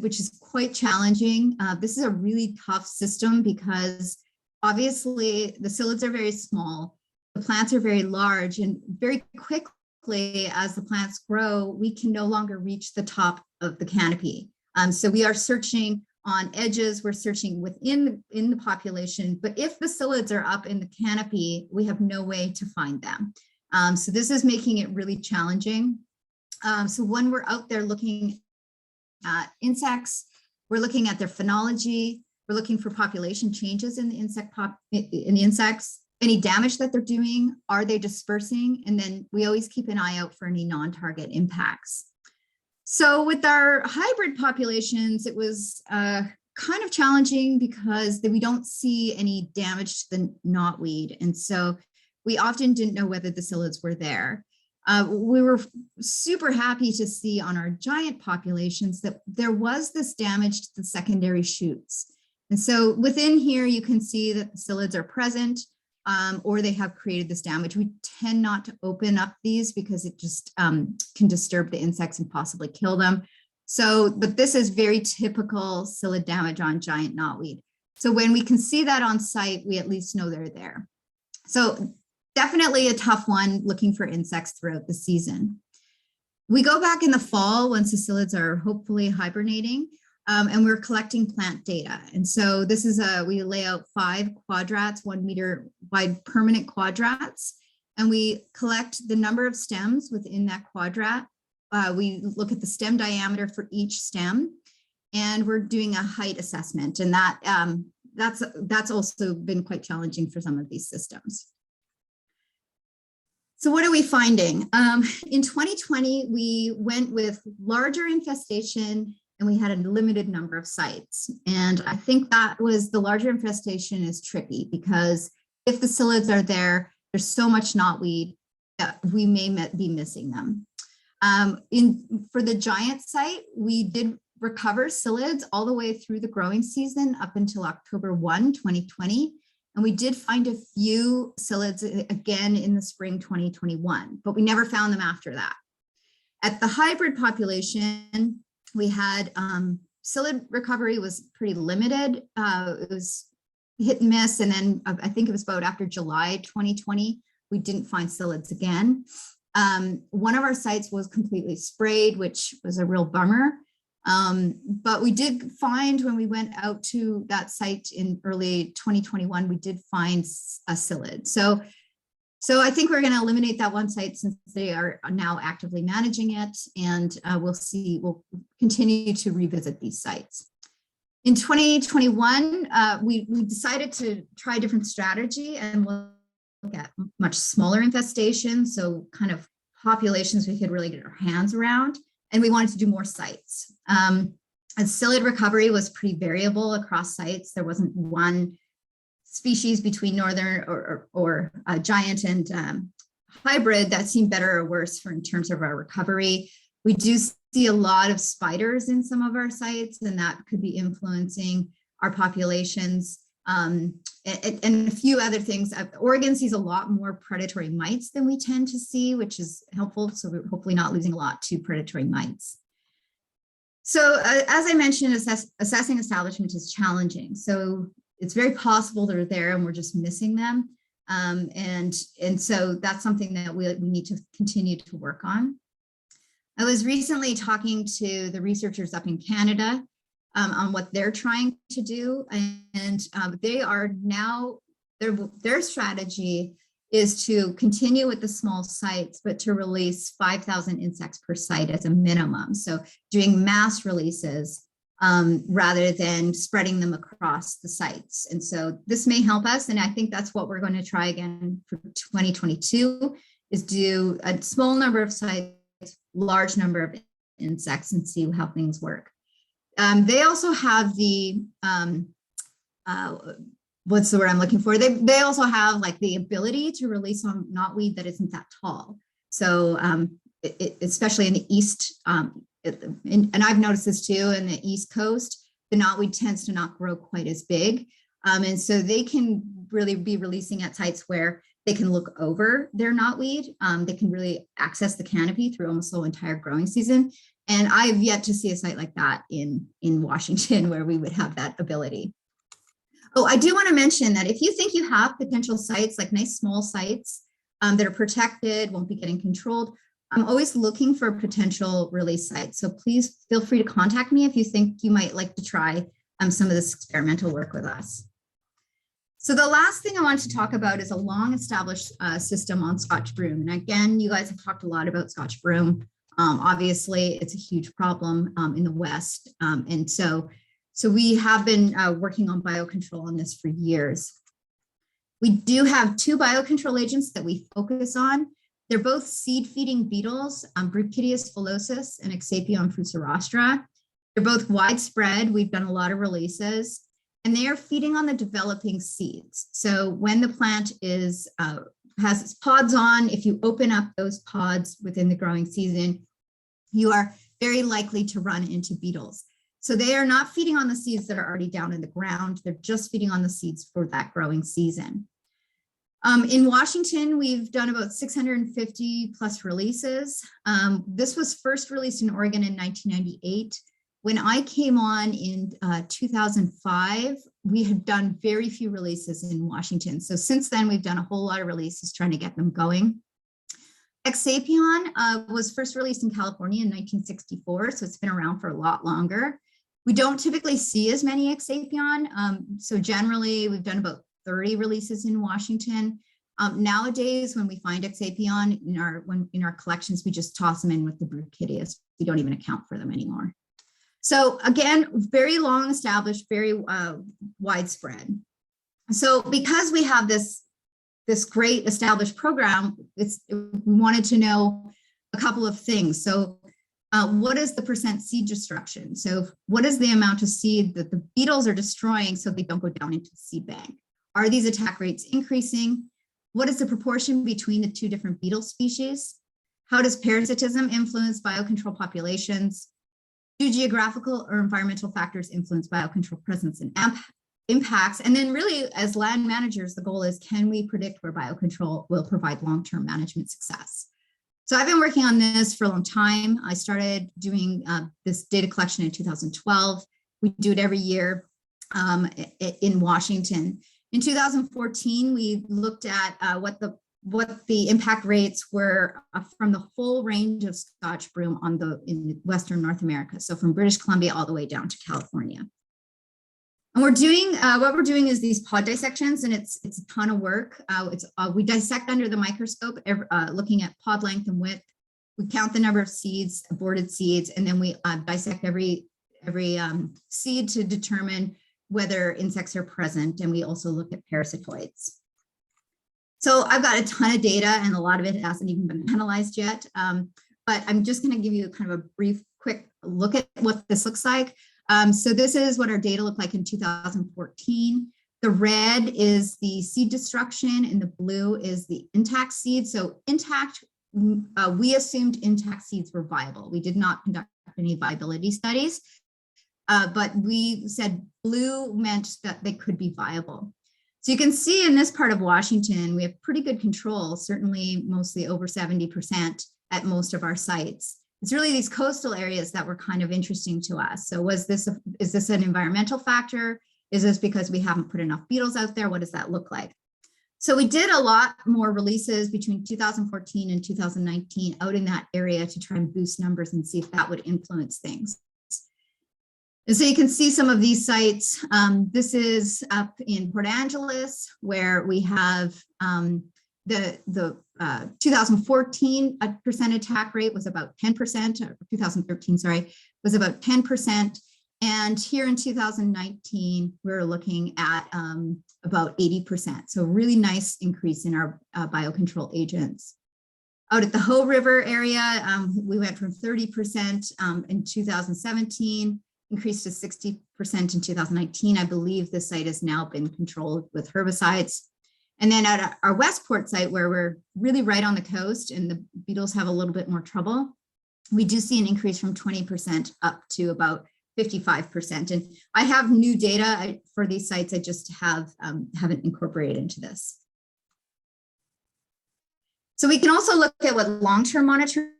which is quite challenging. This is a really tough system because obviously the psyllids are very small, the plants are very large, and very quickly as the plants grow, we can no longer reach the top of the canopy. So we are searching on edges, we're searching within the population, but if the psyllids are up in the canopy, we have no way to find them. So this is making it really challenging. So when we're out there looking at insects, we're looking at their phenology, we're looking for population changes in the insects, any damage that they're doing, are they dispersing? And then we always keep an eye out for any non-target impacts. So with our hybrid populations, it was kind of challenging because we don't see any damage to the knotweed. And so we often didn't know whether the psyllids were there. We were super happy to see on our giant populations that there was this damage to the secondary shoots. And so within here, you can see that the psyllids are present or they have created this damage. We tend not to open up these because it just can disturb the insects and possibly kill them. So, but this is very typical psyllid damage on giant knotweed. So when we can see that on site, we at least know they're there. So definitely a tough one looking for insects throughout the season. We go back in the fall once the psyllids are hopefully hibernating, and we're collecting plant data. And so this is we lay out 5 quadrats, 1 meter wide permanent quadrats, and we collect the number of stems within that quadrat. We look at the stem diameter for each stem, and we're doing a height assessment. And that's also been quite challenging for some of these systems. So what are we finding? In 2020, we went with larger infestation and we had a limited number of sites. And I think that was the larger infestation is tricky because if the psyllids are there, there's so much knotweed that we may be missing them. For the giant site, we did recover psyllids all the way through the growing season up until October 1, 2020. And we did find a few psyllids again in the spring 2021, but we never found them after that. At the hybrid population, we had psyllid recovery was pretty limited. It was hit and miss. And then I think it was about after July 2020, we didn't find psyllids again. One of our sites was completely sprayed, which was a real bummer. But we did find when we went out to that site in early 2021, we did find a psyllid. So I think we're going to eliminate that one site since they are now actively managing it, and we'll continue to revisit these sites. In 2021, we decided to try a different strategy and look at much smaller infestations, so kind of populations we could really get our hands around, and we wanted to do more sites. And psyllid recovery was pretty variable across sites. There wasn't one species between northern or giant and hybrid that seemed better or worse in terms of our recovery. We do see a lot of spiders in some of our sites, and that could be influencing our populations. And a few other things. Oregon sees a lot more predatory mites than we tend to see, which is helpful. So we're hopefully not losing a lot to predatory mites. So as I mentioned, assessing establishment is challenging. So it's very possible they're there and we're just missing them. And so that's something that we need to continue to work on. I was recently talking to the researchers up in Canada on what they're trying to do. And they are now, their strategy is to continue with the small sites, but to release 5,000 insects per site as a minimum. So doing mass releases rather than spreading them across the sites. And so this may help us. And I think that's what we're going to try again for 2022 is do a small number of sites, large number of insects and see how things work. They also have the, what's the word I'm looking for? They also have like the ability to release on knotweed that isn't that tall. So especially in the east, and I've noticed this too, in the East Coast, the knotweed tends to not grow quite as big. And so they can really be releasing at sites where they can look over their knotweed. They can really access the canopy through almost the whole entire growing season. And I've yet to see a site like that in Washington where we would have that ability. Oh, I do want to mention that if you think you have potential sites, like nice small sites that are protected, won't be getting controlled, I'm always looking for potential release sites. So please feel free to contact me if you think you might like to try some of this experimental work with us. So the last thing I want to talk about is a long established system on Scotch broom. And again, you guys have talked a lot about Scotch broom. Obviously, it's a huge problem in the West. And so we have been working on biocontrol on this for years. We do have 2 biocontrol agents that we focus on. They're both seed-feeding beetles, Bruchittias phallosus and Exapion frucerostra. They're both widespread. We've done a lot of releases, and they are feeding on the developing seeds. So when the plant is has its pods on, if you open up those pods within the growing season, you are very likely to run into beetles. So they are not feeding on the seeds that are already down in the ground. They're just feeding on the seeds for that growing season. In Washington, we've done about 650 plus releases. This was first released in Oregon in 1998. When I came on in 2005, we had done very few releases in Washington. So since then, we've done a whole lot of releases trying to get them going. Exapion was first released in California in 1964, so it's been around for a lot longer. We don't typically see as many Exapion. So generally, we've done about 30 releases in Washington. Nowadays, when we find Exapion in our collections, we just toss them in with the Bruchittias. We don't even account for them anymore. So again, very long established, very widespread. So because we have this great established program, we wanted to know a couple of things. So what is the % seed destruction? So what is the amount of seed that the beetles are destroying so they don't go down into the seed bank? Are these attack rates increasing? What is the proportion between the 2 different beetle species? How does parasitism influence biocontrol populations? Do geographical or environmental factors influence biocontrol presence and impacts? And then really, as land managers, the goal is, can we predict where biocontrol will provide long-term management success? So I've been working on this for a long time. I started doing this data collection in 2012. We do it every year in Washington. In 2014, we looked at what the impact rates were from the whole range of Scotch broom in Western North America. So from British Columbia all the way down to California. And we're doing, what we're doing is these pod dissections, and it's a ton of work. We dissect under the microscope, looking at pod length and width. We count the number of seeds, aborted seeds, and then we dissect every seed to determine whether insects are present, and we also look at parasitoids. So I've got a ton of data, and a lot of it hasn't even been analyzed yet, but I'm just going to give you kind of a brief, quick look at what this looks like. So this is what our data looked like in 2014. The red is the seed destruction, and the blue is the intact seed. So intact, we assumed intact seeds were viable. We did not conduct any viability studies. But we said blue meant that they could be viable. So you can see in this part of Washington, we have pretty good control, certainly mostly over 70% at most of our sites. It's really these coastal areas that were kind of interesting to us. So is this an environmental factor? Is this because we haven't put enough beetles out there? What does that look like? So we did a lot more releases between 2014 and 2019 out in that area to try and boost numbers and see if that would influence things. And so you can see some of these sites. This is up in Port Angeles, where we have the 2014 % attack rate was about 10%, or 2013, sorry, was about 10%. And here in 2019, we're looking at about 80%. So really nice increase in our biocontrol agents. Out at the Hoh River area, we went from 30% in 2017, increased to 60% in 2019. I believe this site has now been controlled with herbicides. And then at our Westport site, where we're really right on the coast and the beetles have a little bit more trouble, we do see an increase from 20% up to about 55%. And I have new data for these sites. I just haven't incorporated into this. So we can also look at what long-term monitoring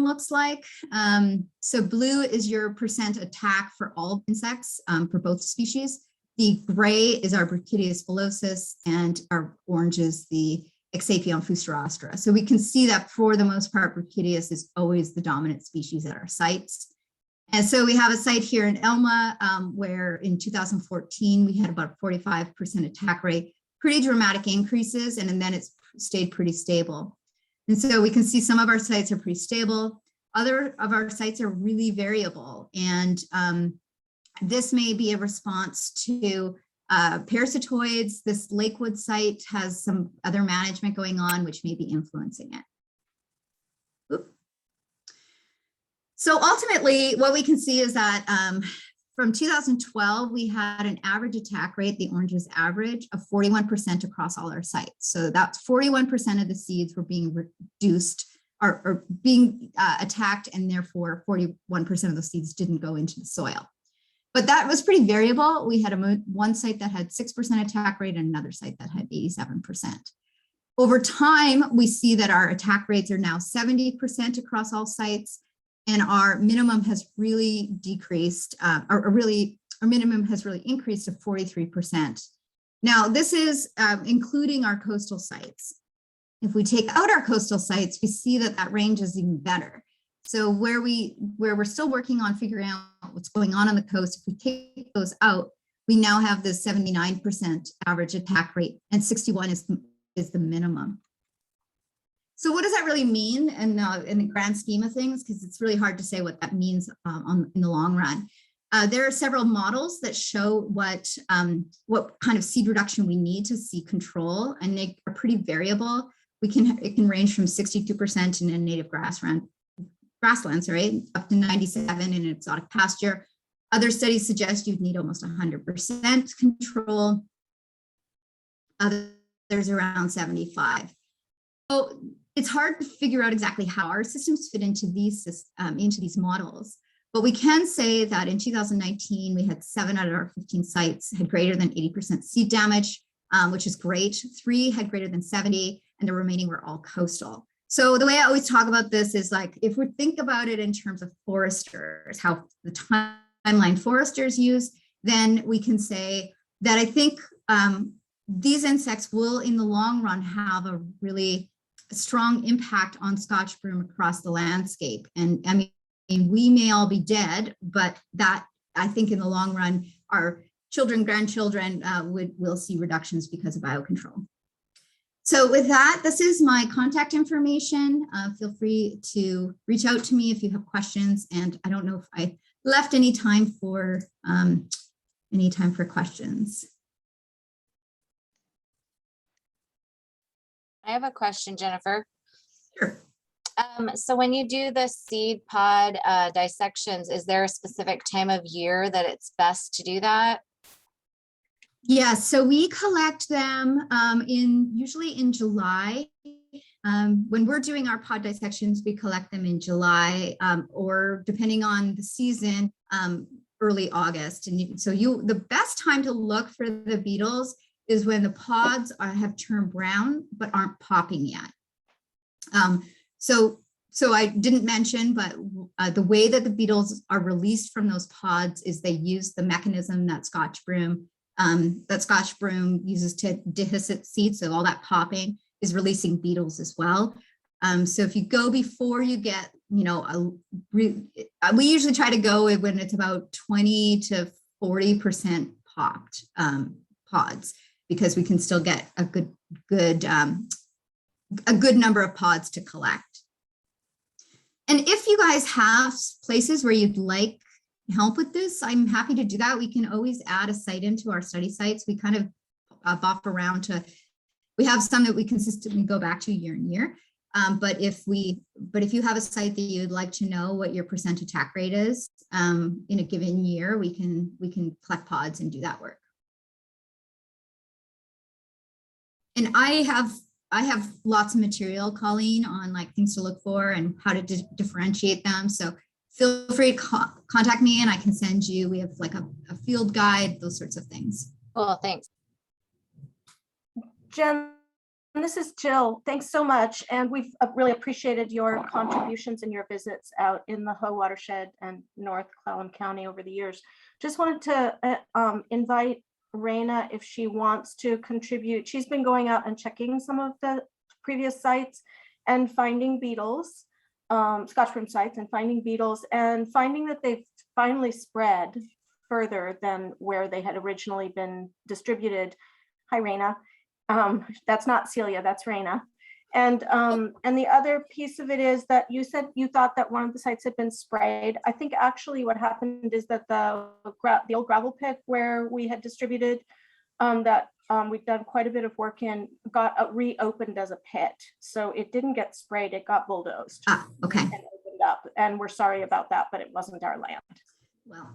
looks like. So blue is your percent attack for all insects for both species. The gray is our Brachydius villosus, and our orange is the Exapion fusterostra. So we can see that for the most part, Brachydius is always the dominant species at our sites. And so we have a site here in Elma where in 2014, we had about 45% attack rate, pretty dramatic increases, and then it's stayed pretty stable. And so we can see some of our sites are pretty stable. Other of our sites are really variable. And this may be a response to parasitoids. This Lakewood site has some other management going on, which may be influencing it. Oop. So ultimately, what we can see is that from 2012, we had an average attack rate, the orange is average, of 41% across all our sites. So that's 41% of the seeds were being reduced or being attacked, and therefore 41% of the seeds didn't go into the soil. But that was pretty variable. We had one site that had 6% attack rate and another site that had 87%. Over time, we see that our attack rates are now 70% across all sites, and our minimum has really decreased, our minimum has really increased to 43%. Now, this is including our coastal sites. If we take out our coastal sites, we see that that range is even better. So where we're still working on figuring out what's going on the coast, if we take those out, we now have this 79% average attack rate, and 61 is the minimum. So what does that really mean in the grand scheme of things? Because it's really hard to say what that means in the long run. There are several models that show what kind of seed reduction we need to see control, and they are pretty variable. It can range from 62% in a native grasslands, right, up to 97 in an exotic pasture. Other studies suggest you'd need almost 100% control. Others around 75. So it's hard to figure out exactly how our systems fit into these models. But we can say that in 2019, we had 7 out of our 15 sites had greater than 80% seed damage, which is great. 3 had greater than 70, and the remaining were all coastal. So the way I always talk about this is like, if we think about it in terms of foresters, how the timeline foresters use, then we can say that I think these insects will in the long run have a really strong impact on Scotch broom across the landscape. And I mean, we may all be dead, but that I think in the long run, our children, grandchildren will see reductions because of biocontrol. So with that, this is my contact information. Feel free to reach out to me if you have questions. And I don't know if I left any time for questions. I have a question, Jennifer. Sure. So when you do the seed pod dissections, is there a specific time of year that it's best to do that? Yeah, so we collect them usually in July. When we're doing our pod dissections, we collect them in July or depending on the season, early August. And so the best time to look for the beetles is when the pods have turned brown but aren't popping yet. So I didn't mention, but the way that the beetles are released from those pods is they use the mechanism that Scotch broom uses to dehiscent seeds. So all that popping is releasing beetles as well. So if you go before you get, we usually try to go when it's about 20 to 40% popped pods, because we can still get a good number of pods to collect. And if you guys have places where you'd like help with this, I'm happy to do that. We can always add a site into our study sites. We kind of bop around we have some that we consistently go back to year and year. But if you have a site that you'd like to know what your percent attack rate is in a given year, we can collect pods and do that work. And I have lots of material, Colleen, on like things to look for and how to differentiate them. So feel free to contact me and I can send you, we have like a field guide, those sorts of things. Cool, thanks. Jen, this is Jill. Thanks so much. And we've really appreciated your contributions and your visits out in the Hoh watershed and North Clallam County over the years. Just wanted to invite Raina if she wants to contribute. She's been going out and checking some of the previous sites and finding beetles, Scotch broom sites, and finding beetles and finding that they've finally spread further than where they had originally been distributed. Hi, Raina. That's not Celia, that's Raina. And the other piece of it is that you said you thought that one of the sites had been sprayed. I think actually what happened is that the old gravel pit where we had distributed we've done quite a bit of work in got reopened as a pit. So it didn't get sprayed, it got bulldozed. Okay. And opened up. And we're sorry about that, but it wasn't our land. Well,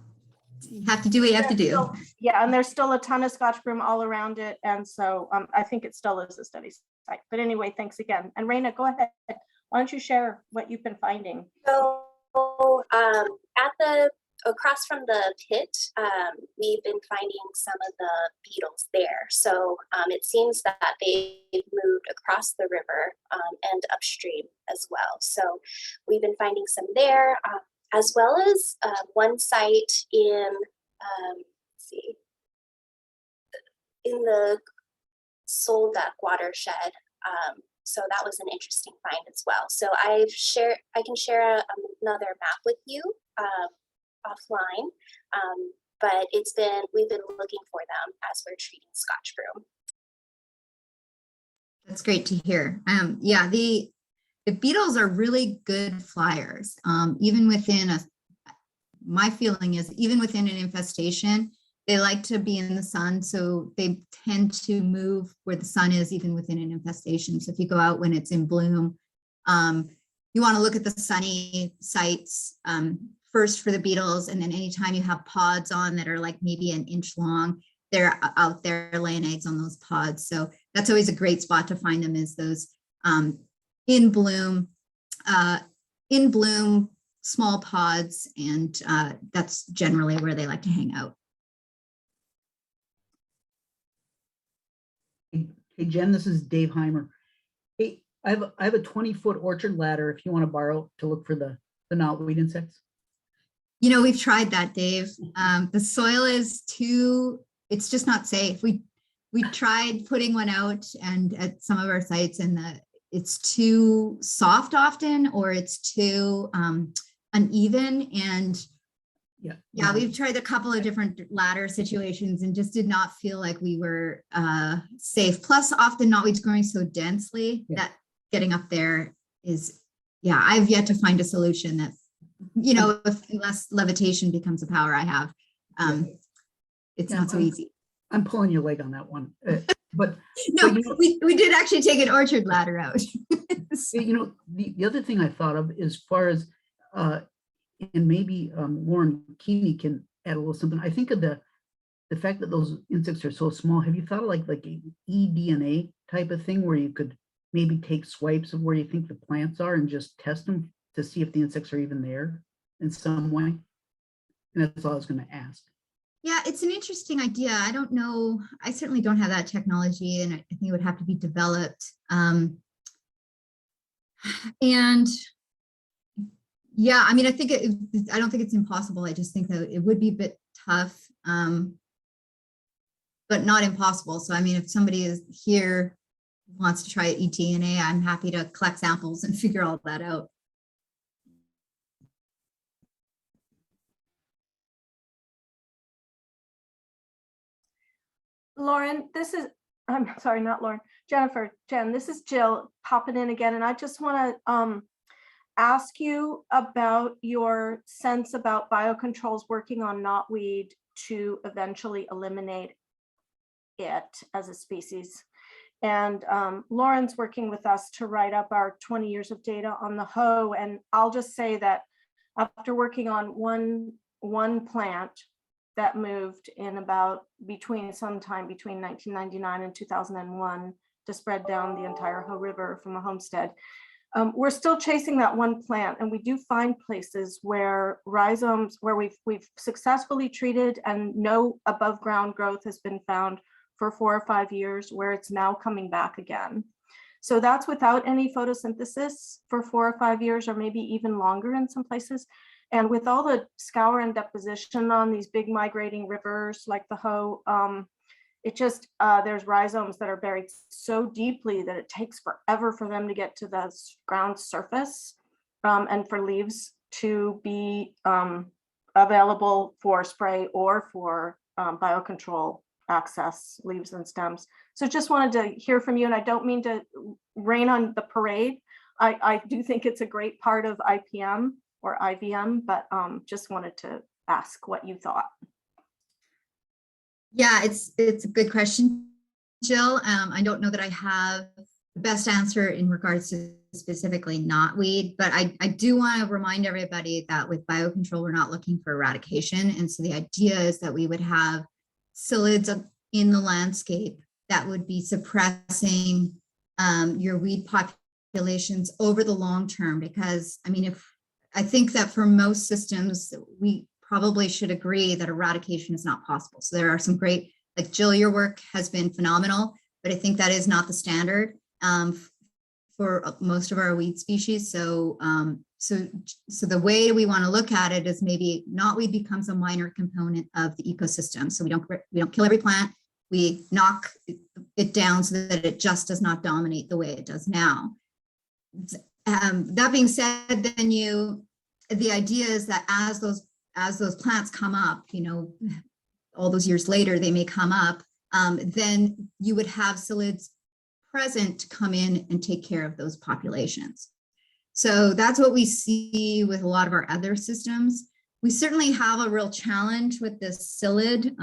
you have to do what you have to do. Yeah, and there's still a ton of Scotch broom all around it. And so I think it still is a study site. But anyway, thanks again. And Raina, go ahead. Why don't you share what you've been finding? So across from the pit, we've been finding some of the beetles there. So it seems that they've moved across the river and upstream as well. So we've been finding some there, as well as one site in, in the Solduck watershed. So that was an interesting find as well. So I can share another map with you offline, but we've been looking for them as we're treating Scotch broom. That's great to hear. Yeah, the beetles are really good flyers. Even within my feeling is even within an infestation, they like to be in the sun. So they tend to move where the sun is, even within an infestation. So if you go out when it's in bloom, you want to look at the sunny sites first for the beetles. And then anytime you have pods on that are like maybe an inch long, they're out there laying eggs on those pods. So that's always a great spot to find them, is those in bloom small pods. And that's generally where they like to hang out. Hey, Jen, this is Dave Heimer. Hey, I have a 20-foot orchard ladder if you want to borrow to look for the knotweed insects. You know, we've tried that, Dave. The soil is it's just not safe. We tried putting one out and at some of our sites, and it's too soft often, or it's too uneven. And yeah, we've tried a couple of different ladder situations and just did not feel like we were safe. Plus, often knotweed's growing so densely that getting up there is, I've yet to find a solution that, unless levitation becomes a power I have, it's not so easy. I'm pulling your leg on that one. But no, we did actually take an orchard ladder out. The other thing I thought of, as far as and maybe Lauren Keeney can add a little something. I think of the fact that those insects are so small. Have you thought of like an eDNA type of thing where you could maybe take swipes of where you think the plants are and just test them to see if the insects are even there in some way? And that's all I was going to ask. Yeah, it's an interesting idea. I don't know. I certainly don't have that technology, and I think it would have to be developed. And yeah, I mean, I don't think it's impossible. I just think that it would be a bit tough, but not impossible. So, I mean, if somebody is here wants to try eDNA, I'm happy to collect samples and figure all that out. Lauren, I'm sorry, not Lauren, Jen, this is Jill popping in again. And I just want to ask you about your sense about biocontrols working on knotweed to eventually eliminate it as a species. And Lauren's working with us to write up our 20 years of data on the Hoh. And I'll just say that after working on one plant that moved in sometime between 1999 and 2001 to spread down the entire Hoh River from a homestead, We're still chasing that one plant, and we do find places where rhizomes, where we've successfully treated and no above ground growth has been found for 4 or 5 years, where it's now coming back again. So that's without any photosynthesis for 4 or 5 years, or maybe even longer in some places. And with all the scour and deposition on these big migrating rivers like the Hoh, it just, there's rhizomes that are buried so deeply that it takes forever for them to get to the ground surface, and for leaves to be available for spray or for biocontrol access, leaves and stems. So just wanted to hear from you, and I don't mean to rain on the parade. I do think it's a great part of IPM or IVM, but just wanted to ask what you thought. Yeah, it's a good question, Jill. I don't know that I have the best answer in regards to specifically knotweed, but I do want to remind everybody that with biocontrol, we're not looking for eradication. And so the idea is that we would have psyllids in the landscape that would be suppressing your weed populations over the long term. Because I mean, I think that for most systems, we probably should agree that eradication is not possible. So there are some great, like Jill, your work has been phenomenal, but I think that is not the standard for most of our weed species. So so the way we want to look at it is maybe knotweed becomes a minor component of the ecosystem. So we don't kill every plant, we knock it down so that it just does not dominate the way it does now. That being said, then the idea is that as those plants come up, you know, all those years later, they may come up, then you would have psyllids present to come in and take care of those populations. So that's what we see with a lot of our other systems. We certainly have a real challenge with this psyllid.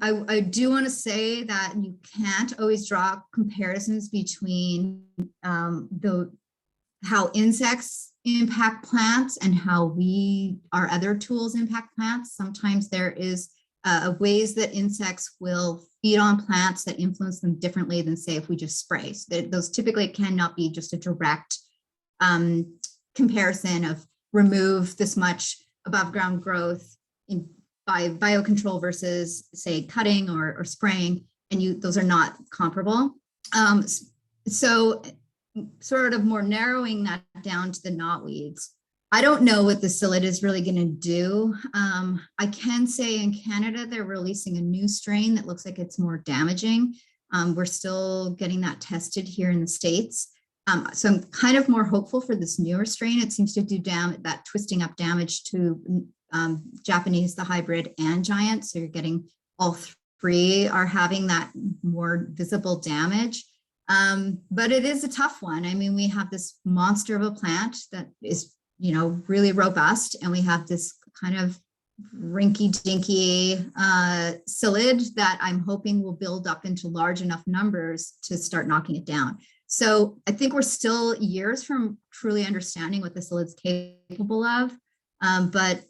I do want to say that you can't always draw comparisons between how insects impact plants and how our other tools impact plants. Sometimes there is ways that insects will feed on plants that influence them differently than, say, if we just spray. So those typically cannot be just a direct comparison of remove this much above ground growth by biocontrol versus, say, cutting or spraying, and those are not comparable. So sort of more narrowing that down to the knotweeds. I don't know what the psyllid is really going to do. I can say in Canada, they're releasing a new strain that looks like it's more damaging. We're still getting that tested here in the States. So I'm kind of more hopeful for this newer strain. It seems to do that twisting up damage to Japanese, the hybrid, and giant. So you're getting all three are having that more visible damage. But it is a tough one. I mean, we have this monster of a plant that is, you know, really robust, and we have this kind of rinky-dinky psyllid that I'm hoping will build up into large enough numbers to start knocking it down. So I think we're still years from truly understanding what the psyllid's capable of. But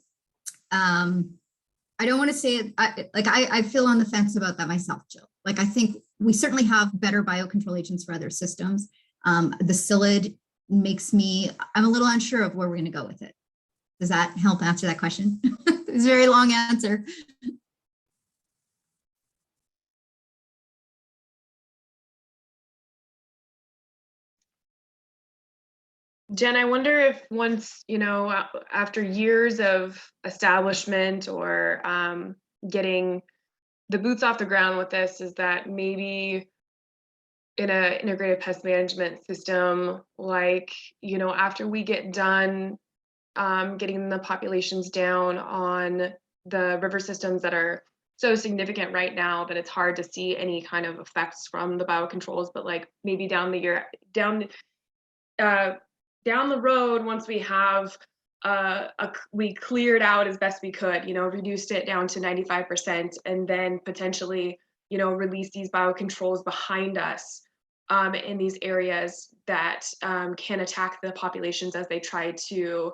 I don't want to say it, I feel on the fence about that myself, Jill. Like, I think we certainly have better biocontrol agents for other systems. The psyllid makes I'm a little unsure of where we're going to go with it. Does that help answer that question? It's a very long answer. Jen, I wonder if once, you know, after years of establishment or getting the boots off the ground with this, is that maybe in an integrated pest management system, like, you know, after we get done getting the populations down on the river systems that are so significant right now that it's hard to see any kind of effects from the biocontrols, but like maybe down the road, once we have we cleared out as best we could, you know, reduced it down to 95%, and then potentially, you know, release these biocontrols behind us in these areas that can attack the populations as they try to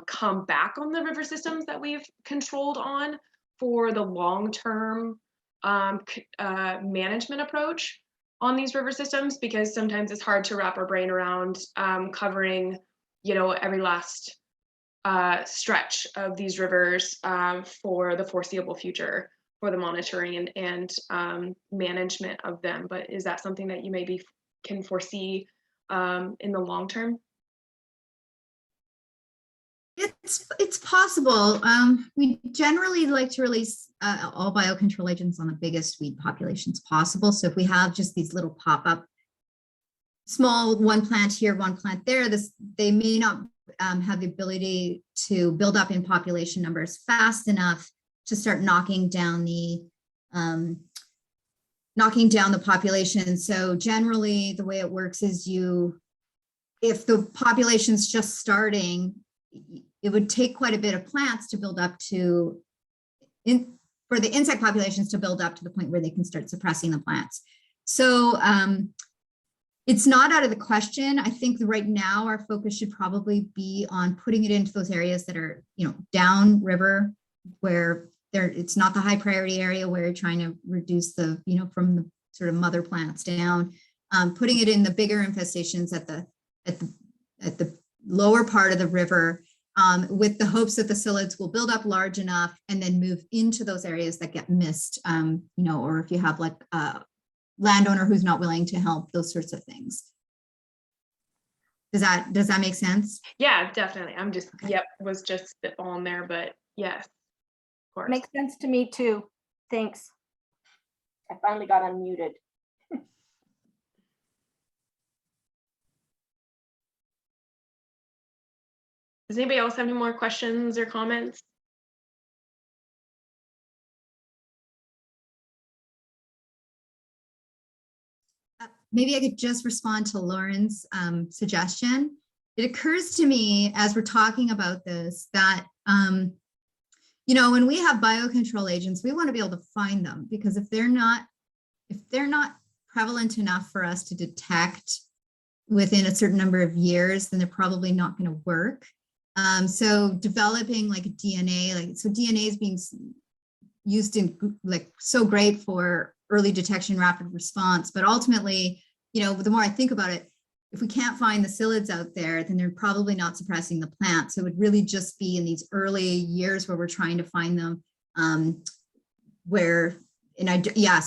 come back on the river systems that we've controlled on for the long-term management approach. on these river systems, because sometimes it's hard to wrap our brain around covering, you know, every last stretch of these rivers for the foreseeable future, for the monitoring and management of them. But is that something that you maybe can foresee in the long term? It's possible. We generally like to release all biocontrol agents on the biggest weed populations possible. So if we have just these little pop-up, small one plant here, one plant there, they may not have the ability to build up in population numbers fast enough to start knocking down the population. So generally, the way it works is if the population's just starting, it would take quite a bit of plants to build up to, for the insect populations to build up to the point where they can start suppressing the plants. So it's not out of the question. I think right now our focus should probably be on putting it into those areas that are, you know, downriver, where it's not the high priority area where you're trying to reduce the, you know, from the sort of mother plants down, putting it in the bigger infestations at the lower part of the river, with the hopes that the psyllids will build up large enough and then move into those areas that get missed, you know, or if you have like a landowner who's not willing to help, those sorts of things. Does that make sense? Yeah, definitely. I'm just, yep, was just spitballing there, but yes, of course. Makes sense to me too. Thanks. I finally got unmuted. Does anybody else have any more questions or comments? Maybe I could just respond to Lauren's suggestion. It occurs to me as we're talking about this that, you know, when we have biocontrol agents, we want to be able to find them, because if they're not prevalent enough for us to detect within a certain number of years, then they're probably not going to work. So developing like a DNA, so DNA is being used in like so great for early detection, rapid response, but ultimately, you know, the more I think about it, if we can't find the psyllids out there, then they're probably not suppressing the plant. So it would really just be in these early years where we're trying to find them, so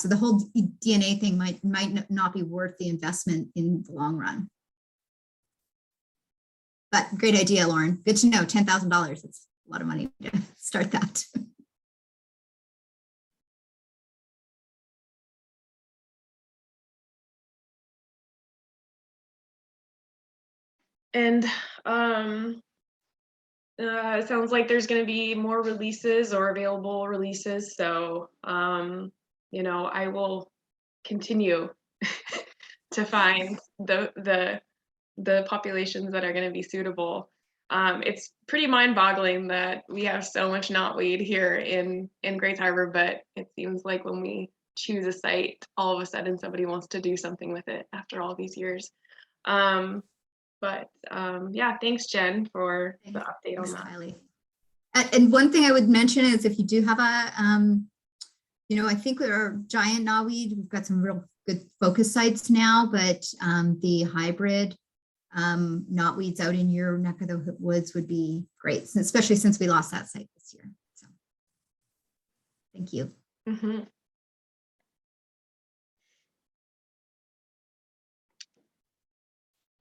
the whole DNA thing might not be worth the investment in the long run. But great idea, Lauren. Good to know. $10,000. It's a lot of money to start that. And it sounds like there's going to be more releases or available releases. So, you know, I will continue to find the populations that are going to be suitable. It's pretty mind-boggling that we have so much knotweed here in Grays Harbor, but it seems like when we choose a site, all of a sudden somebody wants to do something with it after all these years. Yeah, thanks, Jen, for the update on that. Kylie. And one thing I would mention is if you do have a, you know, I think there are giant knotweed. We've got some real good focus sites now, but the hybrid knotweeds out in your neck of the woods would be great, especially since we lost that site this year. So thank you. Mm-hmm.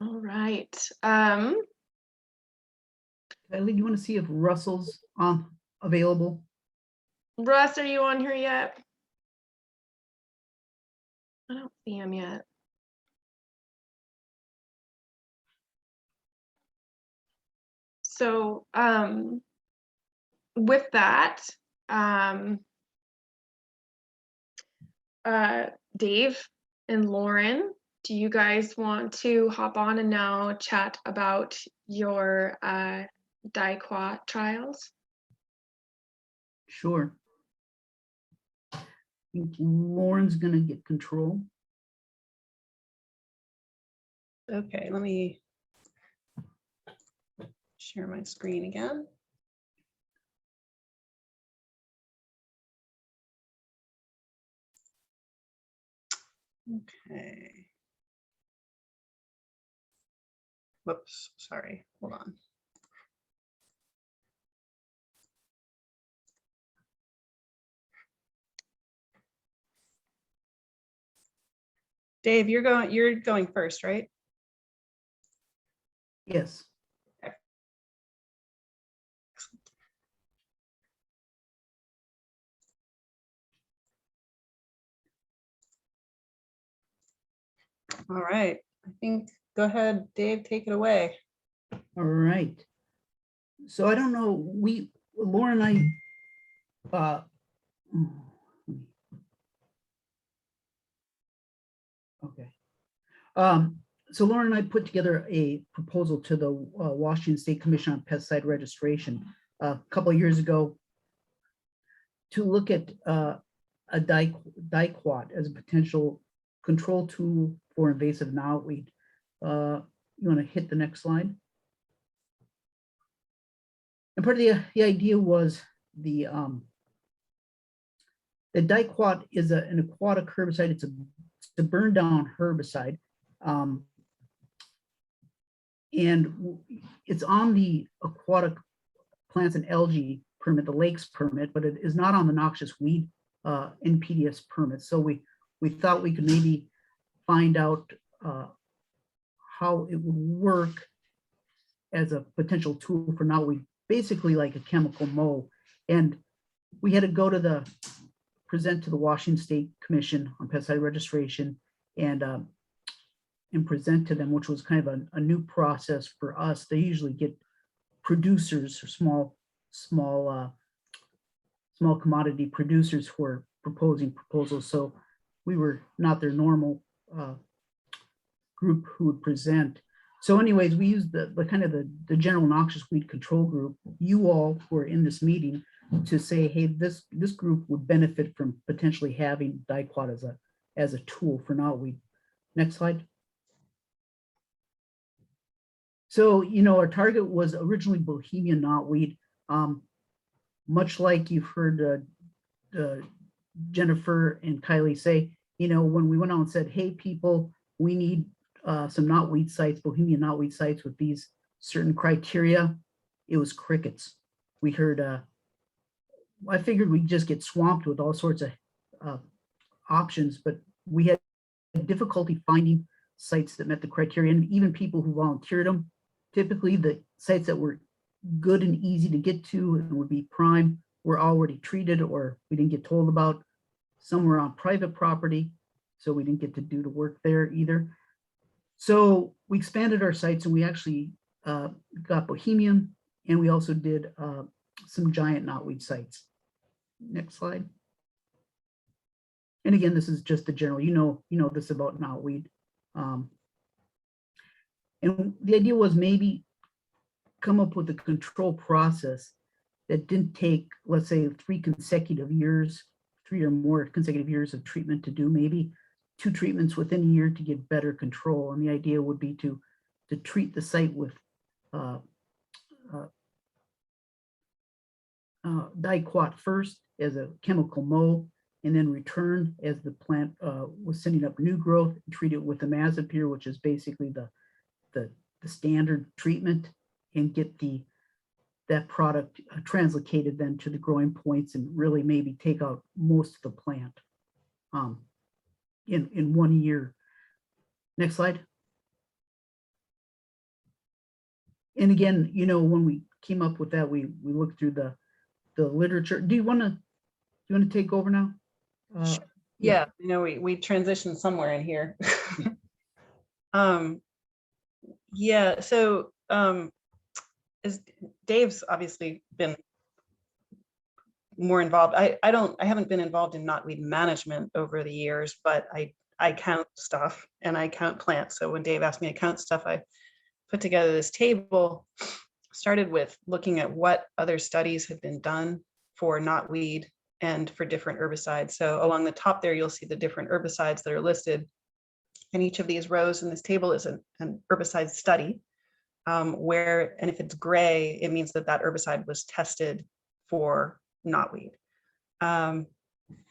All right. Kylie, do you want to see if Russell's available? Russ, are you on here yet? I don't see him yet. So with that, Dave and Lauren, do you guys want to hop on and now chat about your DIQUA trials? Sure. I think Lauren's going to get control. Okay, let me share my screen again. Okay. Whoops, sorry, hold on. Dave, you're going first, right? Yes. All right, I think, go ahead, Dave, take it away. All right. So I don't know, Laura and I, okay. So Lauren and I put together a proposal to the Washington State Commission on Pesticide Registration a couple of years ago to look at a diquat as a potential control tool for invasive knotweed. You want to hit the next slide? And part of the idea was the diquat is an aquatic herbicide. It's a burn down herbicide. And it's on the aquatic plants and algae permit, the lakes permit, but it is not on the noxious weed NPDES permit. So we thought we could maybe find out how it would work as a potential tool for knotweed, basically like a chemical mow. And we had to go to present to the Washington State Commission on Pesticide Registration and present to them, which was kind of a new process for us. They usually get producers or small commodity producers who are proposing proposals. So we were not their normal group who would present. So anyways, we used the kind of the general noxious weed control group, you all who are in this meeting, to say, hey, this group would benefit from potentially having diquat as a tool for knotweed. Next slide. So, our target was originally Bohemian knotweed. Much like you've heard Jennifer and Kylie say, when we went out and said, hey, people, we need some knotweed sites, Bohemian knotweed sites with these certain criteria, it was crickets. We heard, I figured we'd just get swamped with all sorts of options, but we had difficulty finding sites that met the criteria, and even people who volunteered them. Typically, the sites that were good and easy to get to and would be prime were already treated, or we didn't get told about. Some were on private property, so we didn't get to do the work there either. So we expanded our sites, and we actually got Bohemian, and we also did some giant knotweed sites. Next slide. And again, this is just the general, you know this about knotweed. And the idea was maybe come up with a control process that didn't take, let's say, 3 or more consecutive years of treatment to do, maybe 2 treatments within a year to get better control. And the idea would be to treat the site with diquat first as a chemical mow, and then return as the plant was sending up new growth, and treat it with imazapyr, which is basically the standard treatment, and get that product translocated then to the growing points and really maybe take out most of the plant in 1 year. Next slide. And again, when we came up with that, we looked through the literature. Do you want to take over now? Yeah, we transitioned somewhere in here. Yeah, so as Dave's obviously been more involved. I haven't been involved in knotweed management over the years, but I count stuff and I count plants. So when Dave asked me to count stuff, I put together this table, started with looking at what other studies had been done for knotweed and for different herbicides. So along the top there, you'll see the different herbicides that are listed. And each of these rows in this table is an herbicide study and if it's gray, it means that herbicide was tested for knotweed.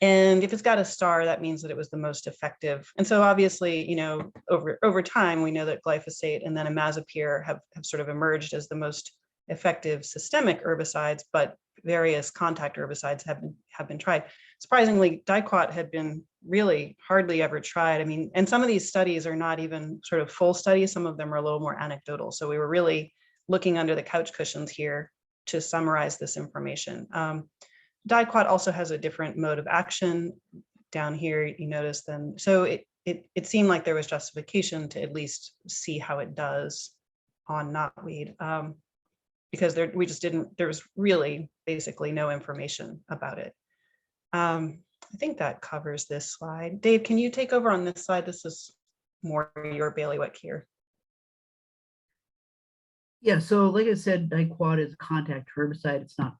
And if it's got a star, that means that it was the most effective. And so obviously, you know, over time, we know that glyphosate and then imazapyr have sort of emerged as the most effective systemic herbicides, but various contact herbicides have been tried. Surprisingly, dicot had been really hardly ever tried. I mean, and some of these studies are not even sort of full studies. Some of them are a little more anecdotal. So we were really looking under the couch cushions here to summarize this information. Dicot also has a different mode of action down here, you notice then. So it seemed like there was justification to at least see how it does on knotweed, because there was really basically no information about it. I think that covers this slide. Dave, can you take over on this slide? This is more your bailiwick here. Yeah, so like I said, dicot is a contact herbicide. It's not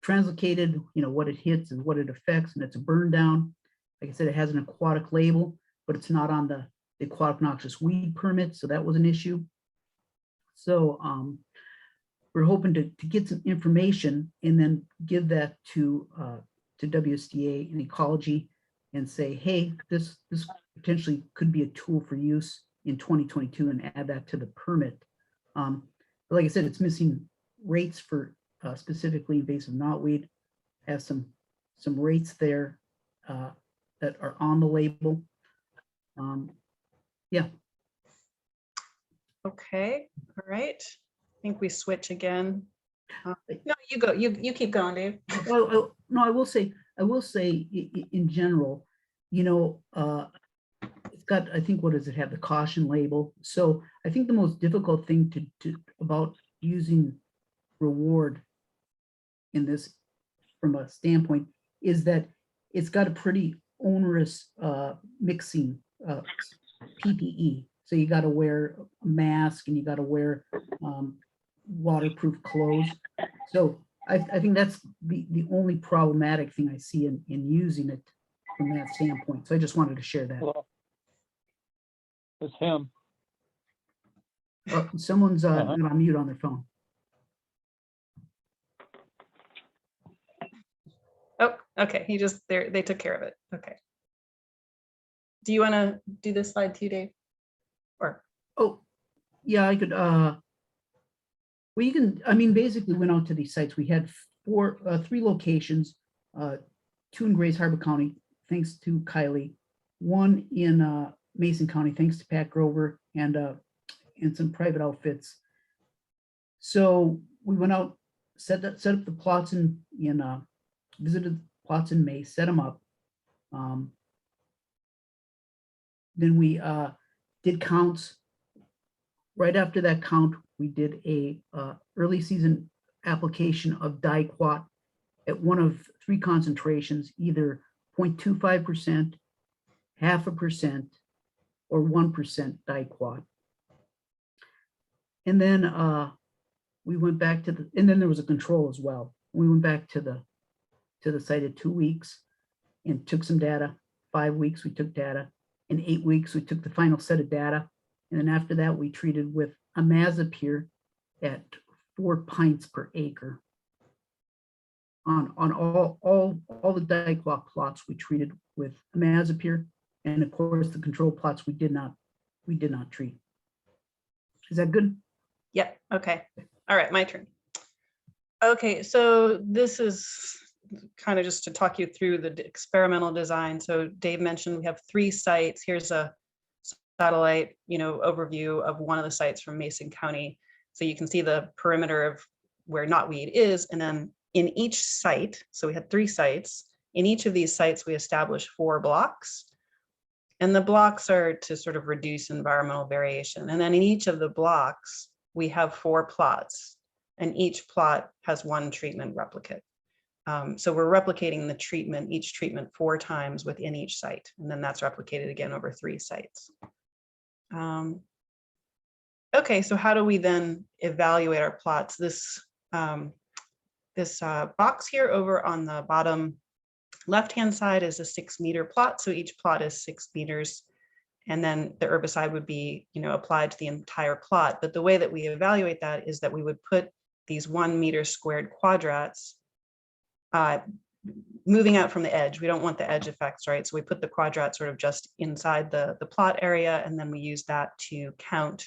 translocated, you know, what it hits and what it affects, and it's a burn down. Like I said, it has an aquatic label, but it's not on the aquatic noxious weed permit, so that was an issue. So we're hoping to get some information and then give that to WSDA and ecology and say, hey, this potentially could be a tool for use in 2022 and add that to the permit. But like I said, it's missing rates for specifically invasive knotweed. Has some rates there that are on the label. Yeah. Okay, all right. I think we switch again. No, you go. You keep going, Dave. Well, no, I will say in general, you know, it's got, I think, what does it have? The caution label. So I think the most difficult thing about using reward in this from a standpoint is that it's got a pretty onerous mixing PPE. So you got to wear a mask and you got to wear waterproof clothes. So I think that's the only problematic thing I see in using it from that standpoint. So I just wanted to share that. Hello. It's him. Oh, someone's on mute on their phone. Oh, okay. They took care of it. Okay. Do you want to do this slide too, Dave? Or Yeah, I could. Well, you can. I mean, basically, went out to these sites. We had three locations, 2 in Grays Harbor County, thanks to Kylie, 1 in Mason County, thanks to Pat Grover, and some private outfits. So we went out, set up the plots visited plots in May, set them up. Then we did counts. Right after that count, we did a early season application of dicot at one of 3 concentrations, either 0.25%, 0.5%, or 1% dicot. And then we went back to and then there was a control as well. We went back to the site at 2 weeks and took some data. 5 weeks, we took data. In 8 weeks, we took the final set of data. And then after that, we treated with imazapyr at 4 pints per acre. On all the dicot plots, we treated with imazapyr, and of course the control plots we did not treat. Is that good? Yep. Okay. All right, my turn. Okay, so this is kind of just to talk you through the experimental design. So Dave mentioned we have 3 sites. Here's a satellite, overview of one of the sites from Mason County. So you can see the perimeter of where knotweed is, and then in each site, so we had 3 sites. In each of these sites, we established 4 blocks. And the blocks are to sort of reduce environmental variation. And then in each of the blocks, we have 4 plots, and each plot has 1 treatment replicate. So we're replicating each treatment 4 times within each site, and then that's replicated again over 3 sites. Okay, so how do we then evaluate our plots? This box here over on the bottom left-hand side is a 6-meter plot. So each plot is 6 meters. And then the herbicide would be, applied to the entire plot. But the way that we evaluate that is that we would put these 1 meter squared quadrats moving out from the edge. We don't want the edge effects, right? So we put the quadrat sort of just inside the plot area, and then we use that to count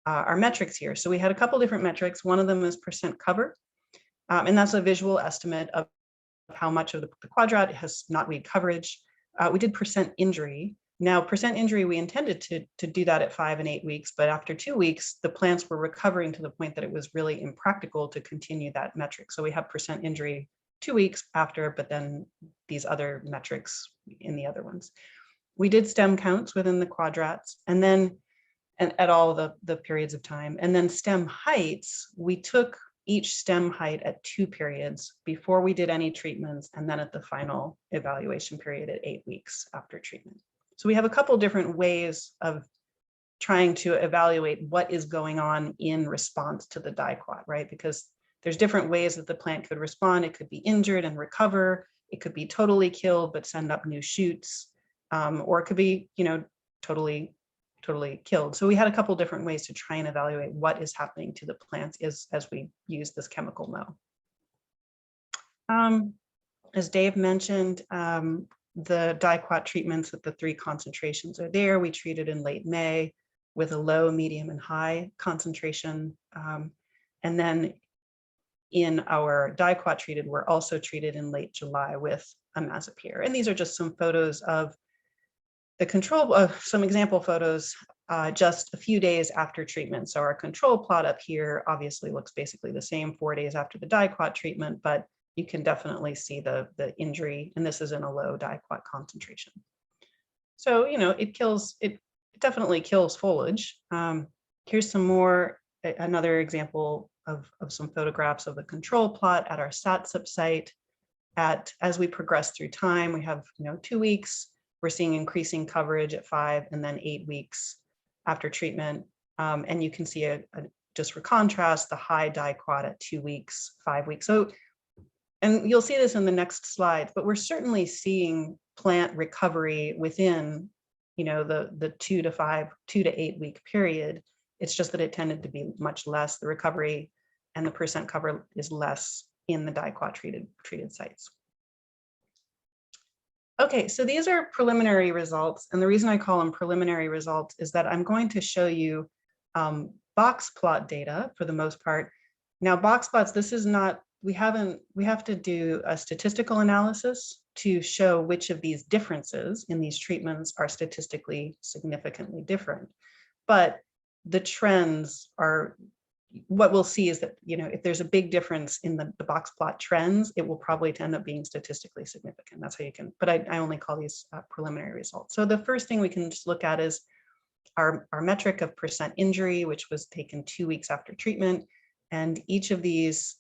our metrics here. So we had a couple different metrics. One of them is percent cover, and that's a visual estimate of how much of the quadrat has knotweed coverage. We did percent injury. Now, percent injury, we intended to do that at 5 and 8 weeks, but after 2 weeks, the plants were recovering to the point that it was really impractical to continue that metric. So we have percent injury 2 weeks after, but then these other metrics in the other ones. We did stem counts within the quadrats, and then at all the periods of time. And then stem heights, we took each stem height at 2 periods before we did any treatments, and then at the final evaluation period at 8 weeks after treatment. So we have a couple different ways of trying to evaluate what is going on in response to the dicot, right? Because there's different ways that the plant could respond. It could be injured and recover. It could be totally killed but send up new shoots, or it could be, totally killed. So we had a couple different ways to try and evaluate what is happening to the plants as we use this chemical mow. As Dave mentioned, the dicot treatments with the 3 concentrations are there. We treated in late May with a low, medium, and high concentration. And then in our dicot treated, we're also treated in late July with imazapyr. And these are just some photos of the control, some example photos just a few days after treatment. So our control plot up here obviously looks basically the same 4 days after the dicot treatment, but you can definitely see the injury, and this is in a low dicot concentration. So, it definitely kills foliage. Here's some more, another example of some photographs of the control plot at our SATSIP site. As we progress through time, we have 2 weeks, we're seeing increasing coverage at 5 and then 8 weeks after treatment. And you can see just for contrast, the high dicot at 2 weeks, 5 weeks. So, and you'll see this in the next slide, but we're certainly seeing plant recovery within, the 2 to 8 week period. It's just that it tended to be much less. The recovery and the percent cover is less in the dicot treated sites. Okay, so these are preliminary results. And the reason I call them preliminary results is that I'm going to show you box plot data for the most part. Now, box plots, this is not, we have to do a statistical analysis to show which of these differences in these treatments are statistically significantly different. But the trends are, what we'll see is that, if there's a big difference in the box plot trends, it will probably end up being statistically significant. That's how you can, but I only call these preliminary results. So the first thing we can just look at is our metric of percent injury, which was taken 2 weeks after treatment. And each of these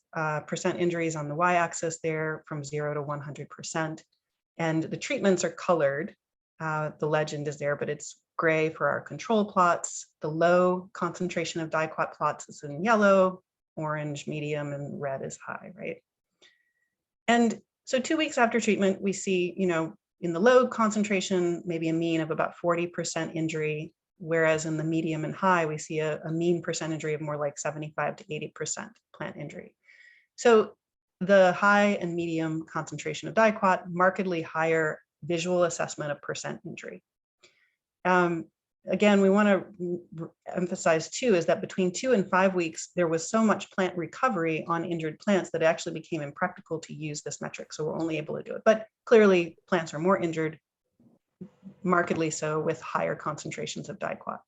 percent injuries on the y-axis there from 0 to 100%. And the treatments are colored. The legend is there, but it's gray for our control plots. The low concentration of dicot plots is in yellow, orange, medium, and red is high, right? And so 2 weeks after treatment, we see, in the low concentration, maybe a mean of about 40% injury, whereas in the medium and high, we see a mean percent injury of more like 75 to 80% plant injury. So the high and medium concentration of dicot, markedly higher visual assessment of percent injury. Again, we want to emphasize too, is that between 2 and 5 weeks, there was so much plant recovery on injured plants that it actually became impractical to use this metric. So we're only able to do it, but clearly plants are more injured, markedly so with higher concentrations of dicot.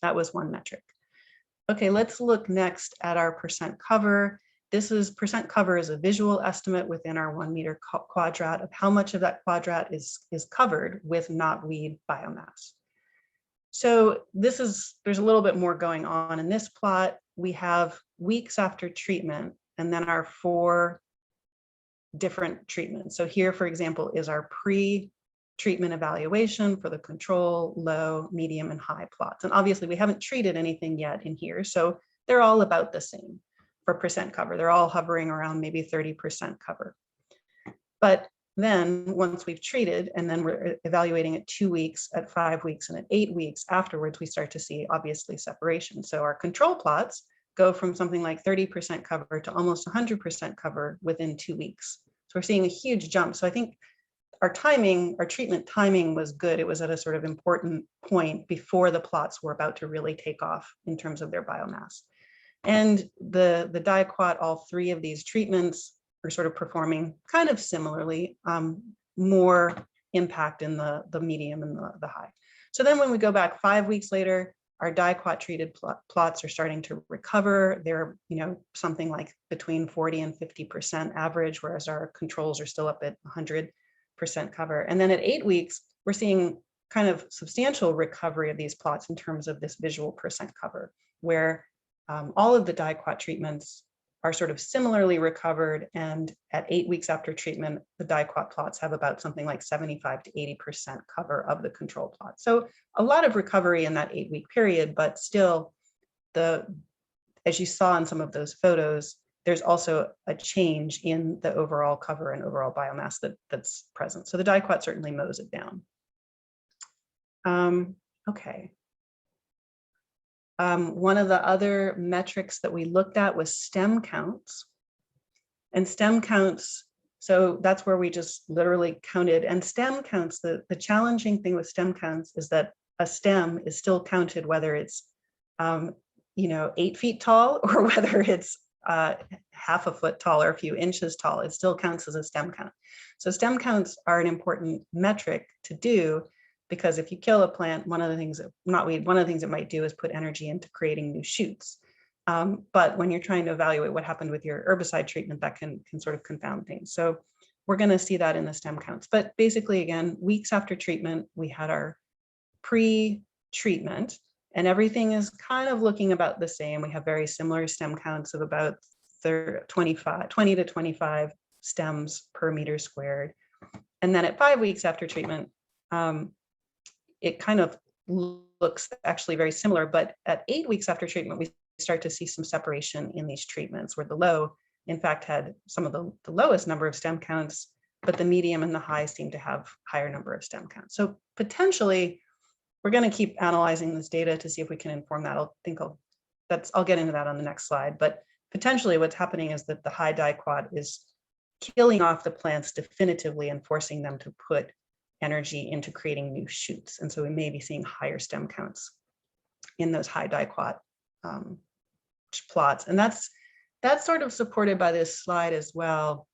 That was one metric. Okay, let's look next at our percent cover. This is percent cover is a visual estimate within our 1 meter quadrat of how much of that quadrat is covered with knotweed biomass. So there's a little bit more going on in this plot. We have weeks after treatment and then our 4 different treatments. So here, for example, is our pre-treatment evaluation for the control, low, medium, and high plots. And obviously we haven't treated anything yet in here. So they're all about the same for percent cover. They're all hovering around maybe 30% cover. But then once we've treated and then we're evaluating at 2 weeks, at 5 weeks, and at 8 weeks afterwards, we start to see obviously separation. So our control plots go from something like 30% cover to almost 100% cover within 2 weeks. So we're seeing a huge jump. So I think our timing, our treatment timing was good. It was at a sort of important point before the plots were about to really take off in terms of their biomass. And the diquat, all three of these treatments are sort of performing kind of similarly, more impact in the medium and the high. So then when we go back 5 weeks later, our diquat treated plots are starting to recover. They're, something like between 40 and 50% average, whereas our controls are still up at 100% cover. And then at 8 weeks, we're seeing kind of substantial recovery of these plots in terms of this visual percent cover, where all of the diquat treatments are sort of similarly recovered. And at 8 weeks after treatment, the diquat plots have about something like 75 to 80% cover of the control plot. So a lot of recovery in that 8 week period, but still as you saw in some of those photos, there's also a change in the overall cover and overall biomass that's present. So the diquat certainly mows it down. Okay. One of the other metrics that we looked at was stem counts. And stem counts, so that's where we just literally counted. And stem counts, the challenging thing with stem counts is that a stem is still counted whether it's 8 feet tall or whether it's half a foot tall or a few inches tall. It still counts as a stem count. So stem counts are an important metric to do, because if you kill a plant, one of the things it might do is put energy into creating new shoots. But when you're trying to evaluate what happened with your herbicide treatment, that can sort of confound things. So we're going to see that in the stem counts. But basically, again, weeks after treatment, we had our pre-treatment, and everything is kind of looking about the same. We have very similar stem counts of about 20 to 25 stems per meter squared. And then at 5 weeks after treatment, it kind of looks actually very similar, but at 8 weeks after treatment, we start to see some separation in these treatments, where the low, in fact, had some of the lowest number of stem counts, but the medium and the high seem to have higher number of stem counts. So potentially, we're going to keep analyzing this data to see if we can inform that. I'll get into that on the next slide, but potentially what's happening is that the high diquat is killing off the plants definitively and forcing them to put energy into creating new shoots. And so we may be seeing higher stem counts in those high diquat plots. And that's sort of supported by this slide as well.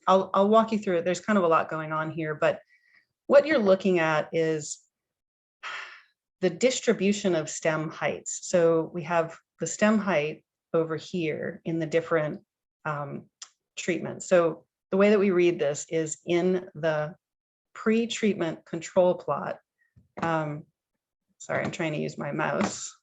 I'll walk you through it. There's kind of a lot going on here, but what you're looking at is the distribution of stem heights. So we have the stem height over here in the different treatments. So the way that we read this is in the pre-treatment control plot. Sorry, I'm trying to use my mouse.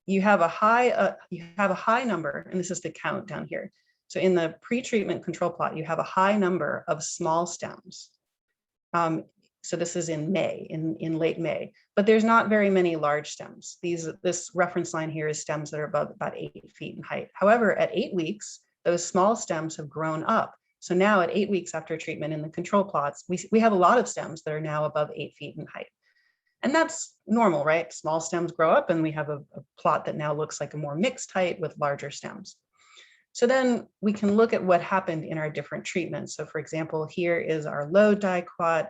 You have a high number, and this is the count down here. So in the pre-treatment control plot, you have a high number of small stems. So this is in May, in late May, but there's not very many large stems. This reference line here is stems that are above about 8 feet in height. However, at 8 weeks, those small stems have grown up. So now at 8 weeks after treatment in the control plots, we have a lot of stems that are now above 8 feet in height. And that's normal, right? Small stems grow up and we have a plot that now looks like a more mixed height with larger stems. So then we can look at what happened in our different treatments. So for example, here is our low diquat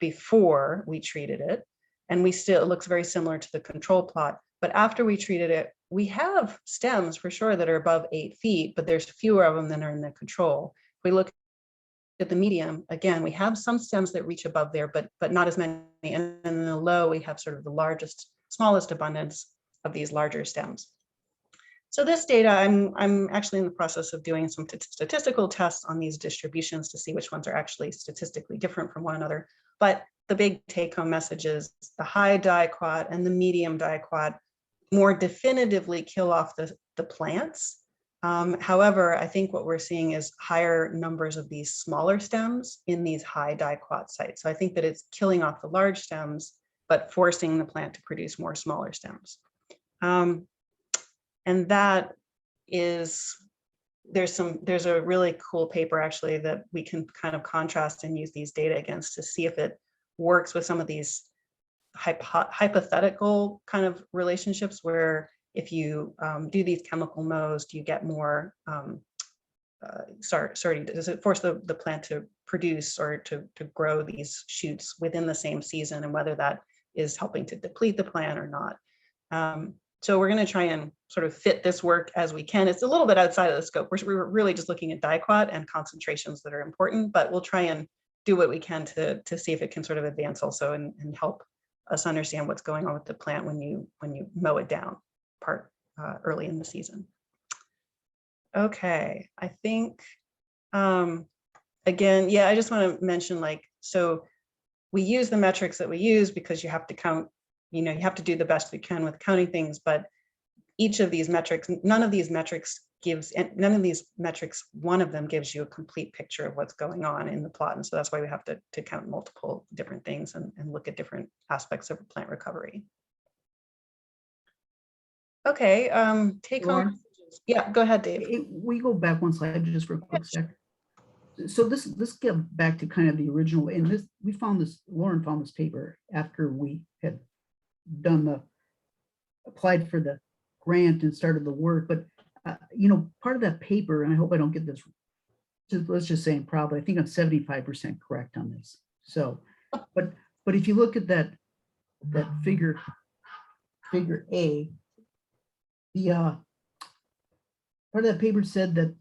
before we treated it. And it looks very similar to the control plot. But after we treated it, we have stems for sure that are above 8 feet, but there's fewer of them than are in the control. If we look at the medium, again, we have some stems that reach above there, but not as many. And in the low, we have sort of the smallest abundance of these larger stems. So this data, I'm actually in the process of doing some statistical tests on these distributions to see which ones are actually statistically different from one another. But the big take-home message is the high diquat and the medium diquat more definitively kill off the plants. However, I think what we're seeing is higher numbers of these smaller stems in these high diquat sites. So I think that it's killing off the large stems, but forcing the plant to produce more smaller stems. And that is, there's a really cool paper actually that we can kind of contrast and use these data against to see if it works with some of these hypothetical kind of relationships where if you do these chemical mows, do you get more does it force the plant to produce or to grow these shoots within the same season, and whether that is helping to deplete the plant or not. So we're going to try and sort of fit this work as we can. It's a little bit outside of the scope. We're really just looking at diquat and concentrations that are important, but we'll try and do what we can to see if it can sort of advance also and help us understand what's going on with the plant when you mow it down early in the season. Okay, I think, again, yeah, I just want to mention, like, so we use the metrics that we use because you have to count, you have to do the best we can with counting things, but each of these metrics, none of these metrics, one of them gives you a complete picture of what's going on in the plot. And so that's why we have to count multiple different things and look at different aspects of plant recovery. Okay, take home. Yeah, go ahead, Dave. We go back one slide just for a quick sec. So this get back to kind of the original, and this Lauren found this paper after we had applied for the grant and started the work. But part of that paper, and I hope I don't get this, let's just say I'm probably, I think I'm 75% correct on this. So, but if you look at that figure A, the part of that paper said that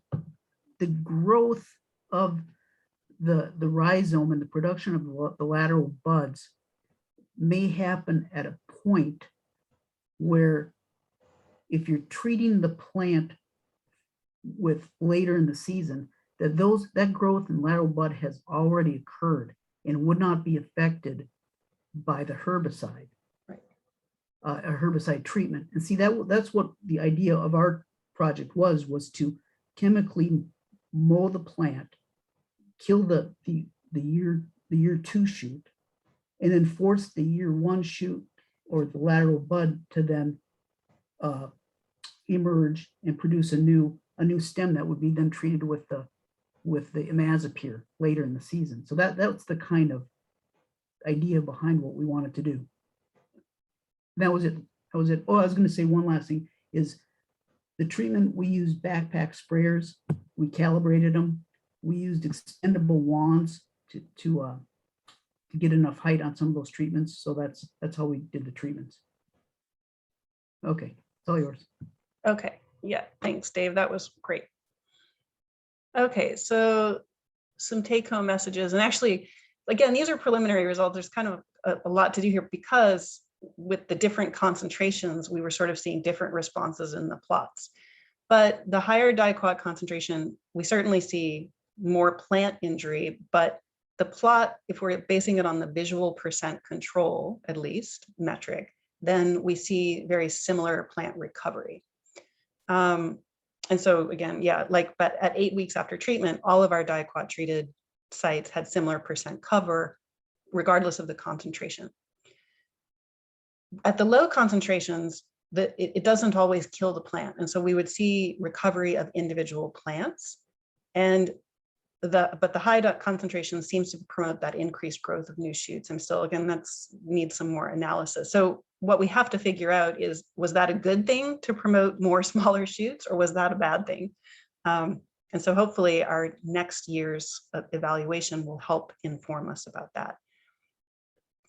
the growth of the rhizome and the production of the lateral buds may happen at a point where, if you're treating the plant with later in the season, that growth in lateral bud has already occurred and would not be affected by the herbicide, a herbicide treatment. And see, that's what the idea of our project was to chemically mow the plant, kill the year 2 shoot, and then force the year 1 shoot or the lateral bud to then emerge and produce a new stem that would be then treated with the imazapyr later in the season. So that's the kind of idea behind what we wanted to do. That was it. Oh, I was going to say one last thing is the treatment. We used backpack sprayers. We calibrated them. We used extendable wands to get enough height on some of those treatments. So that's how we did the treatments. Okay, it's all yours. Okay, yeah, thanks, Dave. That was great. Okay, so some take-home messages, and actually, again, these are preliminary results. There's kind of a lot to do here because with the different concentrations, we were sort of seeing different responses in the plots. But the higher diquat concentration, we certainly see more plant injury, but the plot, if we're basing it on the visual percent control, at least metric, then we see very similar plant recovery. And so again, yeah, but at 8 weeks after treatment, all of our diquat treated sites had similar percent cover, regardless of the concentration. At the low concentrations, it doesn't always kill the plant. And so we would see recovery of individual plants, but the high concentration seems to promote that increased growth of new shoots. And still, again, needs some more analysis. So what we have to figure out is, was that a good thing to promote more smaller shoots, or was that a bad thing? And so hopefully our next year's evaluation will help inform us about that.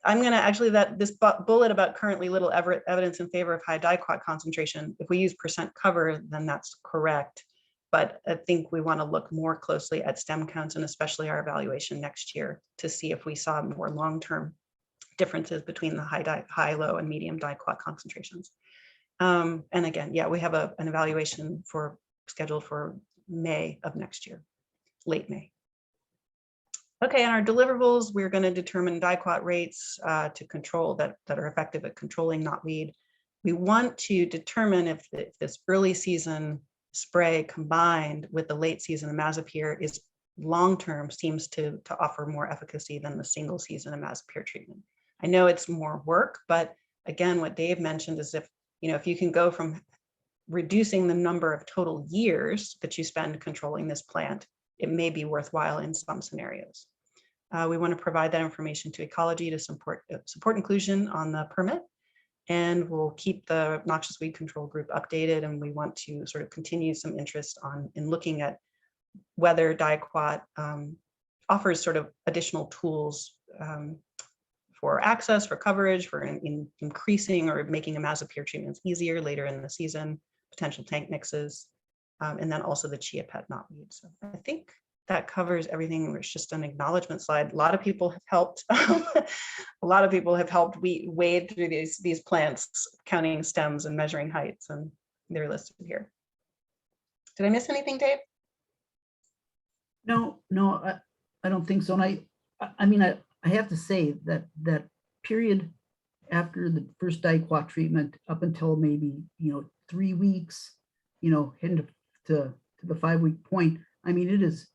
I'm going to actually, this bullet about currently little evidence in favor of high diquat concentration, if we use percent cover, then that's correct. But I think we want to look more closely at stem counts, and especially our evaluation next year, to see if we saw more long-term differences between the high, low, and medium diquat concentrations. And again, yeah, we have an evaluation scheduled for May of next year, late May. Okay, and our deliverables, we're going to determine diquat rates to control that are effective at controlling knotweed. We want to determine if this early season spray combined with the late season imazapyr is long-term, seems to offer more efficacy than the single season imazapyr treatment. I know it's more work, but again, what Dave mentioned is if you can go from reducing the number of total years that you spend controlling this plant, it may be worthwhile in some scenarios. We want to provide that information to ecology to support inclusion on the permit, and we'll keep the noxious weed control group updated, and we want to sort of continue some interest in looking at whether DIQUOT offers sort of additional tools for access, for coverage, for increasing or making imazapyr treatments easier later in the season, potential tank mixes, and then also the chia pet knotweed. So I think that covers everything. It's just an acknowledgement slide. A lot of people have helped. A lot of people have helped wade through these plants, counting stems and measuring heights, and they're listed here. Did I miss anything, Dave? No, I don't think so. And I mean, I have to say that period after the first DIQUOT treatment up until maybe, 3 weeks, heading to the 5-week point. I mean, it is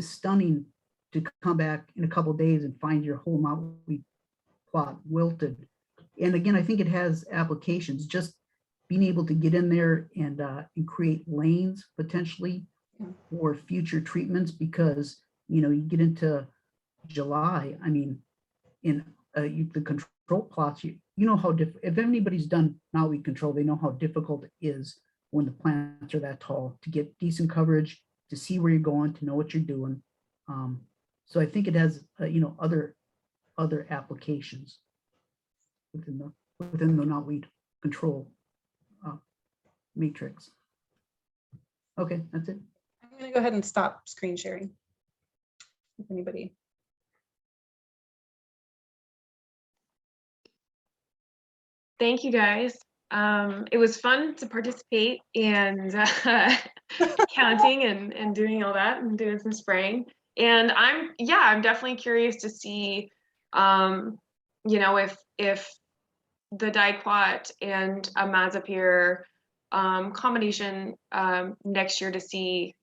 stunning to come back in a couple of days and find your whole knotweed plot wilted. And again, I think it has applications, just being able to get in there and create lanes potentially for future treatments, because you get into July. I mean, in the control plots, you know how if anybody's done knotweed control, they know how difficult it is when the plants are that tall to get decent coverage, to see where you're going, to know what you're doing. So I think it has other applications within the knotweed control matrix. Okay, that's it. I'm going to go ahead and stop screen sharing. If anybody. Thank you, guys. It was fun to participate and counting and doing all that and doing some spraying. And I'm definitely curious to see, if the DIQUOT and imazapyr combination next year, to see,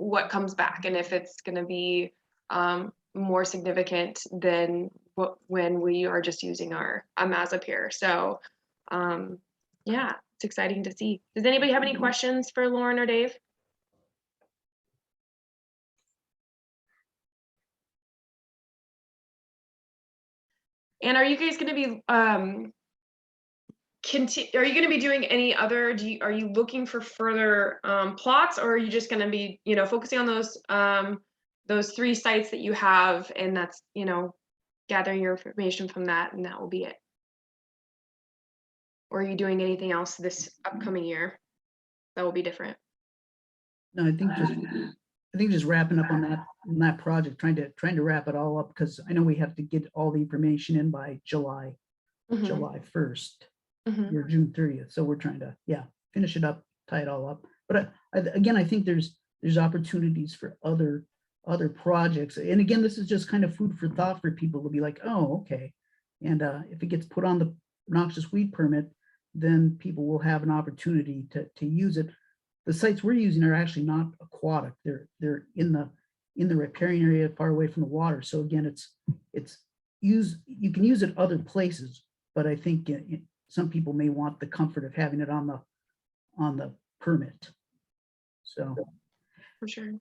what comes back, and if it's going to be more significant than when we are just using our imazapyr. So it's exciting to see. Does anybody have any questions for Lauren or Dave? And are you guys going to be are you going to be doing any other, are you looking for further plots, or are you just going to be focusing on those 3 sites that you have, and that's gathering your information from that, and that will be it? Or are you doing anything else this upcoming year that will be different? No, I think just wrapping up on that project, trying to wrap it all up, because I know we have to get all the information in by July 1st or June 30th. So we're trying to finish it up, tie it all up. But again, I think there's opportunities for other projects. And again, this is just kind of food for thought for people to be like, oh, okay. And if it gets put on the noxious weed permit, then people will have an opportunity to use it. The sites we're using are actually not aquatic. They're in the riparian area, far away from the water. So again, you can use it other places, but I think some people may want the comfort of having it on the permit. So for sure.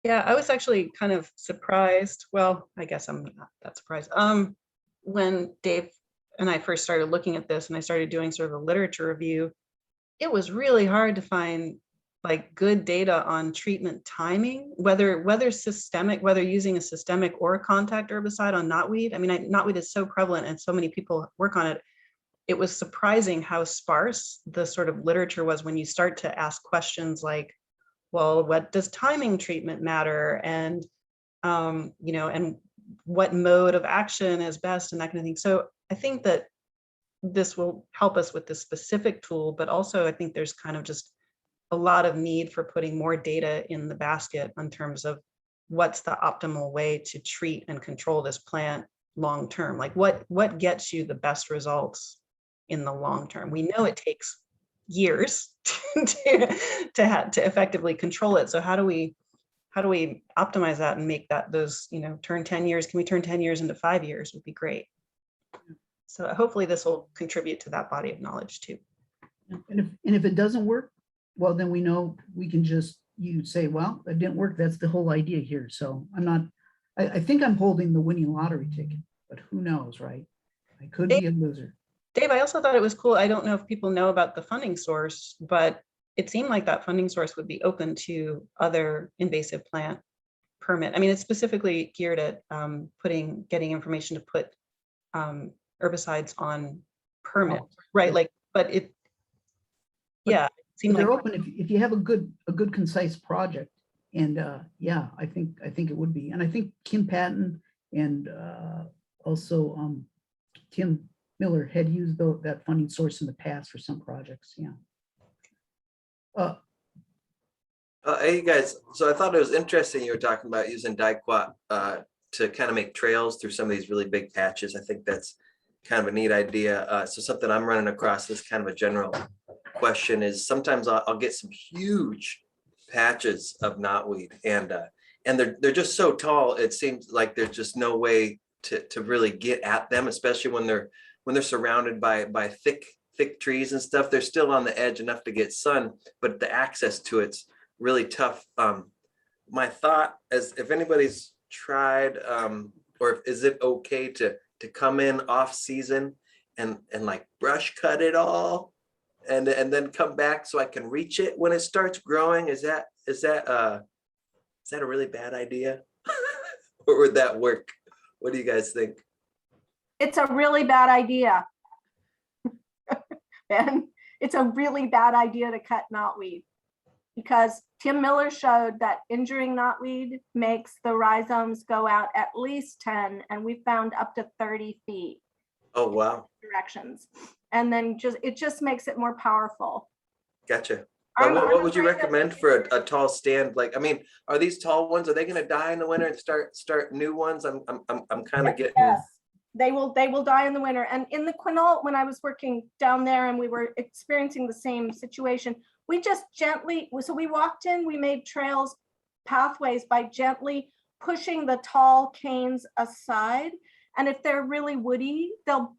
Yeah, I was actually kind of surprised. Well, I guess I'm not that surprised. When Dave and I first started looking at this, and I started doing sort of a literature review, it was really hard to find like good data on treatment timing, whether systemic, whether using a systemic or a contact herbicide on knotweed. I mean, knotweed is so prevalent and so many people work on it. It was surprising how sparse the sort of literature was when you start to ask questions like, well, what does timing treatment matter? And, and what mode of action is best, and that kind of thing. So I think that this will help us with this specific tool, but also I think there's kind of just a lot of need for putting more data in the basket in terms of what's the optimal way to treat and control this plant long term. Like what gets you the best results in the long term? We know it takes years to effectively control it. So how do we optimize that and make that turn 10 years? Can we turn 10 years into 5 years? Would be great. So hopefully this will contribute to that body of knowledge too. And if it doesn't work, well, then we know we can you say, well, it didn't work. That's the whole idea here. So I think I'm holding the winning lottery ticket, but who knows, right? I could be a loser. Dave, I also thought it was cool. I don't know if people know about the funding source, but it seemed like that funding source would be open to other invasive plant permit. I mean, it's specifically geared at getting information to put herbicides on permit, right? Like, but it, yeah, it seemed They're like open if you have a good concise project. And yeah, I think it would be. And I think Kim Patton and also Tim Miller had used that funding source in the past for some projects. Yeah. Hey guys, so I thought it was interesting you were talking about using dicot to kind of make trails through some of these really big patches. I think that's kind of a neat idea. So something I'm running across, this kind of a general question, is sometimes I'll get some huge patches of knotweed, and they're just so tall. It seems like there's just no way to really get at them, especially when they're surrounded by thick trees and stuff. They're still on the edge enough to get sun, but the access to it's really tough. My thought is, if anybody's tried, or is it okay to come in off season and like brush cut it all and then come back so I can reach it when it starts growing? Is that a really bad idea? Or would that work? What do you guys think? It's a really bad idea. And it's a really bad idea to cut knotweed, because Tim Miller showed that injuring knotweed makes the rhizomes go out at least 10, and we found up to 30 feet. Oh, wow. Directions. And then it just makes it more powerful. Gotcha. What would you recommend for a tall stand? Like, I mean, are these tall ones, are they going to die in the winter and start new ones? I'm kind of getting. Yes, they will die in the winter. And in the Quinault, when I was working down there and we were experiencing the same situation, we just gently, so we walked in, we made trails, pathways by gently pushing the tall canes aside. And if they're really woody, they'll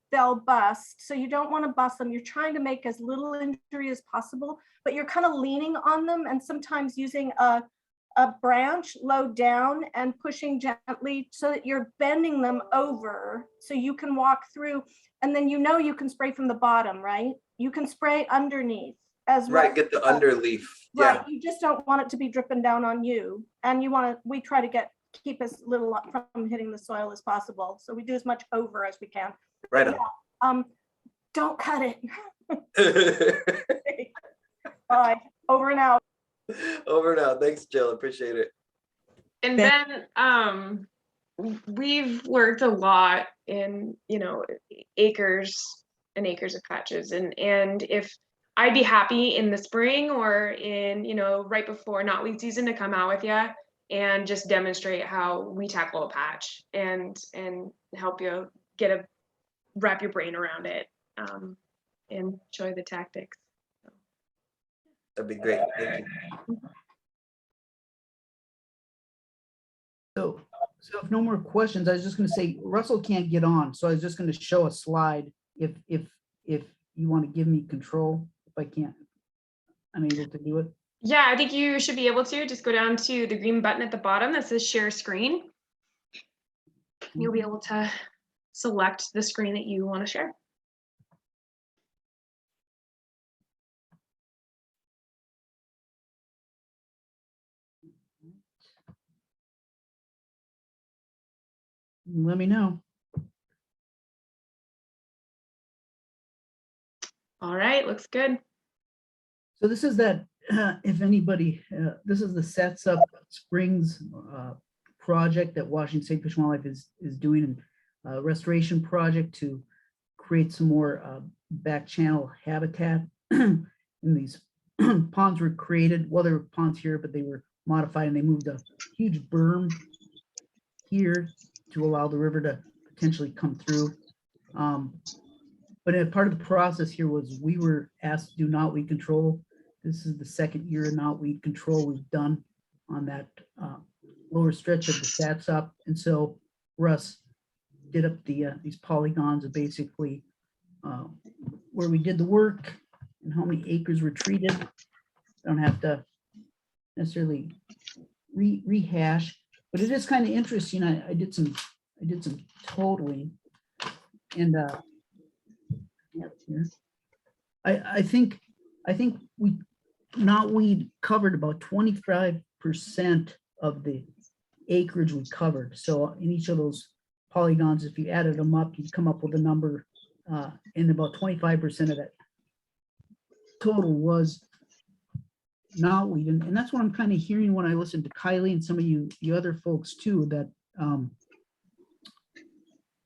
bust. So you don't want to bust them. You're trying to make as little injury as possible, but you're kind of leaning on them and sometimes using a branch low down and pushing gently so that you're bending them over so you can walk through. And then you can spray from the bottom, right? You can spray underneath as well. Right, get the underleaf. Right, Yeah. you just don't want it to be dripping down on you. And we try to keep as little from hitting the soil as possible. So we do as much over as we can. Right on. Don't cut it. Bye. Over and out. Over and out. Thanks, Jill. Appreciate it. And then we've worked a lot in, acres and acres of patches. And if I'd be happy in the spring or in, right before knotweed season to come out with you and just demonstrate how we tackle a patch and help you wrap your brain around it and show you the tactics. That'd be great. Thank you. So if no more questions, I was just going to say Russell can't get on, so I was just going to show a slide. If you want to give me control, if I can't, I'm able to do it. Yeah, I think you should be able to just go down to the green button at the bottom that says share screen. You'll be able to select the screen that you want to share. Let me know. All right, looks good. So this is that, if anybody, this is the Sets Up Springs project that Washington State Fish and Wildlife is doing, a restoration project to create some more back channel habitat. And these ponds were created, well, there were ponds here, but they were modified and they moved a huge berm here to allow the river to potentially come through. But a part of the process here was we were asked to do knotweed control. This is the second year of knotweed control we've done on that lower stretch of the Sats Up. And so Russ did up these polygons of basically where we did the work and how many acres were treated. I don't have to necessarily rehash, but it is kind of interesting. I did some totaling, and here I think we knotweed covered about 25% of the acreage we covered. So in each of those polygons, if you added them up, you'd come up with a number, and about 25% of that total was knotweed. And that's what I'm kind of hearing when I listen to Kylie and some of you other folks too, that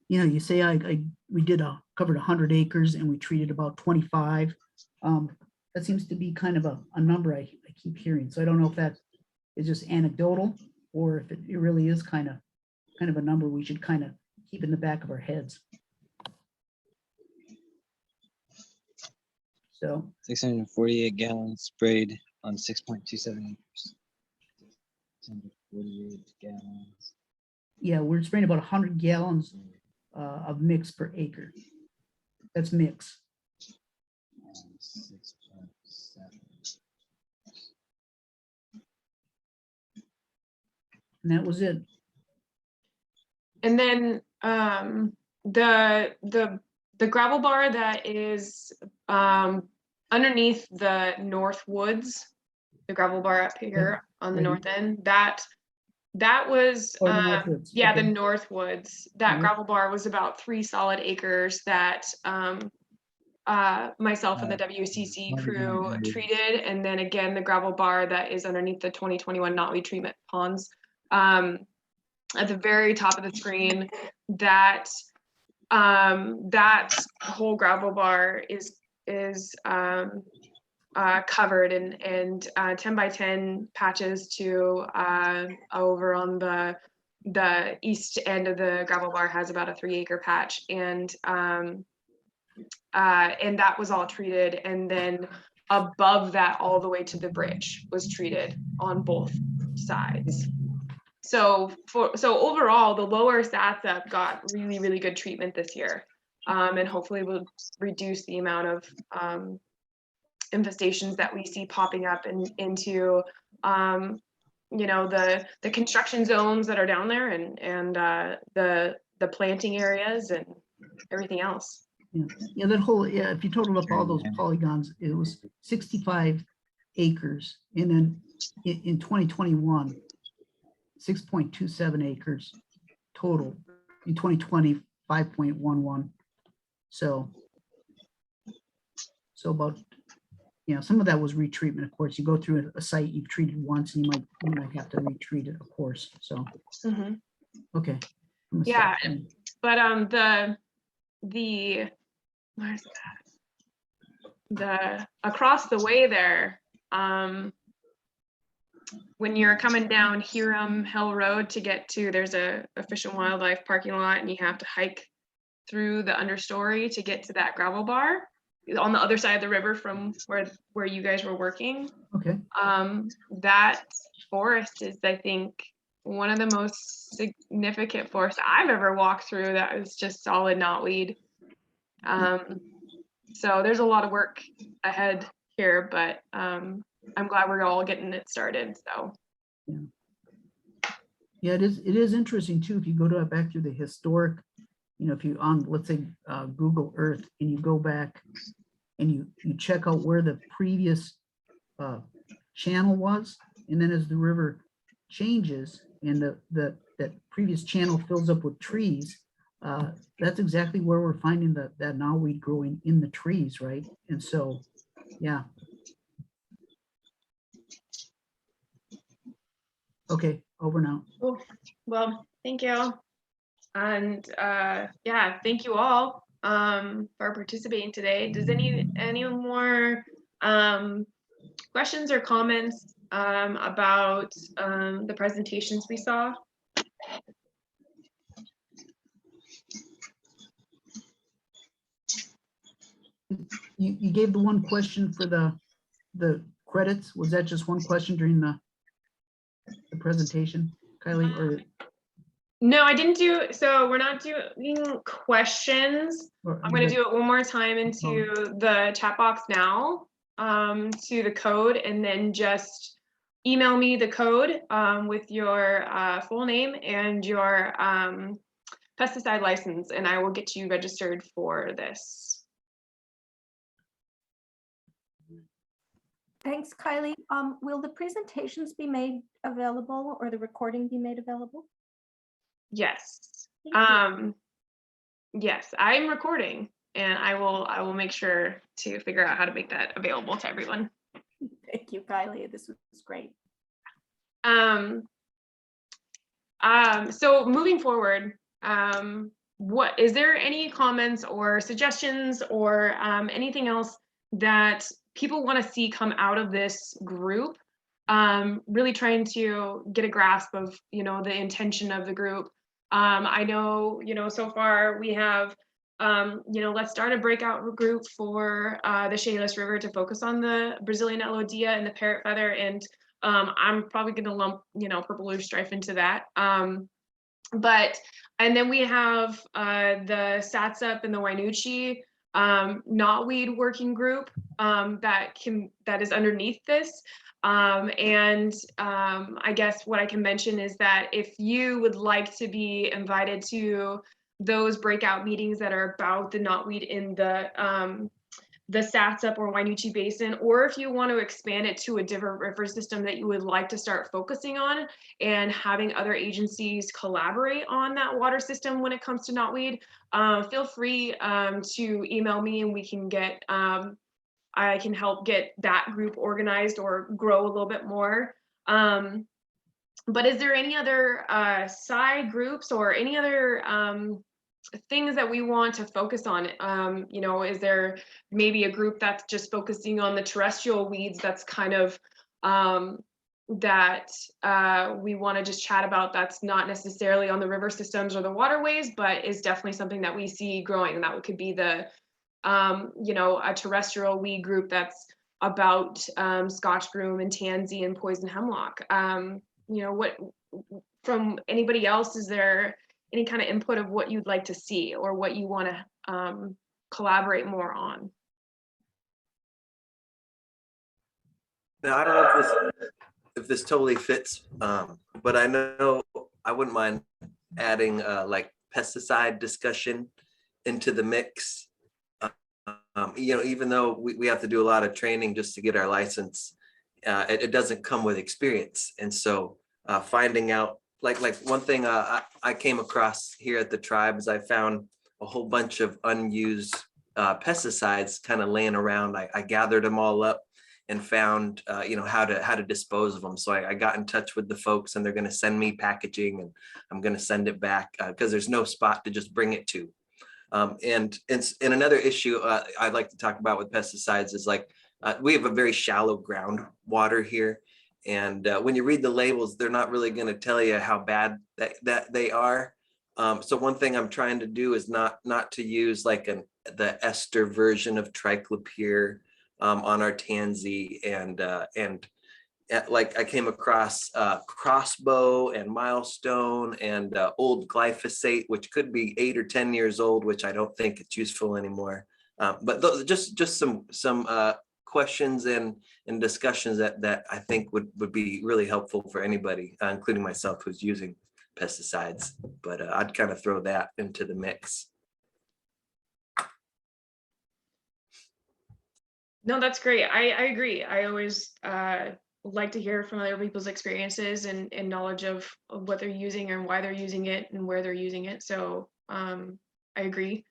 you know, you say we covered 100 acres and we treated about 25. That seems to be kind of a number I keep hearing. So I don't know if that is just anecdotal or if it really is kind of a number we should kind of keep in the back of our heads. So 648 gallons sprayed on 6.27 acres. 648 gallons. Yeah, we're spraying about 100 gallons of mix per acre. That's mix. 6.7. And that was it. And then the gravel bar that is underneath the North Woods, the gravel bar up here on the north end, that was Oh, the North Woods, yeah, okay. the North Woods. That Mhm. gravel bar was about 3 solid acres that myself and the WCC crew treated, and then again the gravel bar that is underneath the 2021 knotweed treatment ponds. At the very top of the screen, that whole gravel bar is covered and 10 by 10 patches to over on the east end of the gravel bar has about a 3-acre patch, and that was all treated, and then above that all the way to the bridge was treated on both sides. So overall, the lower SATSUP got really, really good treatment this year, and hopefully will reduce the amount of infestations that we see popping up into you know, the construction zones that are down there, and the planting areas and everything else. Yeah, that whole, yeah, if you total up all those polygons, it was 65 acres. And then in 2021, 6.27 acres total. In 2020, 5.11. So about, you know, some of that was retreatment. Of course, you go through a site you've treated once, and you might have to retreat it, of course. So okay. Yeah, but the where's that? The across the way there, when you're coming down Hiram Hill Road to get to, there's a Fish and Wildlife parking lot, and you have to hike through the understory to get to that gravel bar on the other side of the river from where you guys were working. Okay. That forest is, I think, one of the most significant forests I've ever walked through that was just solid knotweed. So there's a lot of work ahead here, but I'm glad we're all getting it started. So yeah, it is interesting too. If you go back through the historic, you know, if you on, let's say, Google Earth, and you go back and you check out where the previous channel was, and then as the river changes and that previous channel fills up with trees, that's exactly where we're finding that knotweed growing in the trees, right? And so, yeah. Okay, over now. Cool. Well, thank you. And yeah, thank you all for participating today. Does any more questions or comments about the presentations we saw? You gave the one question for the credits. Was that just one question during the presentation, Kylie? Or No, I didn't do, so we're not doing questions. I'm going to do it one more time into the chat box now, to the code, and then just email me the code with your full name and your pesticide license, and I will get you registered for this. Thanks, Kylie. Will the presentations be made available or the recording be made available? Yes. Thank you. Yes, I'm recording, and I will make sure to figure out how to make that available to everyone. Thank you, Kylie. This was great. So moving forward, what is there any comments or suggestions or anything else that people want to see come out of this group? Really trying to get a grasp of, the intention of the group. I know, so far we have, let's start a breakout group for the Chehalis River to focus on the Brazilian Elodia and the parrot feather. And I'm probably going to lump, purple blue strife into that. And then we have the SATSUP and the Wainuchi knotweed working group that is underneath this. I guess what I can mention is that if you would like to be invited to those breakout meetings that are about the knotweed in the SATSUP or Wainuchi Basin, or if you want to expand it to a different river system that you would like to start focusing on and having other agencies collaborate on that water system when it comes to knotweed, feel free to email me and we can get, I can help get that group organized or grow a little bit more. But is there any other side groups or any other things that we want to focus on? Is there maybe a group that's just focusing on the terrestrial weeds that's kind of that we want to just chat about, that's not necessarily on the river systems or the waterways, but is definitely something that we see growing? And that could be the a terrestrial weed group that's about Scotch broom and tansy and poison hemlock. What from anybody else, is there any kind of input of what you'd like to see or what you want to collaborate more on? Now, I don't know if this totally fits, but I know I wouldn't mind adding like pesticide discussion into the mix. Even though we have to do a lot of training just to get our license, it doesn't come with experience. And so finding out, like one thing I came across here at the tribe is I found a whole bunch of unused pesticides kind of laying around. I gathered them all up and found how to dispose of them. So I got in touch with the folks, and they're going to send me packaging, and I'm going to send it back because there's no spot to just bring it to. And another issue I'd like to talk about with pesticides is we have a very shallow groundwater here. And when you read the labels, they're not really going to tell you how bad that they are. So one thing I'm trying to do is not to use the ester version of triclopyr on our tansy, and I came across Crossbow and Milestone and old glyphosate, which could be 8 or 10 years old, which I don't think it's useful anymore. But those just some questions and discussions that I think would be really helpful for anybody, including myself, who's using pesticides. But I'd kind of throw that into the mix. No, that's great. I agree. I always like to hear from other people's experiences and knowledge of what they're using and why they're using it and where they're using it. So I agree.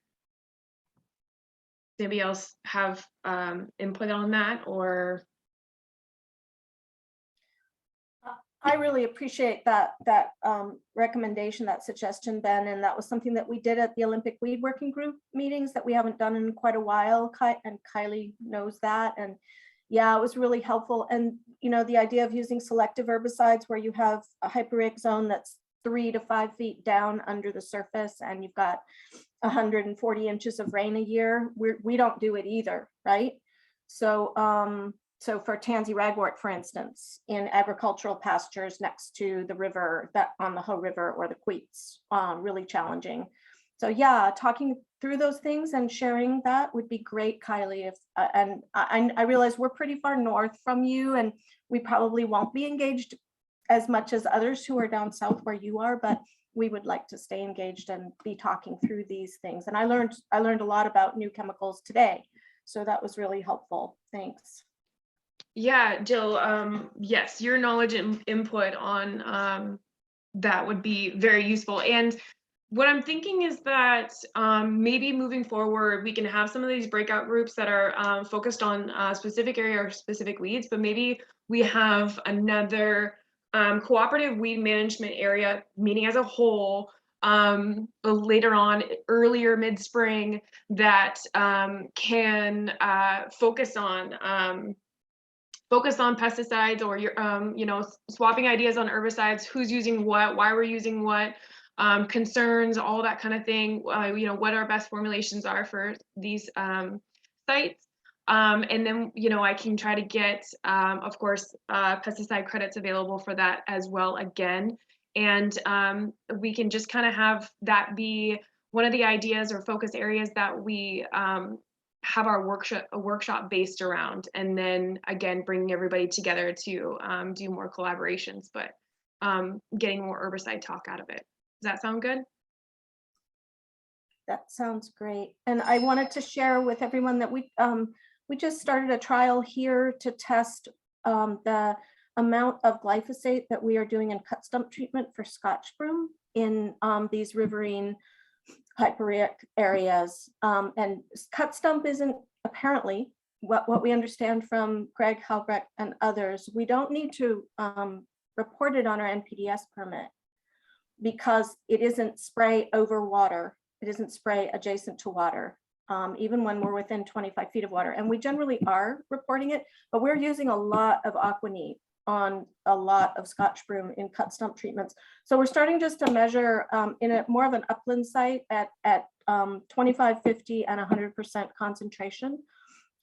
Does anybody else have input on that? Or I really appreciate that recommendation, that suggestion, Ben, and that was something that we did at the Olympic Weed Working Group meetings that we haven't done in quite a while, and Kylie knows that. And yeah, it was really helpful. And the idea of using selective herbicides where you have a hyporheic zone that's 3 to 5 feet down under the surface, and you've got 140 inches of rain a year. We don't do it either, right? So for tansy ragwort, for instance, in agricultural pastures next to the river, that on the Hoh River or the Queets, really challenging. So yeah, talking through those things and sharing that would be great, Kylie. And I realize we're pretty far north from you, and we probably won't be engaged as much as others who are down south where you are, but we would like to stay engaged and be talking through these things. And I learned a lot about new chemicals today, so that was really helpful. Thanks. Yeah, Jill, yes, your knowledge and input on that would be very useful. And what I'm thinking is that maybe moving forward, we can have some of these breakout groups that are focused on a specific area or specific weeds, but maybe we have another cooperative weed management area meeting as a whole later on, earlier mid-spring, that can focus on pesticides, or your swapping ideas on herbicides, who's using what, why we're using what, concerns, all that kind of thing, what our best formulations are for these sites. And then I can try to get of course pesticide credits available for that as well again. And we can just kind of have that be one of the ideas or focus areas that we have our workshop based around, and then again bringing everybody together to do more collaborations, but getting more herbicide talk out of it. Does that sound good? That sounds great. And I wanted to share with everyone that we just started a trial here to test the amount of glyphosate that we are doing in cut stump treatment for Scotch broom in these riverine hyporheic areas. And cut stump isn't, apparently, what we understand from Greg Halbrecht and others, we don't need to report it on our NPDES permit because it isn't spray over water. It isn't spray adjacent to water, even when we're within 25 feet of water. And we generally are reporting it, but we're using a lot of aquanite on a lot of Scotch broom in cut stump treatments. So we're starting just to measure in a more of an upland site at 25, 50, and 100% concentration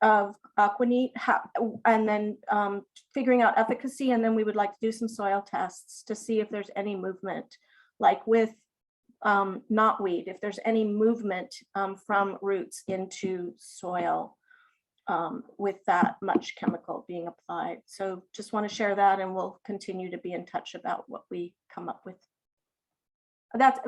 of aquanite, and then figuring out efficacy. And then we would like to do some soil tests to see if there's any movement, like with knotweed, if there's any movement from roots into soil with that much chemical being applied. So just want to share that, and we'll continue to be in touch about what we come up with. But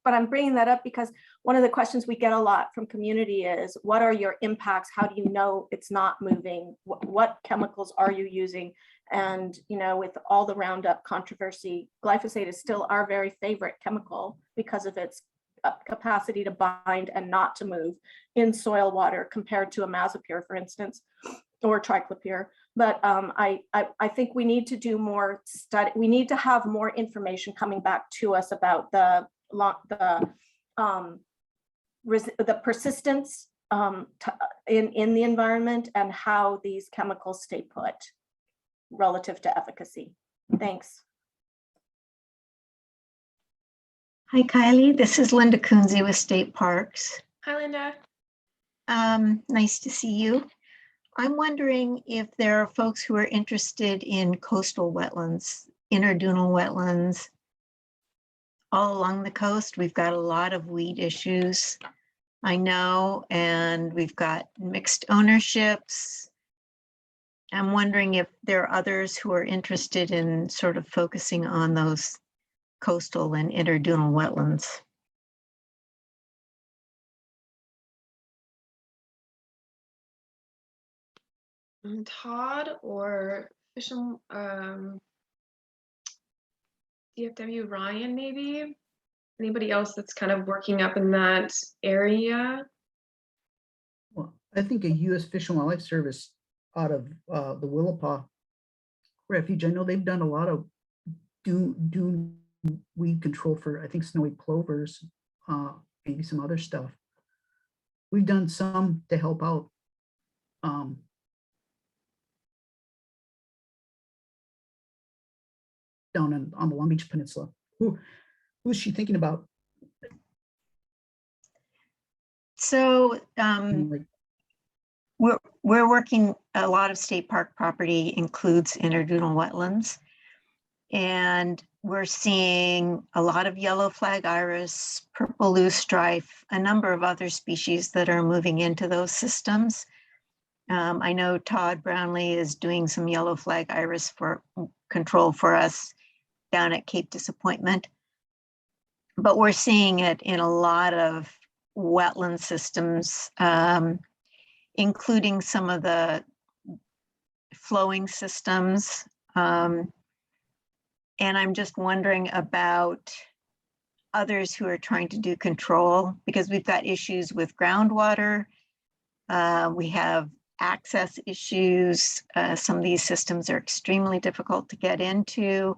I'm bringing that up because one of the questions we get a lot from community is, what are your impacts? How do you know it's not moving? What chemicals are you using? And with all the Roundup controversy, glyphosate is still our very favorite chemical because of its capacity to bind and not to move in soil water compared to imazapyr, for instance, or triclopyr. But I think we need to do more study. We need to have more information coming back to us about the persistence in the environment and how these chemicals stay put relative to efficacy. Thanks. Hi, Kylie. This is Linda Kunze with State Parks. Hi, Linda. Nice to see you. I'm wondering if there are folks who are interested in coastal wetlands, interdunal wetlands. All along the coast, we've got a lot of weed issues, I know, and we've got mixed ownerships. I'm wondering if there are others who are interested in sort of focusing on those coastal and interdunal wetlands. Todd or DFW Ryan, maybe? Anybody else that's kind of working up in that area? Well, I think a U.S. Fish and Wildlife Service out of the Willapa Refuge, I know they've done a lot of dune weed control for, I think, snowy plovers, maybe some other stuff. We've done some to help out. Down on the Long Beach Peninsula. Who's she thinking about? So we're working, a lot of state park property includes interdunal wetlands, and we're seeing a lot of yellow flag iris, purple loosestrife, a number of other species that are moving into those systems. I know Todd Brownlee is doing some yellow flag iris for control for us down at Cape Disappointment, but we're seeing it in a lot of wetland systems, including some of the flowing systems. And I'm just wondering about others who are trying to do control, because we've got issues with groundwater. We have access issues. Some of these systems are extremely difficult to get into.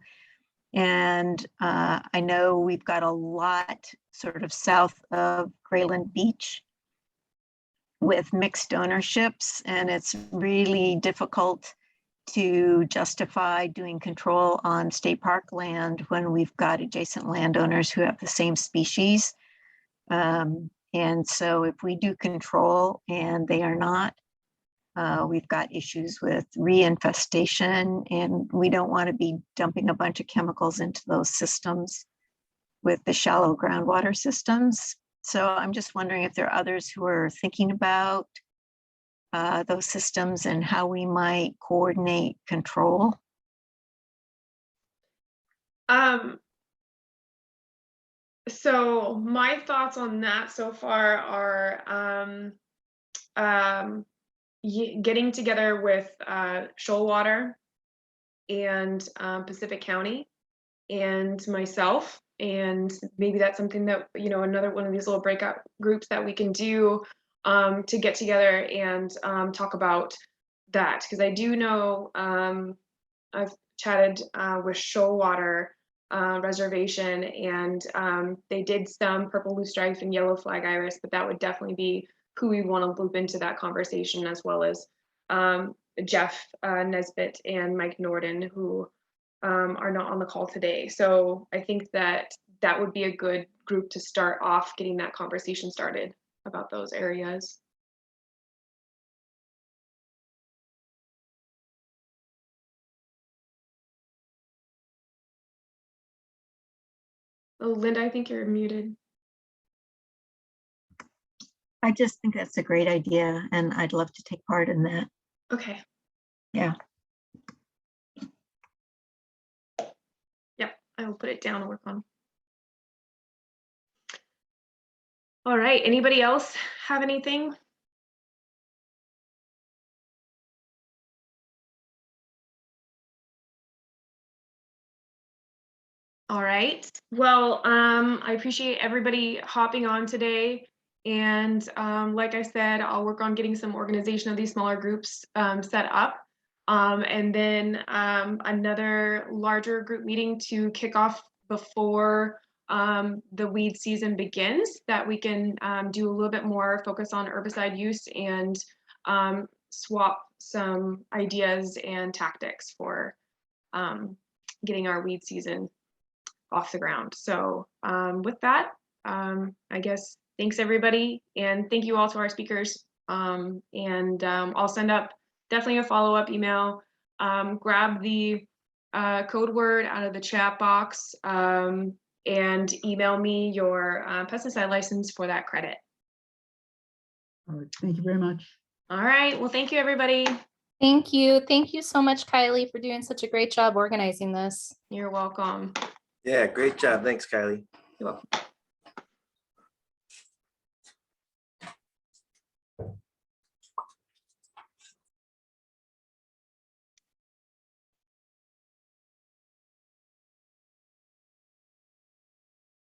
And I know we've got a lot sort of south of Grayland Beach with mixed ownerships, and it's really difficult to justify doing control on state park land when we've got adjacent landowners who have the same species. And so if we do control and they are not, we've got issues with reinfestation, and we don't want to be dumping a bunch of chemicals into those systems with the shallow groundwater systems. So I'm just wondering if there are others who are thinking about those systems and how we might coordinate control. So my thoughts on that so far are getting together with Shoalwater and Pacific County and myself, and maybe that's something that, you know, another one of these little breakout groups that we can do to get together and talk about that, because I do know I've chatted with Shoalwater Reservation, and they did some purple loosestrife and yellow flag iris, but that would definitely be who we want to loop into that conversation, as well as Jeff Nesbitt and Mike Norden, who are not on the call today. So I think that that would be a good group to start off getting that conversation started about those areas. Oh, Linda, I think you're muted. I just think that's a great idea, and I'd love to take part in that. Okay. Yeah. Yep, I will put it down and work on. All right, anybody else have anything? All right, well, I appreciate everybody hopping on today. And like I said, I'll work on getting some organization of these smaller groups set up. And then another larger group meeting to kick off before the weed season begins, that we can do a little bit more focus on herbicide use and swap some ideas and tactics for getting our weed season off the ground. So with that, I guess thanks everybody, and thank you all to our speakers. I'll send up definitely a follow-up email. Grab the code word out of the chat box and email me your pesticide license for that credit. All right, thank you very much. All right, well, thank you everybody. Thank you. Thank you so much, Kylie, for doing such a great job organizing this. You're welcome. Yeah, great job. Thanks, Kylie. You're welcome.